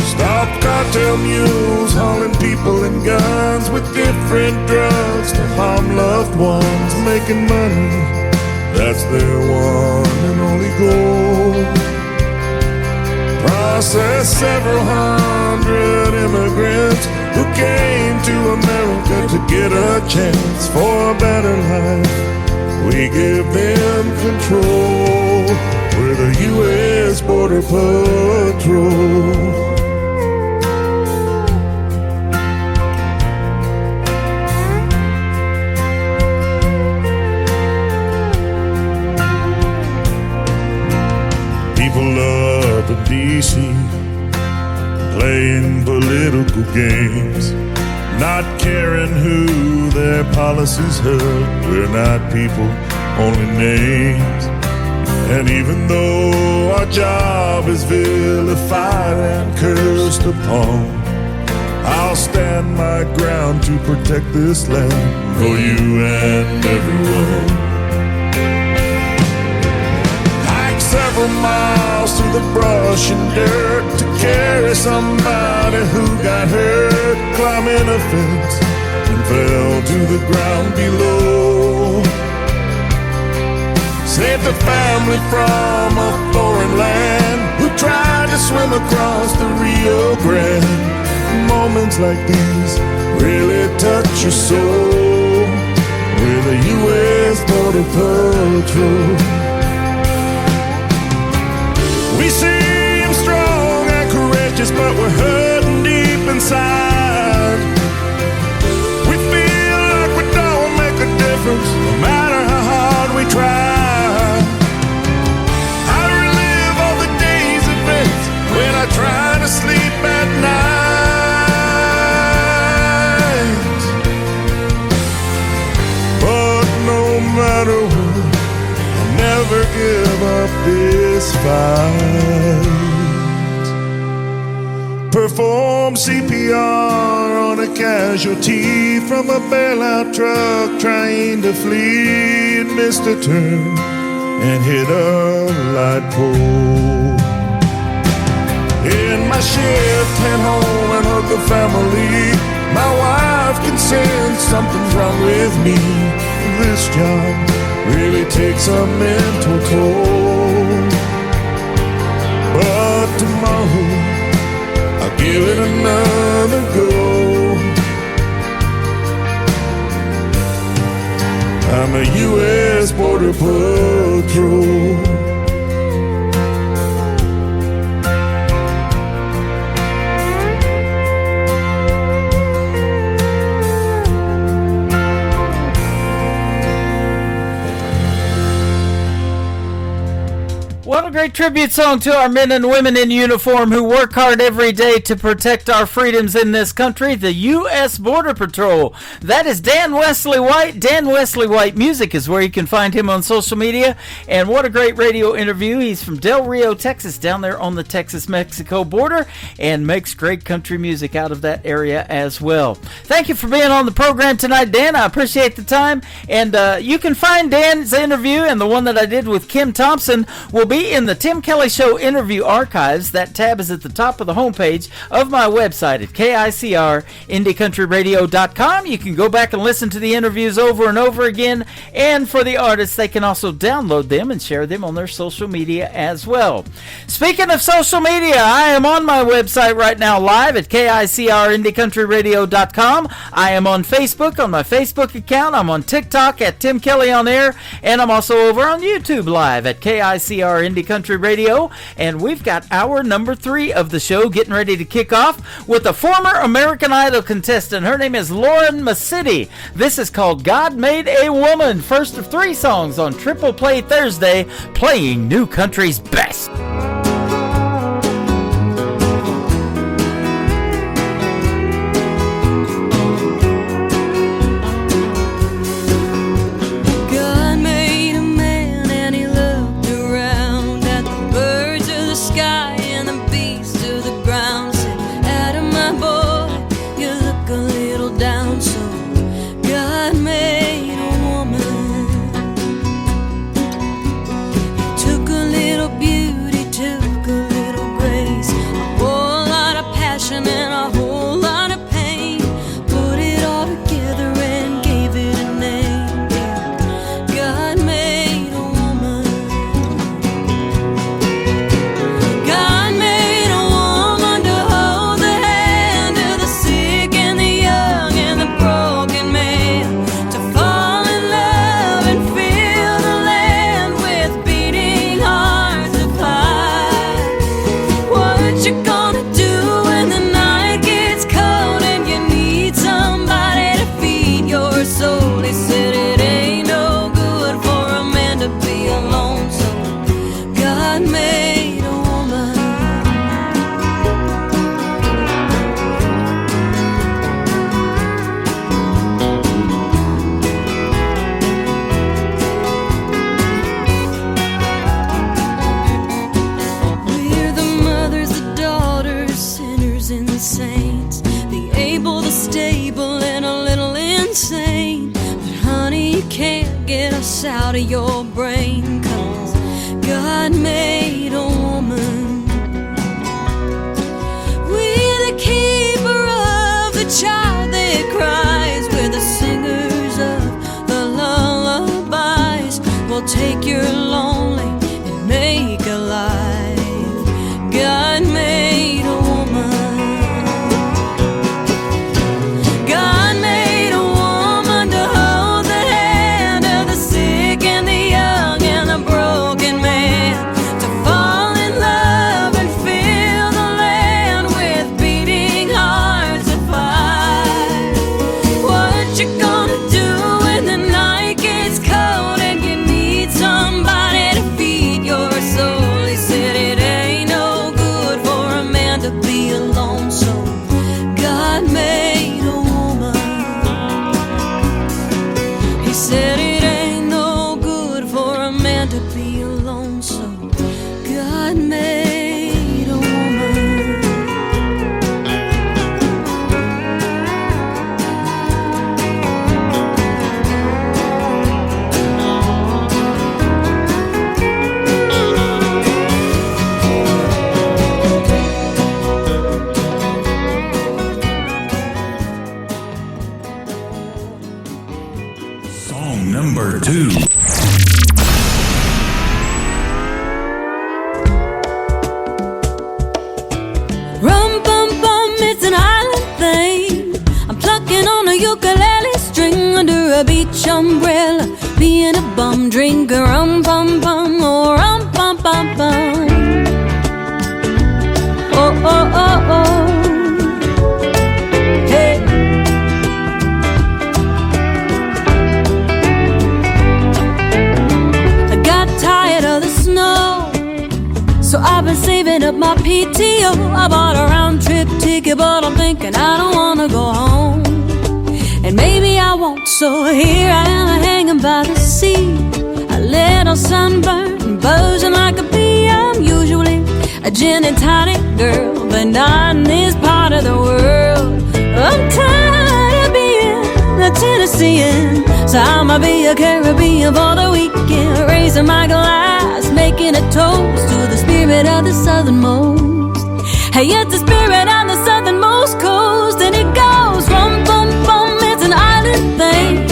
Stop cartel mules hauling people and guns with different drugs to harm loved ones, making money. That's their one and only goal. Process several hundred immigrants who came to America to get a chance for a better life. We give them control. We're the U.S. Border Patrol. Up in D.C., playing political games, not caring who their policies hurt. We're not people, only names. And even though our job is vilified and cursed upon, I'll stand my ground to protect this land for you and everyone. Several miles through the brush and dirt to carry somebody who got hurt, climbing a fence and fell to the ground below. Save the family from a foreign land who tried to swim across the Rio Grande. Moments like these really touch your soul. We're the U.S. Border Patrol. We seem strong and courageous, but we're hurting deep inside. We feel like we don't make a difference, no matter how hard we try. I relive all the days' events when I try to sleep at night. But no matter what, I'll never give up this fight. Perform CPR on a casualty from a bailout truck trying to flee. It missed a turn and hit a light pole. In my shift, head home and hug the family. My wife can sense something's wrong with me. This job really takes a mental toll. But tomorrow I'll give it another go. I'm a U.S. Border Patrol. What a great tribute song to our men and women in uniform who work hard every day to protect our freedoms in this country, the U.S. Border Patrol. That is Dan Wesley White. Dan Wesley White Music is where you can find him on social media. And what a great radio interview. He's from Del Rio, Texas, down there on the Texas-Mexico border, and makes great country music out of that area as well. Thank you for being on the program tonight, Dan. I appreciate the time. And you can find Dan's interview and the one that I did with Kim Thompson will be in the Tim Kelly Show interview archives. That tab is at the top of the homepage of my website at KICRIndieCountryRadio.com. You can go back and listen to the interviews over and over again. And for the artists, they can also download them and share them on their social media as well. Speaking of social media, I am on my website right now live at KICRIndieCountryRadio.com. I am on Facebook on my Facebook account. I'm on TikTok at Tim Kelly on Air. And I'm also over on YouTube live at KICR Indie Country Radio, and we've got hour number 3 of the show getting ready to kick off with a former American Idol contestant. Her name is Lauren Masidi. This is called God Made a Woman, first of 3 songs on Triple Play Thursday, playing New Country's best. Out of your brain, 'cause God made a woman. We're the keeper of the child that cries. We're the singers of the lullabies. We'll take your lonely and make alive. God made a woman. God made a woman to hold the hand of the sick and the young and the broken man, to fall in love and fill the land with beating hearts that fight. What you gonna do when the night gets cold and you need somebody to feed your soul? He said it ain't no good for a man to be alone, so God made a woman. He said it ain't no good for a man to be alone, so God made a woman. Song number 2. Rum bum bum, it's an island thing. I'm plucking on a ukulele string under a beach umbrella, being a bum drinker. Rum bum bum, oh rum bum bum bum. Oh oh oh oh. Hey. I got tired of the snow my PTO. I bought a round-trip ticket, but I'm thinking I don't wanna go home. And maybe I won't, so here I am hanging by the sea, a little sunburned, buzzing like a bee. I'm usually a gin and tonic girl, but not in this part of the world. I'm tired of being a Tennessean, so I'ma be a Caribbean for the weekend, raising my glass, making a toast to the spirit of the southernmost. Hey, it's the spirit on the southernmost coast, and it goes rum, bum, bum. It's an island thing.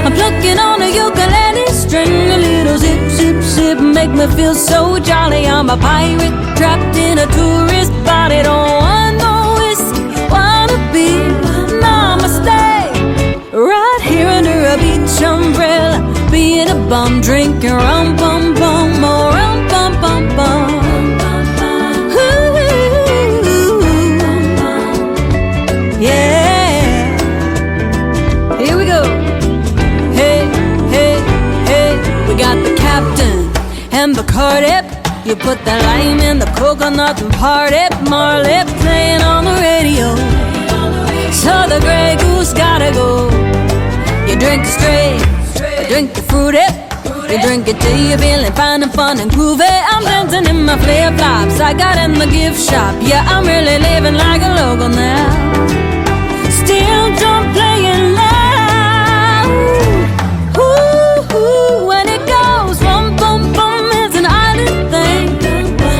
I'm plucking on a ukulele string, a little zip, zip, zip, make me feel so jolly. I'm a pirate trapped in a tourist body. Don't want no whiskey, wanna be namaste. Right here under a beach umbrella, being a bum, drinking rum, bum, bum, more rum, bum, bum, bum. Ooh, yeah. Here we go. Hey, hey, hey. We got the captain and the Bacardi. You put the lime in the coconut and party. Marley playing on the radio, so the Grey Goose gotta go. You drink it straight, you drink it fruity, you drink it till you're feeling fine and fun and groovy. I'm dancing in my flip-flops I got in the gift shop. Yeah, I'm really living like a local now. Still don't playing loud. Ooh, ooh, when it goes rum, bum, bum, it's an island thing.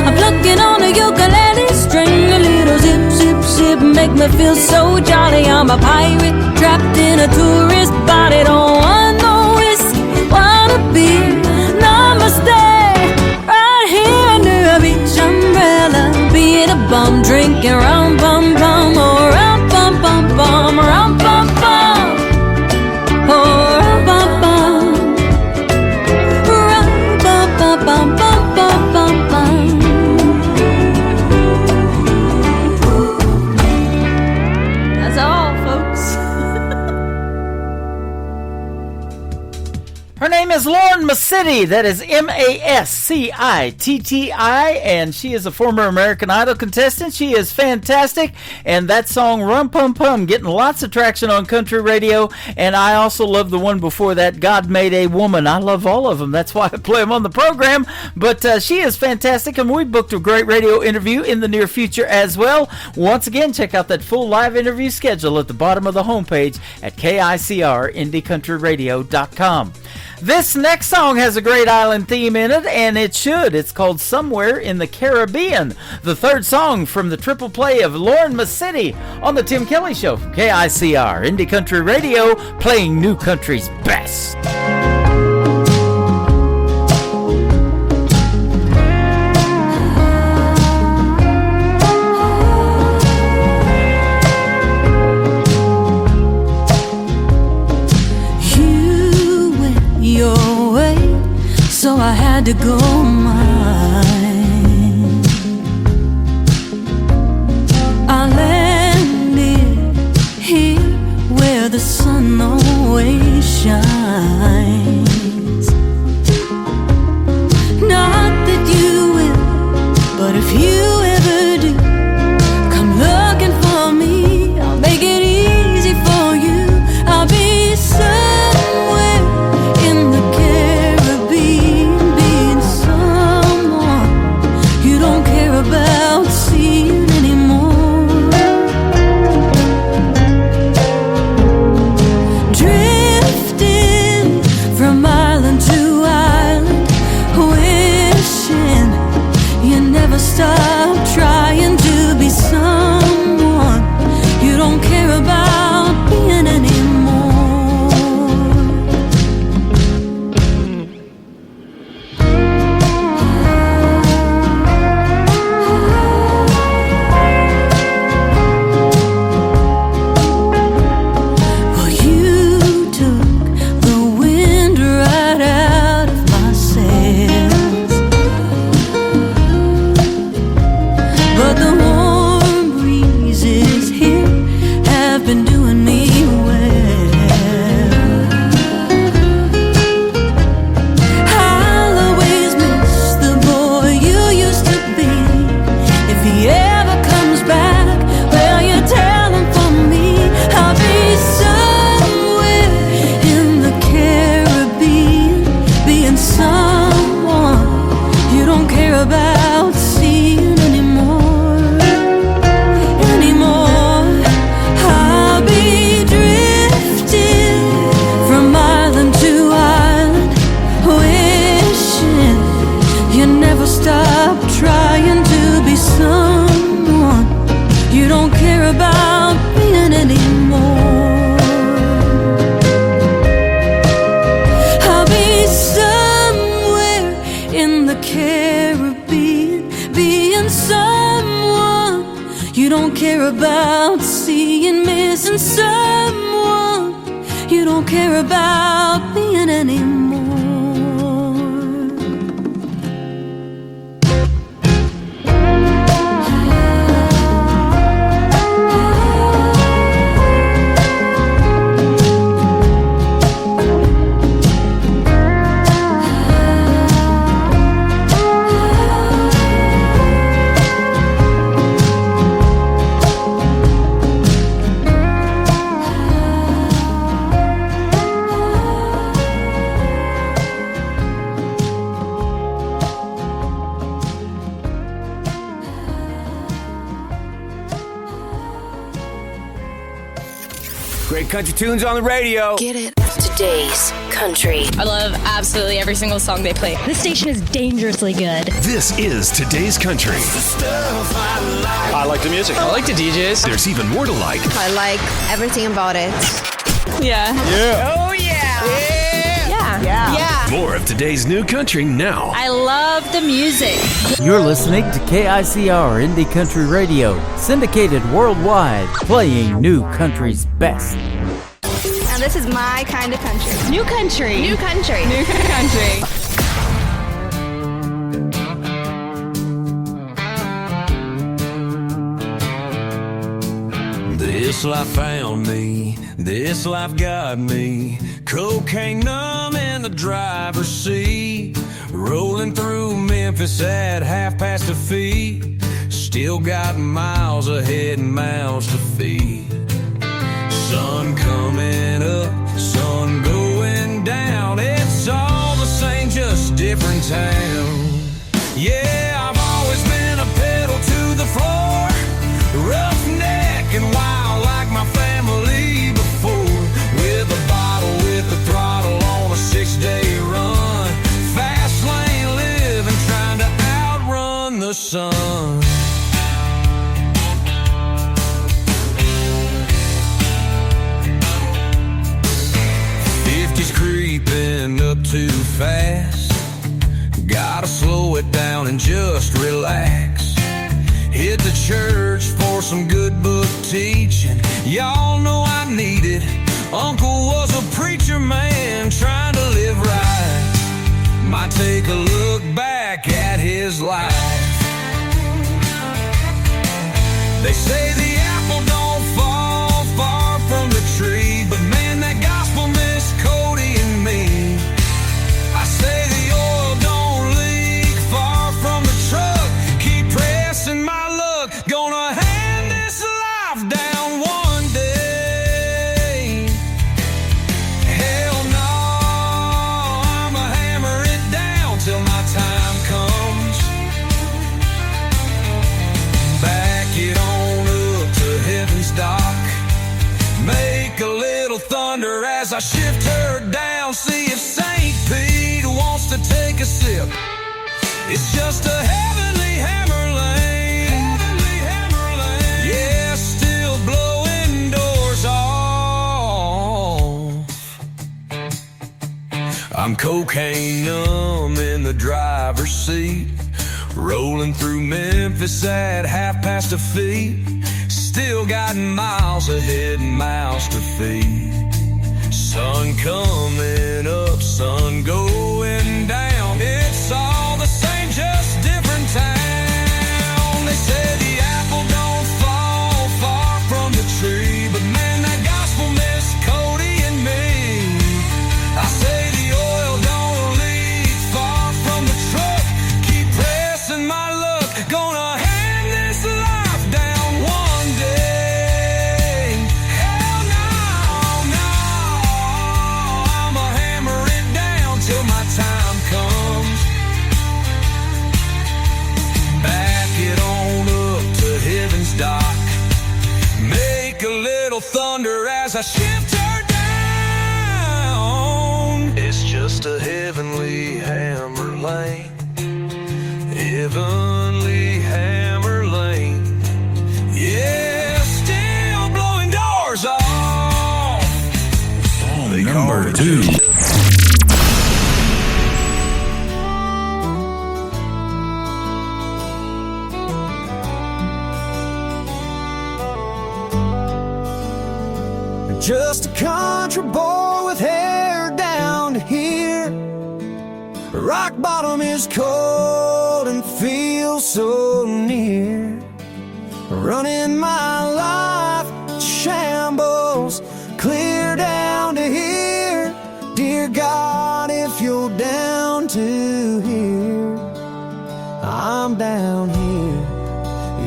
I'm plucking on a ukulele string, a little zip, zip, zip, make me feel so jolly. I'm a pirate trapped in a tourist body. Don't want no whiskey, wanna be namaste. Right here under a beach umbrella, being a bum, drinking rum, bum, bum, or rum, bum, bum, bum, rum, bum, bum, or rum, bum, bum, rum, bum, bum, bum, bum, bum, bum, bum. That's all, folks. Her name is Lauren Mascitti. That is Mascitti, and she is a former American Idol contestant. She is fantastic, and that song Rum Pum Pum getting lots of traction on country radio. And I also love the one before that, God Made a Woman. I love all of them. That's why I play them on the program. But she is fantastic, and we booked a great radio interview in the near future as well. Once again, check out that full live interview schedule at the bottom of the homepage at KICRIndieCountryRadio.com. This next song has a great island theme in it, and it should. It's called Somewhere in the Caribbean, the third song from the triple play of Lauren Mascitti on the Tim Kelly Show from KICR Indie Country Radio, playing new country's best. Your way, so I had to go mine. I landed here where the sun always shines. Not that you will, but if you ever do, come looking for me. I'll make it easy for you. I'll be somewhere in the Caribbean, being someone you don't care about seeing anymore. Drifting from island to island, wishing you never stop to someone you don't care about being anymore. Great country tunes on the radio. Get it. Today's country. I love absolutely every single song they play. This station is dangerously good. This is Today's Country. I like the music. I like the DJs. There's even more to like. I like everything about it. Yeah. Yeah. Oh, yeah. Yeah. More of today's new country now. I love the music. You're listening to KICR Indie Country Radio, syndicated worldwide, playing new country's best. Now this is my kind of country. New country. New country. New country. This life found me, this life got me. Cocaine numb in the driver's seat, rolling through Memphis at 1:30 feet. Still got miles ahead and mouths to feed. Sun coming up, sun going down. It's all the same, just different town. Yeah, I've always been a pedal to the floor, roughneck and wild like my family before. With a bottle, with the throttle on a 6-day run. Fast lane living, trying to outrun the sun. Creeping up too fast, gotta slow it down and just relax. Hit the church for some good book teaching, y'all know I need it. Uncle was a preacher man trying to live right. Might take a look back at his life. They say the apple don't fall far from the tree, but man, that gospel missed Cody and me. I say the oil don't leak far from the truck, keep pressing my luck, gonna hand this life down one day. Hell no, I'ma hammer it down till my time comes. Back it on up to heaven's dock, make a little thunder as I shift her down. See if St. Pete wants to take a sip. It's just a heavenly hammer lane. Yeah, still blowing doors off. I'm cocaine numb in the driver's seat, rolling through Memphis at 1:30 feet. Still got miles ahead and mouths to feed. Sun coming up, sun going down. It's all the same, just different town. They say the apple don't fall far from the tree, but man, that gospel missed Cody and me. I say the oil don't leak far from the truck, keep pressing my luck, gonna hand this life down one day. Hell no, no, I'ma hammer it down till my time comes. Back it on up to heaven's dock, make a little thunder as I shift her down. It's just a heavenly hammer lane, heavenly hammer lane. Yeah, still blowing doors off. Number 2. just a country boy with hair down to here. Rock bottom is cold and feels so near. Running my life to shambles, clear down to here. Dear God, if you're down to here, I'm down here.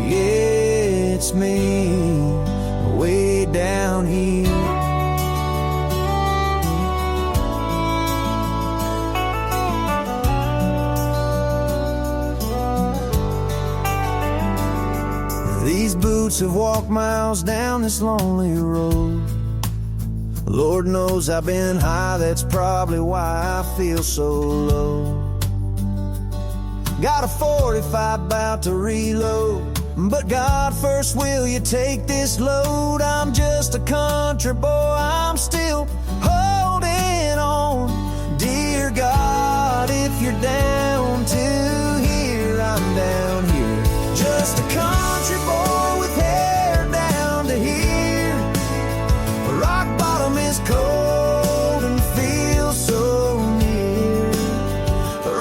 Yeah, it's me, way down here. These boots have walked miles down this lonely road. Lord knows I've been high, that's probably why I feel so low. Got a 45 about to reload, but God first, will you take this load? I'm just a country boy, I'm still holding on. Dear God, if you're down to here, I'm down here. Just a country boy with hair down to here. Rock bottom is cold and feels so near.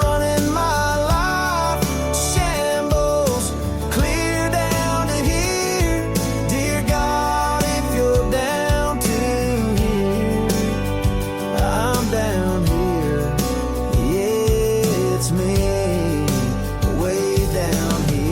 Running my life shambles, clear down to here. Dear God, if you're down to here, I'm down here. Yeah, it's me, way down here.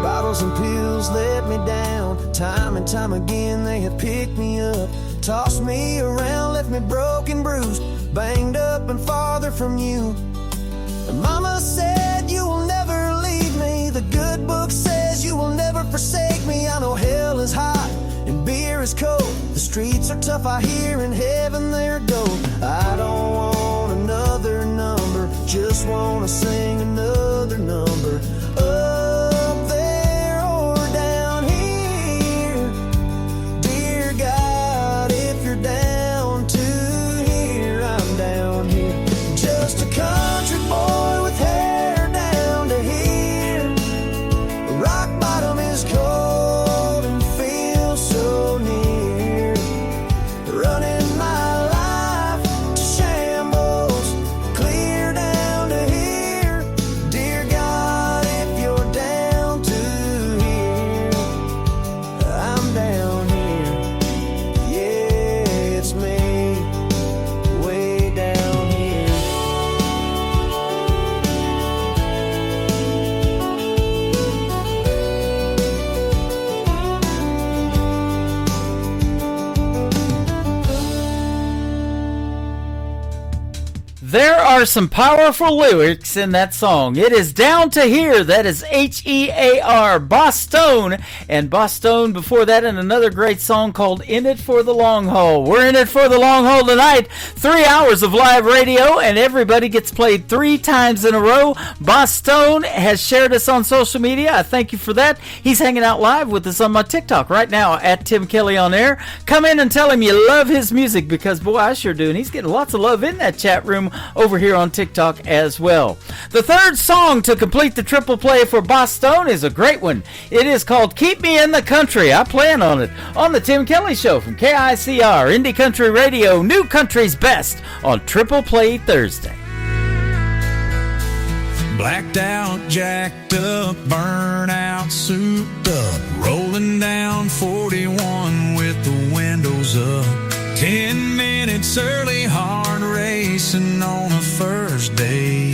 Bottles and pills let me down. Time and time again they have picked me up, tossed me around, left me broken, bruised, banged up and farther from you. Mama said you will never leave me. The good book says you will never forsake me. I know hell is hot and beer is cold. The streets are tough, I hear, in heaven they're gold. I don't want another number, just wanna sing another number. Up there or down here. Dear God, if you're down to here, I'm down here. Just a country boy with hair down to here. Rock bottom is cold and feels so near. Running my life to shambles, clear down to here. Dear God, if you're down to here, I'm down here. Yeah, it's me, way down here. There are some powerful lyrics in that song. It is Down to Here. That is H-E-A-R, Boss Stone. And Boss Stone before that in another great song called In It for the Long Haul. We're in it for the long haul tonight. 3 hours of live radio, and everybody gets played 3 times in a row. Boss Stone has shared us on social media. I thank you for that. He's hanging out live with us on my TikTok right now at Tim Kelly on Air. Come in and tell him you love his music, because boy, I sure do. And he's getting lots of love in that chat room over here on TikTok as well. The third song to complete the triple play for Boss Stone is a great one. It is called Keep Me in the Country. I plan on it on the Tim Kelly Show from KICR, Indie Country Radio, New Country's Best on Triple Play Thursday. Blacked out, jacked up, burnout, souped up, rolling down 41 with the windows up. 10 minutes early, hard racing on a first day.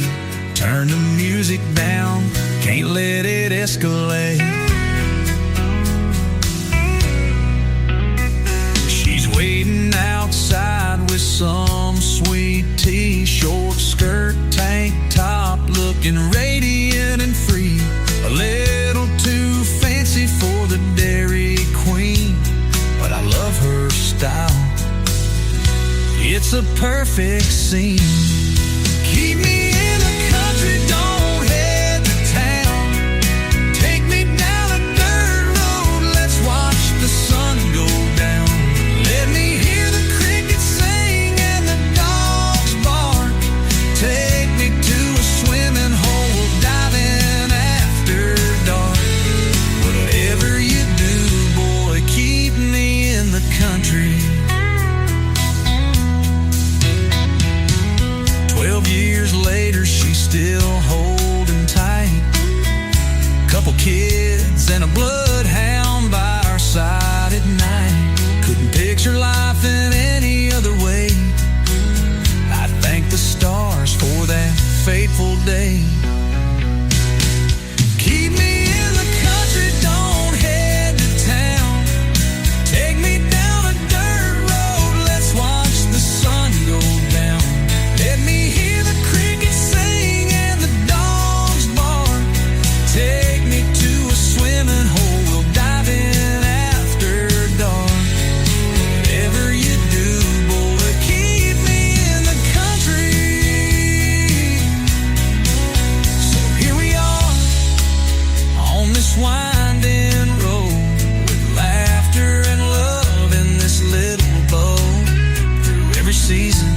Turn the music down, can't let it escalate. She's waiting outside with some sweet tea, short skirt, tank top, looking radiant and free. A little too fancy for the Dairy Queen, but I love her style. It's a perfect scene. Keep me in the country, don't head to town. Take me down a dirt road, let's watch the sun go down. Let me hear the crickets sing and the dogs bark. day. Keep me in the country, don't head to town. Take me down a dirt road, let's watch the sun go down. Let me hear the crickets sing and the dogs bark. Take me to a swimming hole, we'll dive in after dark. Whatever you do, boy, keep me in the country. So here we are on this winding road, with laughter and love in this little boat. Through every season,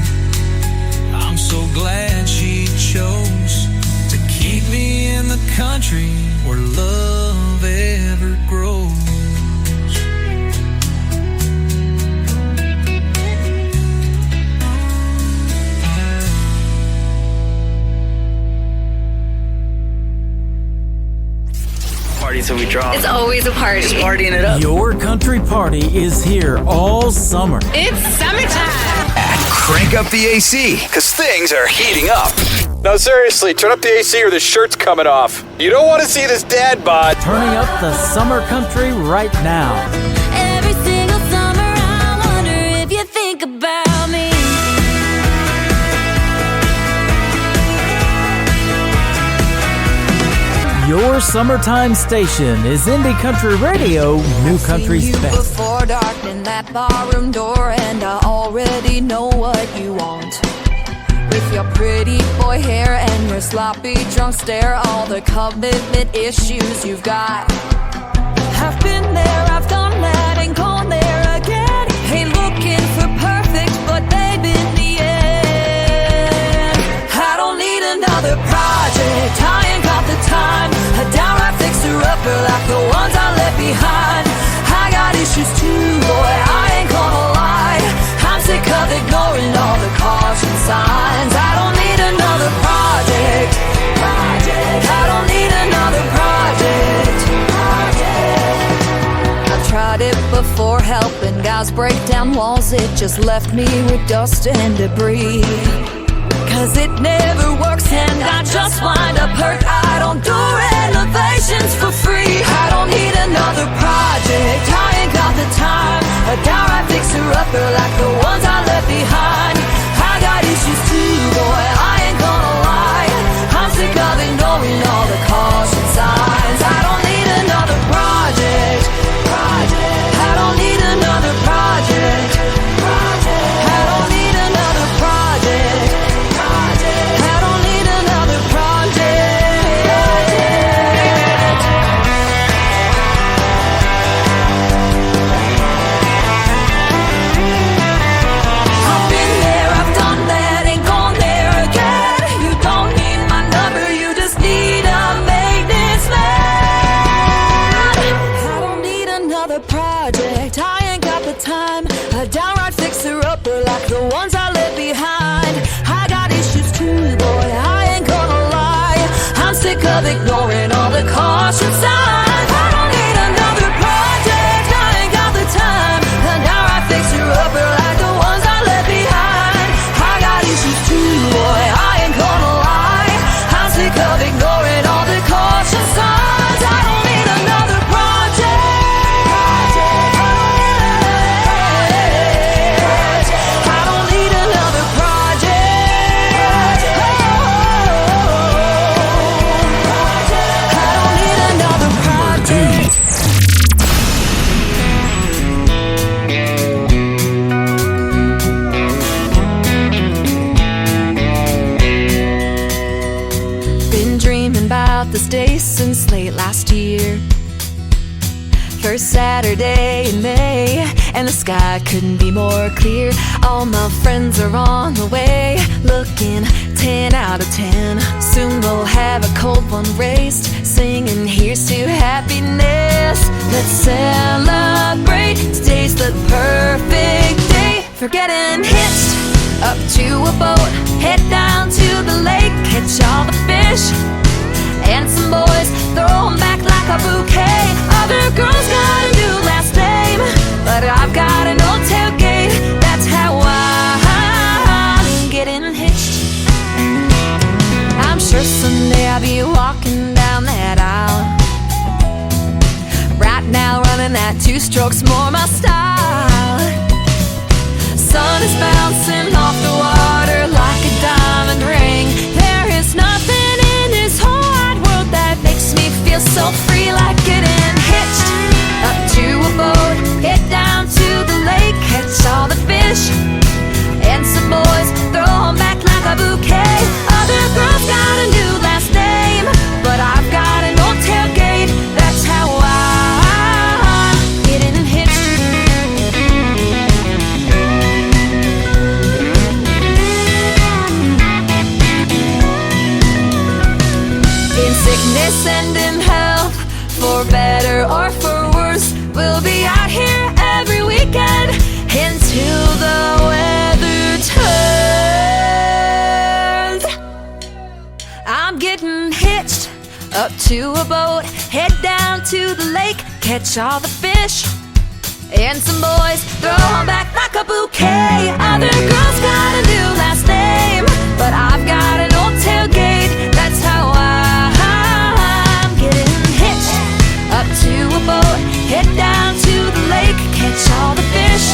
I'm so glad she chose to keep me in the country where love ever grows. Party till we drop. It's always a party. Just partying it up. Your country party is here all summer. It's summertime. Crank up the AC, because things are heating up. No, seriously, turn up the AC or the shirt's coming off. You don't want to see this dad bod. Turning up the summer country right now. Every single summer I wonder if you think about me. Your summertime station is Indie Country Radio, New Country's Seen you best. before dark in that barroom door, and I already know what you want. With your pretty boy hair and your sloppy drunk stare, all the commitment issues you've got. I've been there, I've done that, and gone there again. Ain't looking for perfect, but babe, in the end, I don't need another project. I ain't got the time. A downright fixer-upper like the ones I left behind. I got issues too, boy, I ain't gonna lie. I'm sick of ignoring all the caution signs. I don't need another project. I don't need another project. I've tried it before, helping guys break down walls. It just left me with dust and debris. Cause it never works and I just wind up hurt. I don't do renovations for free. I don't need another project. I ain't got the time. A downright fixer-upper like the ones I left behind. I got issues too, boy, I ain't gonna lie. I'm sick of ignoring all the caution signs. I don't need another project. I don't need another project. I don't need another project. I don't need another project. I've been there, I've done that, ain't gone there again. You don't need my number, you just need a maintenance man. I don't need another project, I ain't got the time. A downright fixer-upper like the ones I left behind. I got issues too, boy, I ain't gonna lie. I'm sick of ignoring all the caution signs. I don't need another project, I ain't got the time. A downright fixer-upper like the ones I left behind. I got issues too, boy, I ain't gonna lie. I'm sick of ignoring all the caution signs. I don't need another project. I don't need another project. I don't need another project. Been dreaming about this day since late last year. First Saturday in May, and the sky couldn't be more clear. All my friends are on the way, looking 10 out of 10. Soon we'll have a cold one raised, singing here's to happiness. Let's celebrate, today's the perfect day for getting hitched up to a boat. Head down to the lake, catch all the fish and some boys, throw 'em back like a bouquet. Other girls got a new last name, but I've got an old tailgate. That's how I'm getting hitched. I'm sure 2 strokes more my style. Sun is bouncing off the water like a diamond ring. There is nothing in this whole wide world that makes me feel so free, like getting hitched up to a boat, head down to the lake, catch all the fish, and some boys throw 'em back like a bouquet. Other girls got a new last name, but I've got an old tailgate. That's how I'm getting hitched. In sickness and in health, for better or for worse, we'll be out here every weekend until the weather turns. I'm getting hitched up to a boat, head down to the lake, catch all the fish, and some boys throw 'em back like a bouquet. Other girls got a new last name, but I've got an old tailgate. That's how I'm getting hitched up to a boat, head down to the lake, catch all the fish,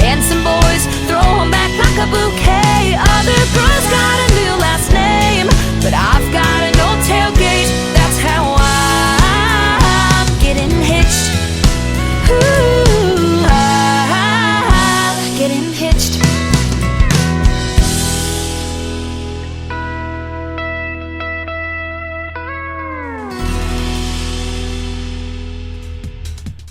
and some boys throw 'em back like a bouquet. Other girls got a new last name, but I've got an old tailgate. That's how I'm getting hitched. Ooh, I'm getting hitched.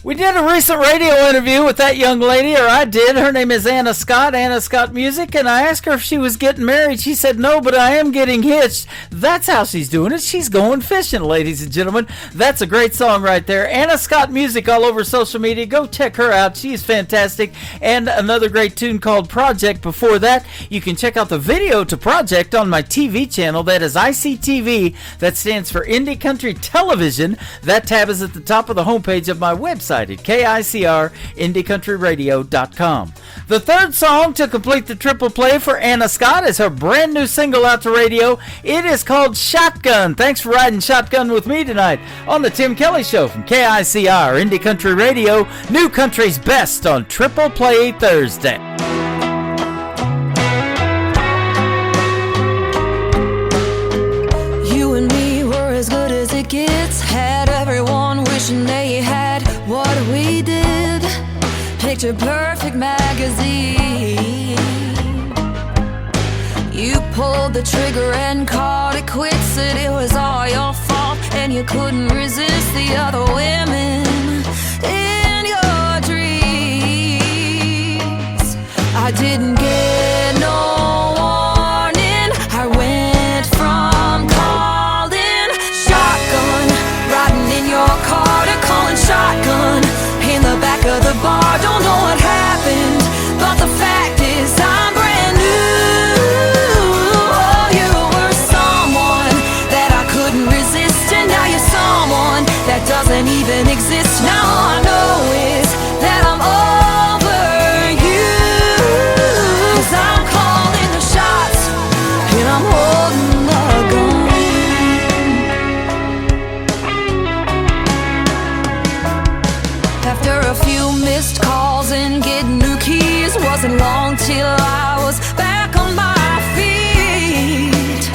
We did a recent radio interview with that young lady, or I did. Her name is Anna Scott, Anna Scott Music, and I asked her if she was getting married. She said no, but I am getting hitched. That's how she's doing it. She's going fishing, ladies and gentlemen. That's a great song right there. Anna Scott Music all over social media. Go check her out. She's fantastic. And another great tune called Project. Before that, you can check out the video to Project on my TV channel. That is ICTV. That stands for Indie Country Television. That tab is at the top of the homepage of my website at KICR-IndieCountryRadio.com. The third song to complete the triple play for Anna Scott is her brand new single out to radio. It is called Shotgun. Thanks for riding shotgun with me tonight on the Tim Kelly Show from KICR Indie Country Radio, New Country's best on Triple Play Thursday. You and me were as good as it gets. Had everyone wishing they had what we did. Picture Perfect magazine. You pulled the trigger and called it quits. Said it was all your fault and you couldn't resist the other women in your dreams. I didn't get no warning. I went from calling shotgun, riding in your car, to calling shotgun in the back of the bar. Don't know what happened, but the fact is I'm brand new. Oh, you were someone that I couldn't resist, and now you're someone that doesn't even exist. Now all I know is that I'm over you. 'Cause I'm calling the shots and I'm holding the gun. After a few missed calls and getting new keys, wasn't long till I was back on my feet.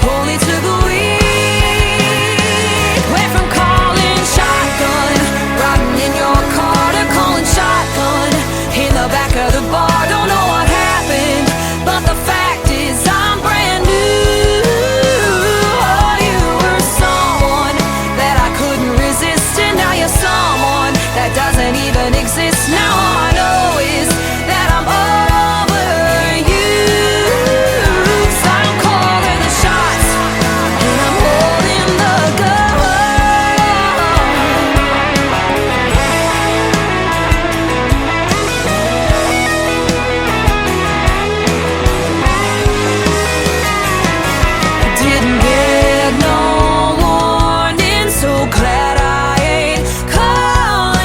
Only took a week. Went from calling shotgun, riding in your car, to calling shotgun in the back of the bar. Don't know what happened, but the fact is I'm brand new. Oh, you were someone that I couldn't resist, and now you're someone that doesn't even exist. Now all I know is that I'm over you. 'Cause I'm calling the shots and I'm holding the gun. Didn't get no warning, so glad I ain't calling.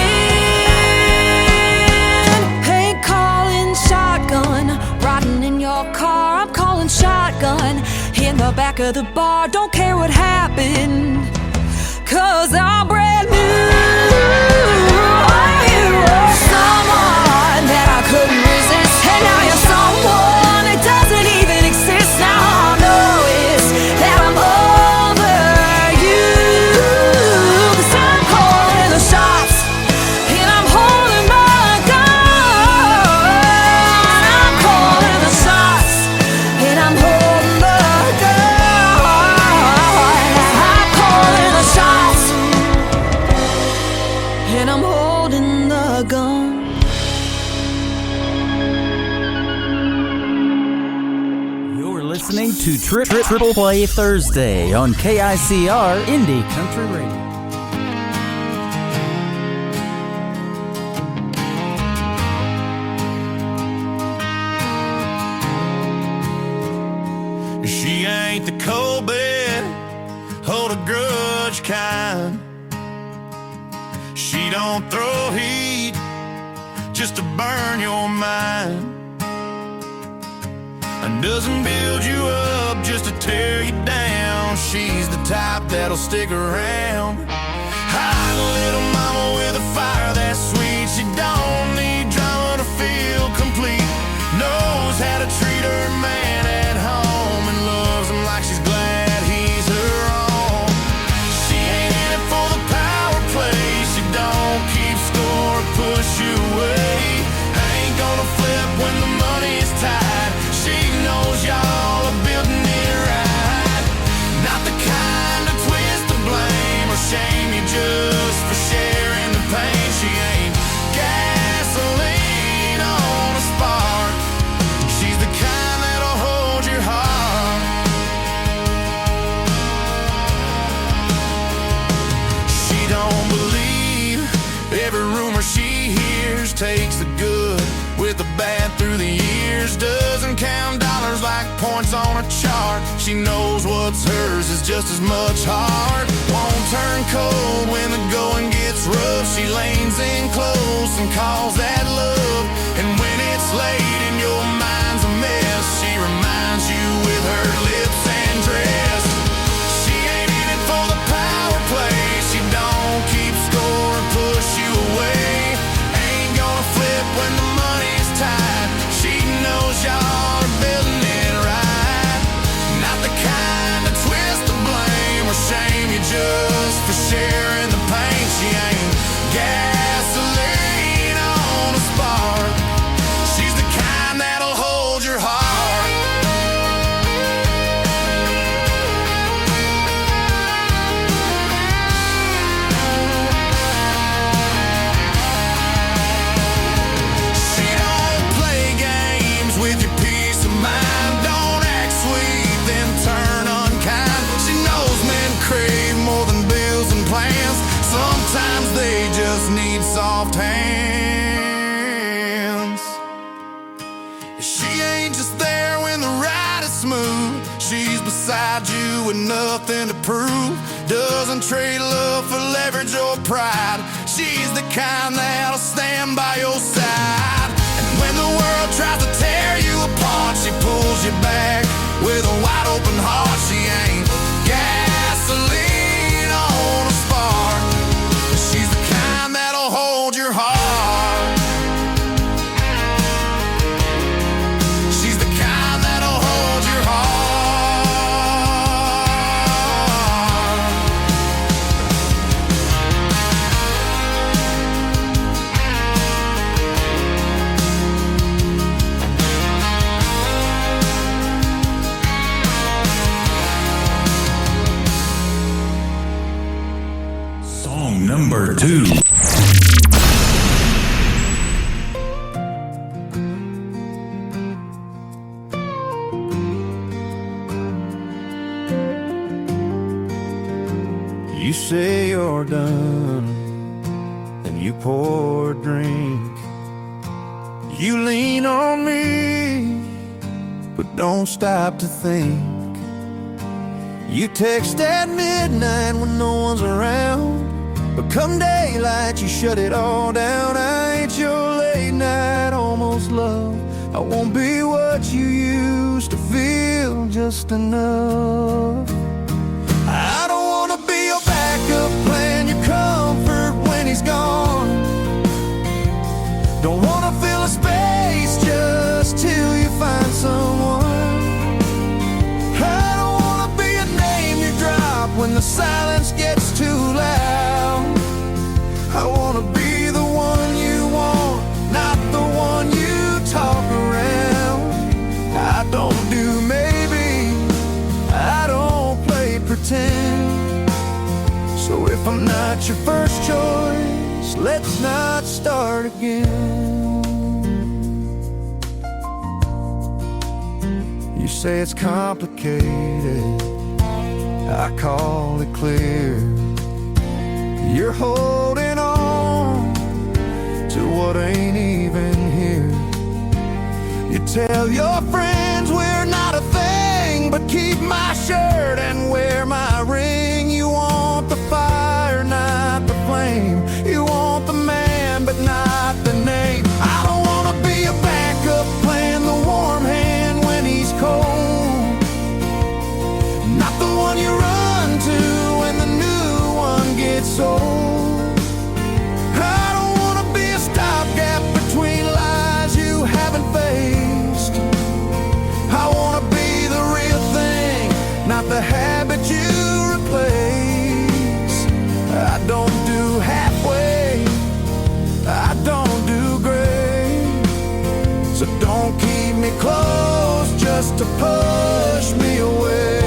Ain't calling shotgun, riding in your car. I'm calling shotgun in the back of the bar. Don't care what happened, 'cause I'm brand new. someone that I couldn't resist, and now you're someone that doesn't even exist. Now all I know is that I'm over you. 'Cause I'm calling the shots, and I'm holding my gun. I'm calling the shots, and I'm holding the gun. I'm calling the shots, and I'm holding the gun. You're listening to Triple Play Thursday on KICR Indie Country Radio. She ain't the cold bed, hold a grudge kind. She don't throw heat just to burn your mind, and doesn't build you up just to tear you down. She's the type that'll stick around. Hot little mama with a fire that's sweet. She don't need drama to feel complete. Knows how to treat her man at home and loves him like she's glad he's her own. She ain't in it for the power play. She don't keep score or push you away. Ain't gonna flip when the money's tight. She knows y'all are building it right. Not the kind to twist the blame or shame you just for sharing the pain. She ain't gasoline on a spark. She's the kind that'll hold your heart. She don't believe every rumor she hears. Takes the good with the bad through the years. Doesn't count dollars like points on a chart. She knows what's hers is just as much heart. Won't turn cold when the going gets rough. She leans in close and calls that love. And when it's late and your mind's a mess, she reminds you with her lips and dress. She ain't in it for the power play. She don't keep score or push you away. Ain't gonna flip when the money's tight. She knows y'all are building it right. Not the kind to twist the blame or shame you just for sharing the pain. She ain't gasoline on a spark. She's the kind that'll hold your heart. She don't play games with your peace of mind. Don't act sweet, then turn unkind. She knows men crave more than bills and plans. Sometimes they just need soft hands. She ain't just there when the ride is smooth. She's beside you with nothing to prove. Doesn't trade love for leverage or pride. She's the kind that'll stand by your side. And when the world tries to tear you apart, she pulls you back with a wide open heart. She ain't gasoline on a spark. She's the kind that'll hold your heart. She's the kind that'll hold your heart. Song number 2. You say you're done, and you pour a drink. You lean on me, but don't stop to think. You text at midnight when no one's around, but come daylight you shut it all down. I ain't your late night almost love. I won't be what you used to feel, just enough. I don't wanna be your backup plan, your comfort when he's gone. the silence gets too loud. I wanna be the one you want, not the one you talk around. I don't do maybe, I don't play pretend. So if I'm not your first choice, let's not start again. You say it's complicated, I call it clear. You're holding on to what ain't even here. You tell your friends we're not a thing, but keep my shirt and wear my ring. You want the fire, not the flame. You want the man, but not the name. I don't wanna be a backup plan, the warm hand when he's cold, not the one you run to when the new one gets old. I don't wanna be a stopgap between lies you haven't faced. I wanna be the real thing, not the habit you replace. I don't do halfway, I don't do great. So don't keep me close just to push me away.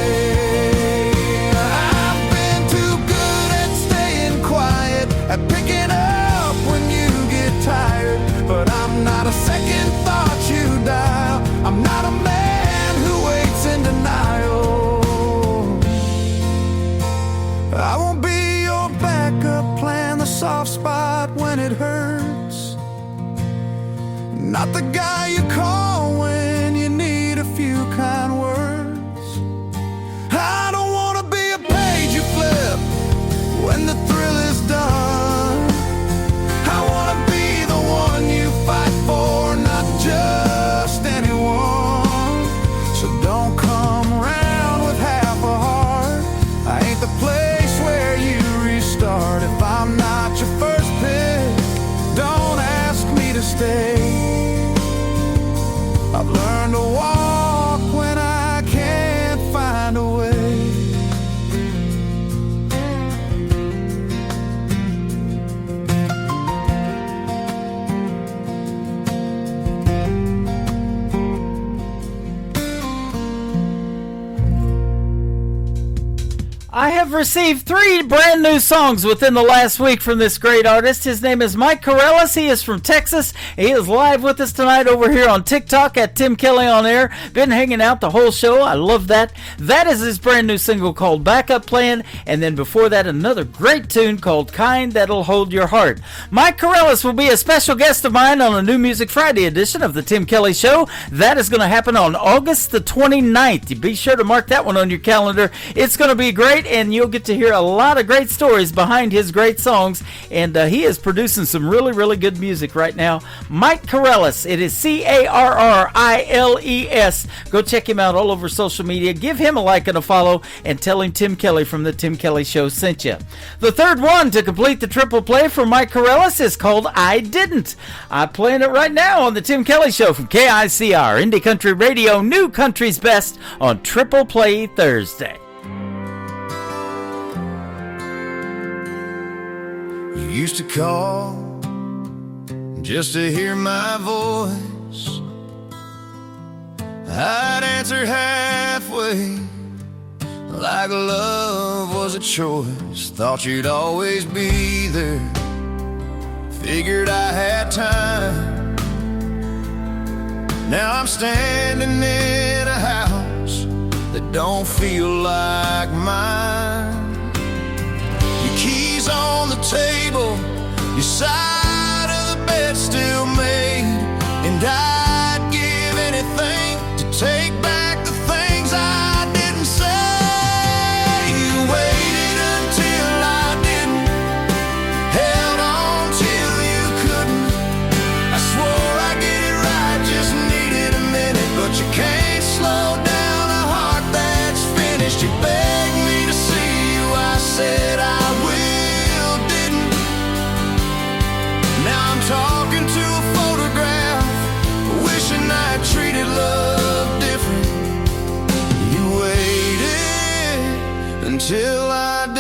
I've been too good at staying quiet, at picking up when you get tired. But I'm not a second thought you dial. I'm not a man who waits in denial. I won't be your backup plan, the soft spot when it hurts, not the guy you call when you need a few kind words. I don't wanna be a page you flip when the thrill is done. I wanna be the one you fight for, not just anyone. So don't come around with half a heart. I ain't the place where you restart. If I'm not your first pick, don't ask me to stay. I've learned to walk when I can't find a way. I have received 3 brand new songs within the last week from this great artist. His name is Mike Corellis. He is from Texas. He is live with us tonight over here on TikTok at Tim Kelly on Air. Been hanging out the whole show. I love that. That is his brand new single called Backup Plan. And then before that, another great tune called Kind That'll Hold Your Heart. Mike Corellis will be a special guest of mine on a New Music Friday edition of the Tim Kelly Show. That is going to happen on August the 29th. You be sure to mark that one on your calendar. It's going to be great, and you'll get to hear a lot of great stories behind his great songs. And he is producing some really, really good music right now. Mike Corellis. It is Carriles. Go check him out all over social media. Give him a like and a follow, and tell him Tim Kelly from the Tim Kelly Show sent you. The third one to complete the triple play for Mike Corellis is called I Didn't. I'm playing it right now on the Tim Kelly Show from KICR, Indie Country Radio, New Country's Best on Triple Play Thursday. You used to call just to hear my voice. I'd answer halfway, like love was a choice. Thought you'd always be there, figured I had time. Now I'm standing in a house that don't feel like mine. Your keys on the table, your side of the bed still made, and I'd give anything to take back the things I didn't say. You waited until I didn't, held on till you couldn't. I swore I'd get it right, just needed a minute, but you can't slow down a heart that's finished. You begged me to see you, I said I will, didn't. Now I'm talking to a photograph, wishing I treated love different. You waited until I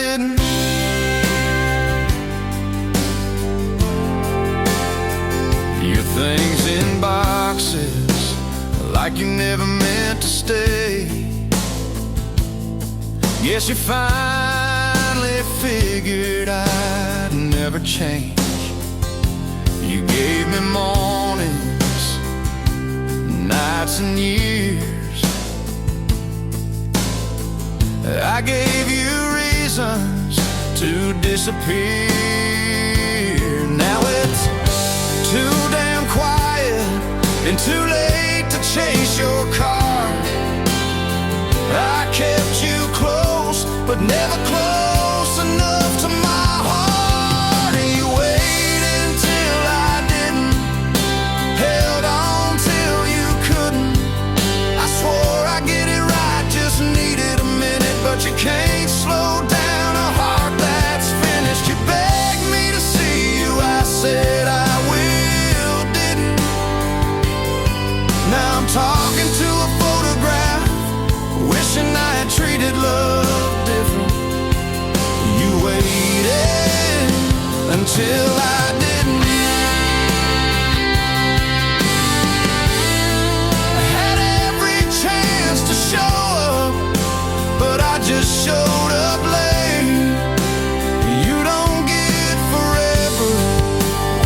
like you never meant to stay. Guess you finally figured I'd never change. You gave me mornings, nights and years. I gave you reasons to disappear. Now it's too damn quiet and too late to chase your car. I kept you close, but never close enough to my heart. And you waited till I didn't, held on till you couldn't. I swore I'd get it right, just needed a minute, but you can't slow down a heart that's finished. You begged me to see you, I said I will, didn't. Now I'm talking to a photograph, wishing I had treated love different. You waited until I didn't. I had every chance to show up, but I just showed up late. You don't get forever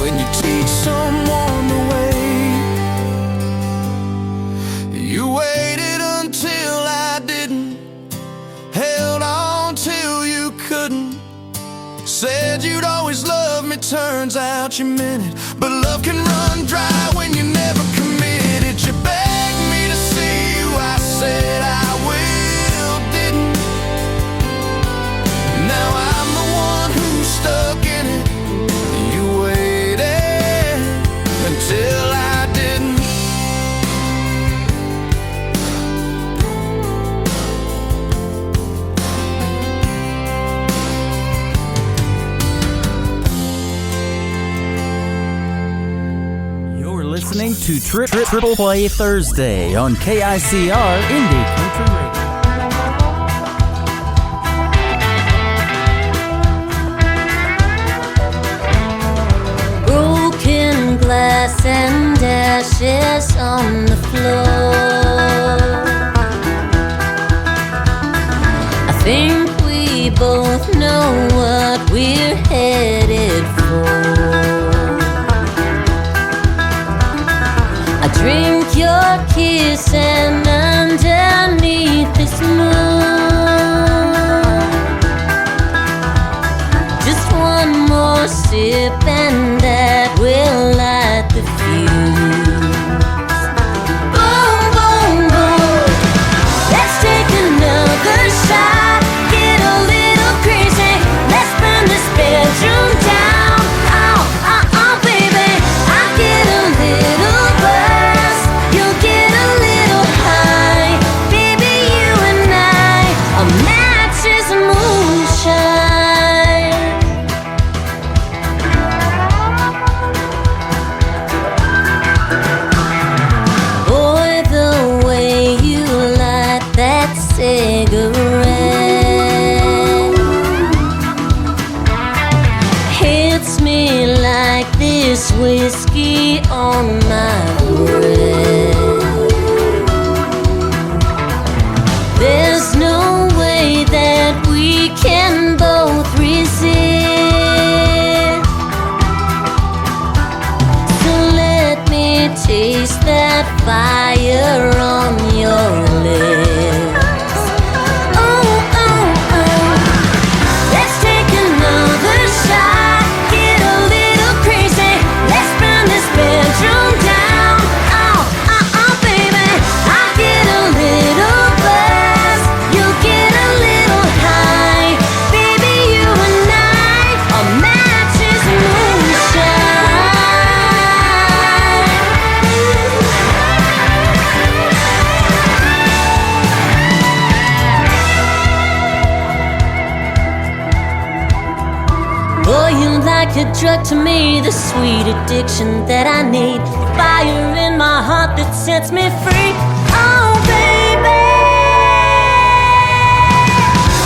when you teach someone to wait. You waited until I didn't, held on till you couldn't. Said you'd always love me, turns out you meant it. But love can run dry when you never committed. You begged me to see you, I said I will, didn't. Now I'm the one who's stuck in it. You waited until I didn't. You're listening to Triple Play Thursday on KICR Indie Country Radio. Broken glass and ashes on the floor. I think we both know what we're headed for. I drink your kiss and underneath this moon, just one more sip and that will light the fuse. Boom, boom, boom. Let's take another shot. Get a little crazy. Let's burn this bedroom down. Oh, oh, oh, baby. I get a little buzz. You'll get a little high. Baby, you and I are matches and moonshine. Boy, the way you light that cigarette hits me like this whiskey on my breath. There's no way that we can both resist. So let me taste that fire on your lips. Oh, oh, oh. Let's take another shot. Get a little crazy. Let's burn this bedroom down. Oh, oh, oh, baby. I get a little buzz. You'll get a little high. Baby, you and I are matches and moonshine. Boy, you're like a drug to me, the sweet addiction that I need, the fire in my heart that sets me free. Oh, baby,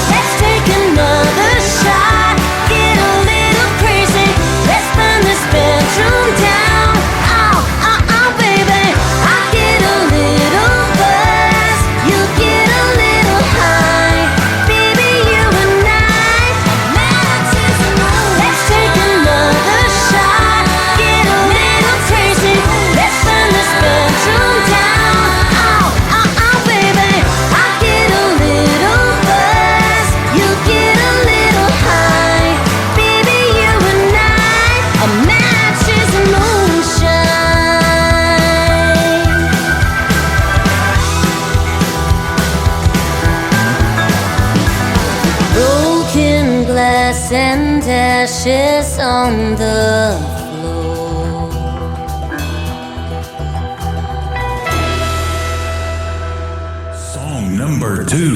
let's take another shot. Get a little crazy. Let's burn this bedroom down. Oh, oh, oh, baby, I get a little glass and ashes on the floor. Song number 2.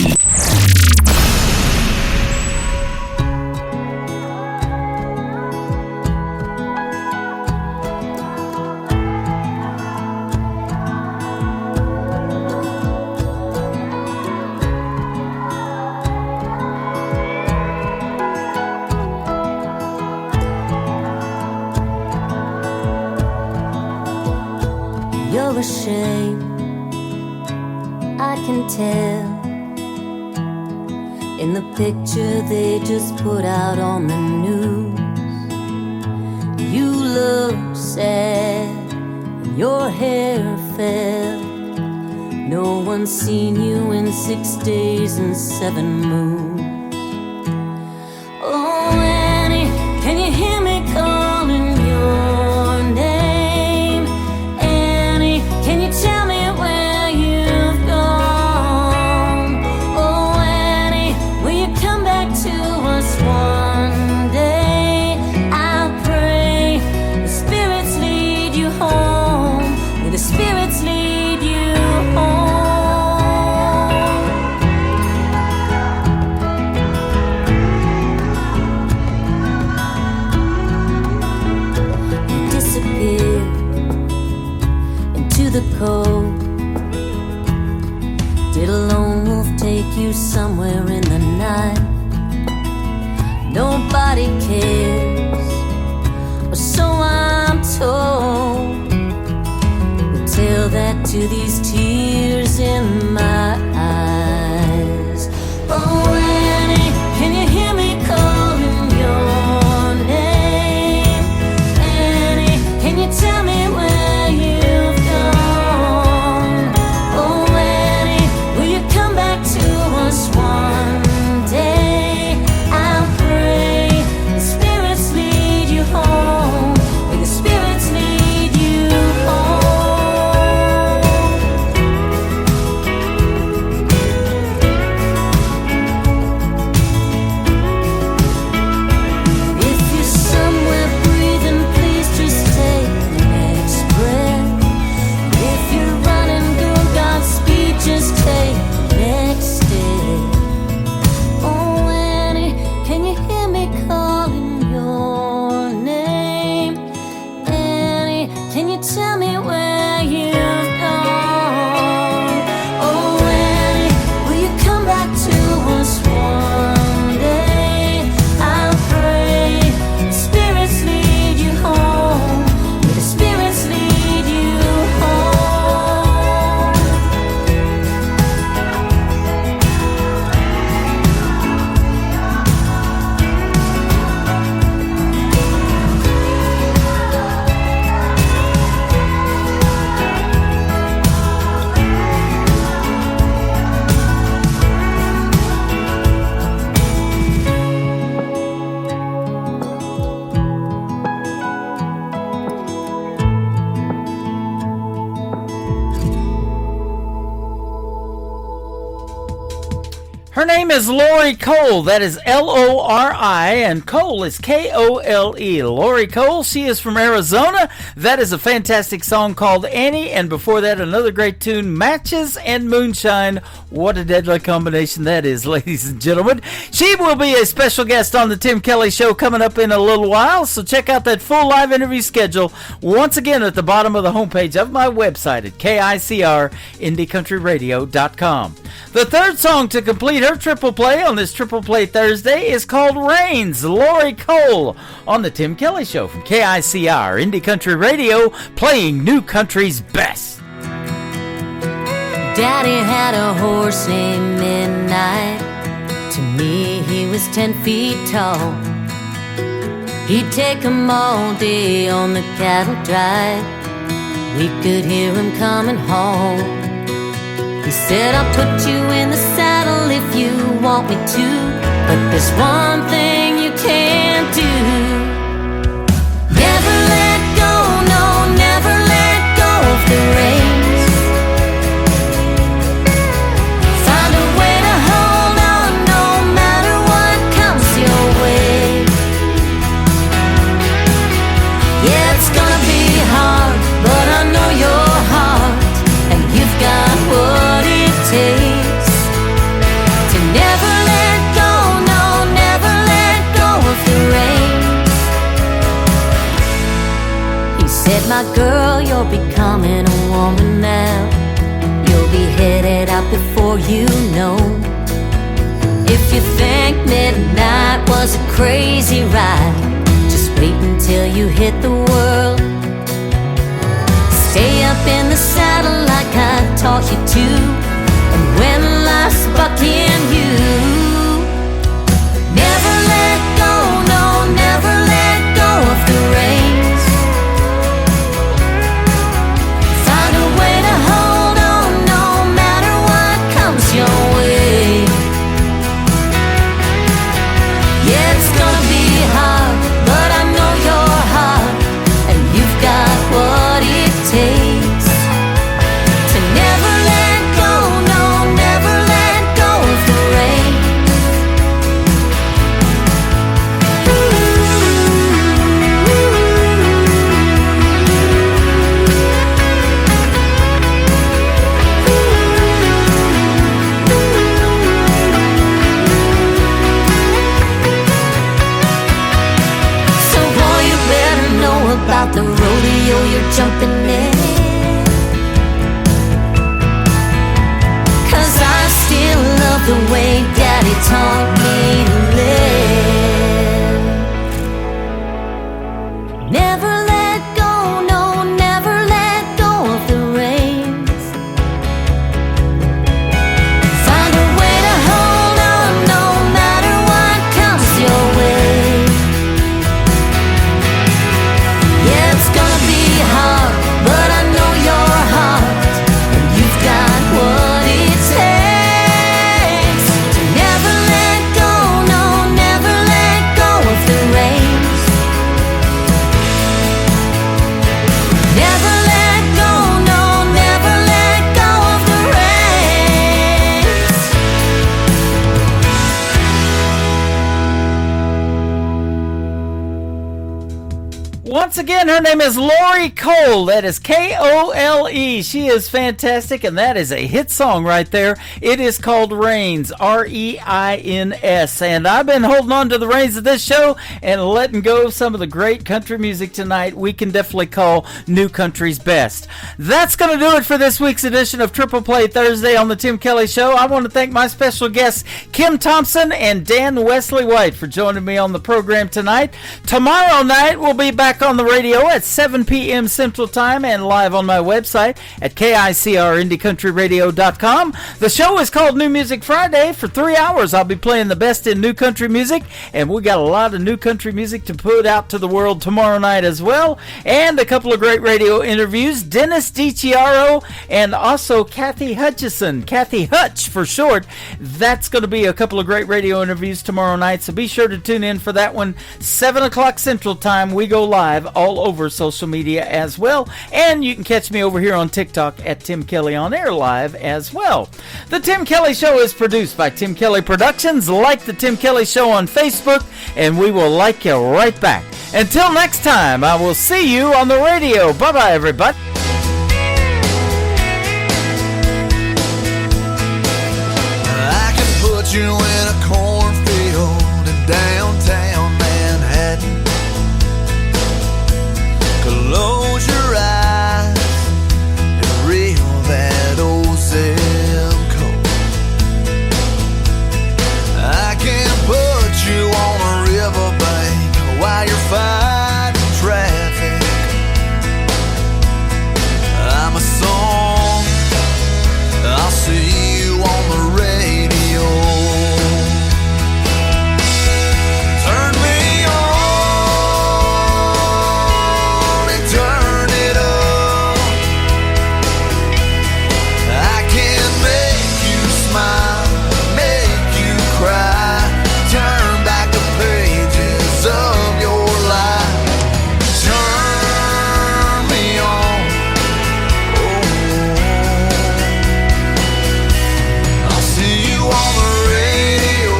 You're ashamed, I can tell. In the picture they just put out on the news, you look sad, and your hair fell. No one's seen you in 6 days and 7 moons. Oh, Annie, can you hear me calling your name? Annie, can you tell me where you've gone? Oh, Annie, will you come back to us one day? I pray the spirits lead you home. May the spirits lead you home. You disappeared into the cold. Did a lone wolf take you somewhere in the night? Nobody cares, or so I'm told. But tell that to these tears in my eyes. Oh, Annie, can you hear me calling your name? Annie, can you tell me where you've gone? Oh, Annie, will you come back to us one day? I pray the spirits lead you home. May the spirits lead you home. If you're somewhere breathing, please just take the next breath. If you're running, go Godspeed, just take the next step. Oh, Annie, can you hear me calling your name? Annie, can you tell me where you've gone? Oh, Annie, will you come back to us one day? I pray the spirits lead you home. May the spirits lead you home. Her name is Lori Cole. That is Lori, and Cole is Kole. Lori Cole, she is from Arizona. That is a fantastic song called Annie, and before that, another great tune, Matches and Moonshine. What a deadly combination that is, ladies and gentlemen. She will be a special guest on the Tim Kelly Show coming up in a little while, so check out that full live interview schedule once again at the bottom of the homepage of my website at KICRIndieCountryRadio.com. The third song to complete her triple play on this Triple Play Thursday is called Rains, Lori Cole, on the Tim Kelly Show from KICR Indie Country Radio, playing new country's best. Daddy had a horse named Midnight. To me, he was 10 feet tall. He'd take him all day on the cattle drive. We could hear him coming home. He said, I'll put you in the saddle if you want me to, but there's one thing you can't do. Never let go, no, never let go of the reins. Find a way to hold on no matter what comes your way. my girl, you're becoming a woman now. You'll be headed out before you know. If you think midnight was a crazy ride, just wait until you hit the world. Stay up in the saddle like I taught you to, and when life's bucking you, never let go, no, never let go of the reins. Find a way to hold on no matter what comes your way. Yeah, it's gonna be hard, but I know your heart, and you've got what it takes to never let go, no, never let go of the reins. So boy, you better know about the rodeo you're jumping in, 'cause I still love the way Daddy taught me to live. Never let go, no, never let go of the reins. Find a way to hold on no matter what comes your way. Yeah, it's gonna be hard, but I know your heart, and you've got what it takes to never let go, no, never let go of the reins. Never let go, no, never let go of the reins. Once again, her name is Lori Cole. That is Kole. She is fantastic, and that is a hit song right there. It is called Reins, Reins. And I've been holding on to the reins of this show and letting go of some of the great country music tonight we can definitely call new country's best. That's going to do it for this week's edition of Triple Play Thursday on the Tim Kelly Show. I want to thank my special guests, Kim Thompson and Dan Wesley White, for joining me on the program tonight. Tomorrow night, we'll be back on the radio at 7 p.m. Central Time and live on my website at KICRIndieCountryRadio.com. The show is called New Music Friday. For 3 hours, I'll be playing the best in new country music, and we got a lot of new country music to put out to the world tomorrow night as well, and a couple of great radio interviews. Dennis DiCiaro and also Kathy Hutchison, Kathy Hutch for short. That's going to be a couple of great radio interviews tomorrow night, so be sure to tune in for that one. 7 o'clock Central Time, we go live all over social media as well, and you can catch me over here on TikTok at Tim Kelly On Air Live as well. The Tim Kelly Show is produced by Tim Kelly Productions. Like the Tim Kelly Show on Facebook, and we will like you right back. Until next time, I will see you on the radio. Bye-bye, everybody. I can put you in a cornfield in downtown Manhattan. Close your eyes and reel that old zip code. I can put you on a riverbank while you're fighting traffic. I'm a song, I'll see you on the radio. Turn me on and turn it up. I can make you smile, make you cry, turn back the pages of your life. Turn me on, oh, I'll see you on the radio.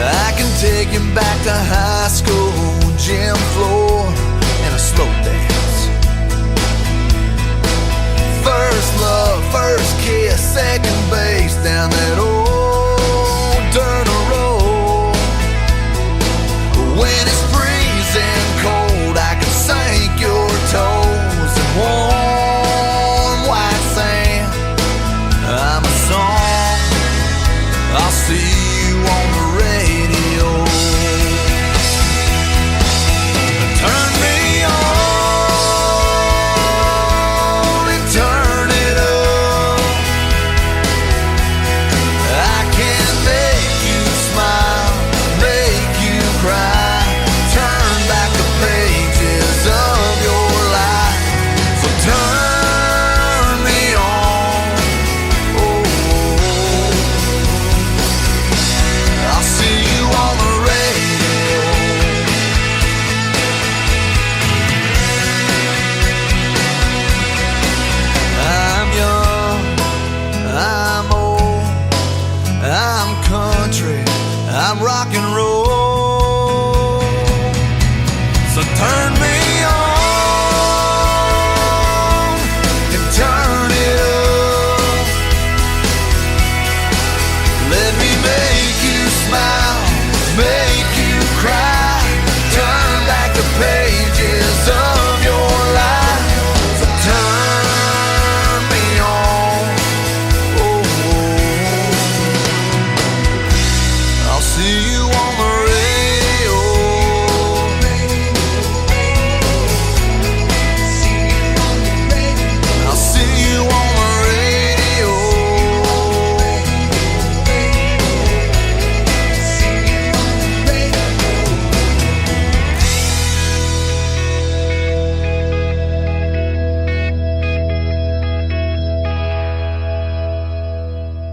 I can take you back to high school, gym floor, and a slow dance. First love, first kiss, second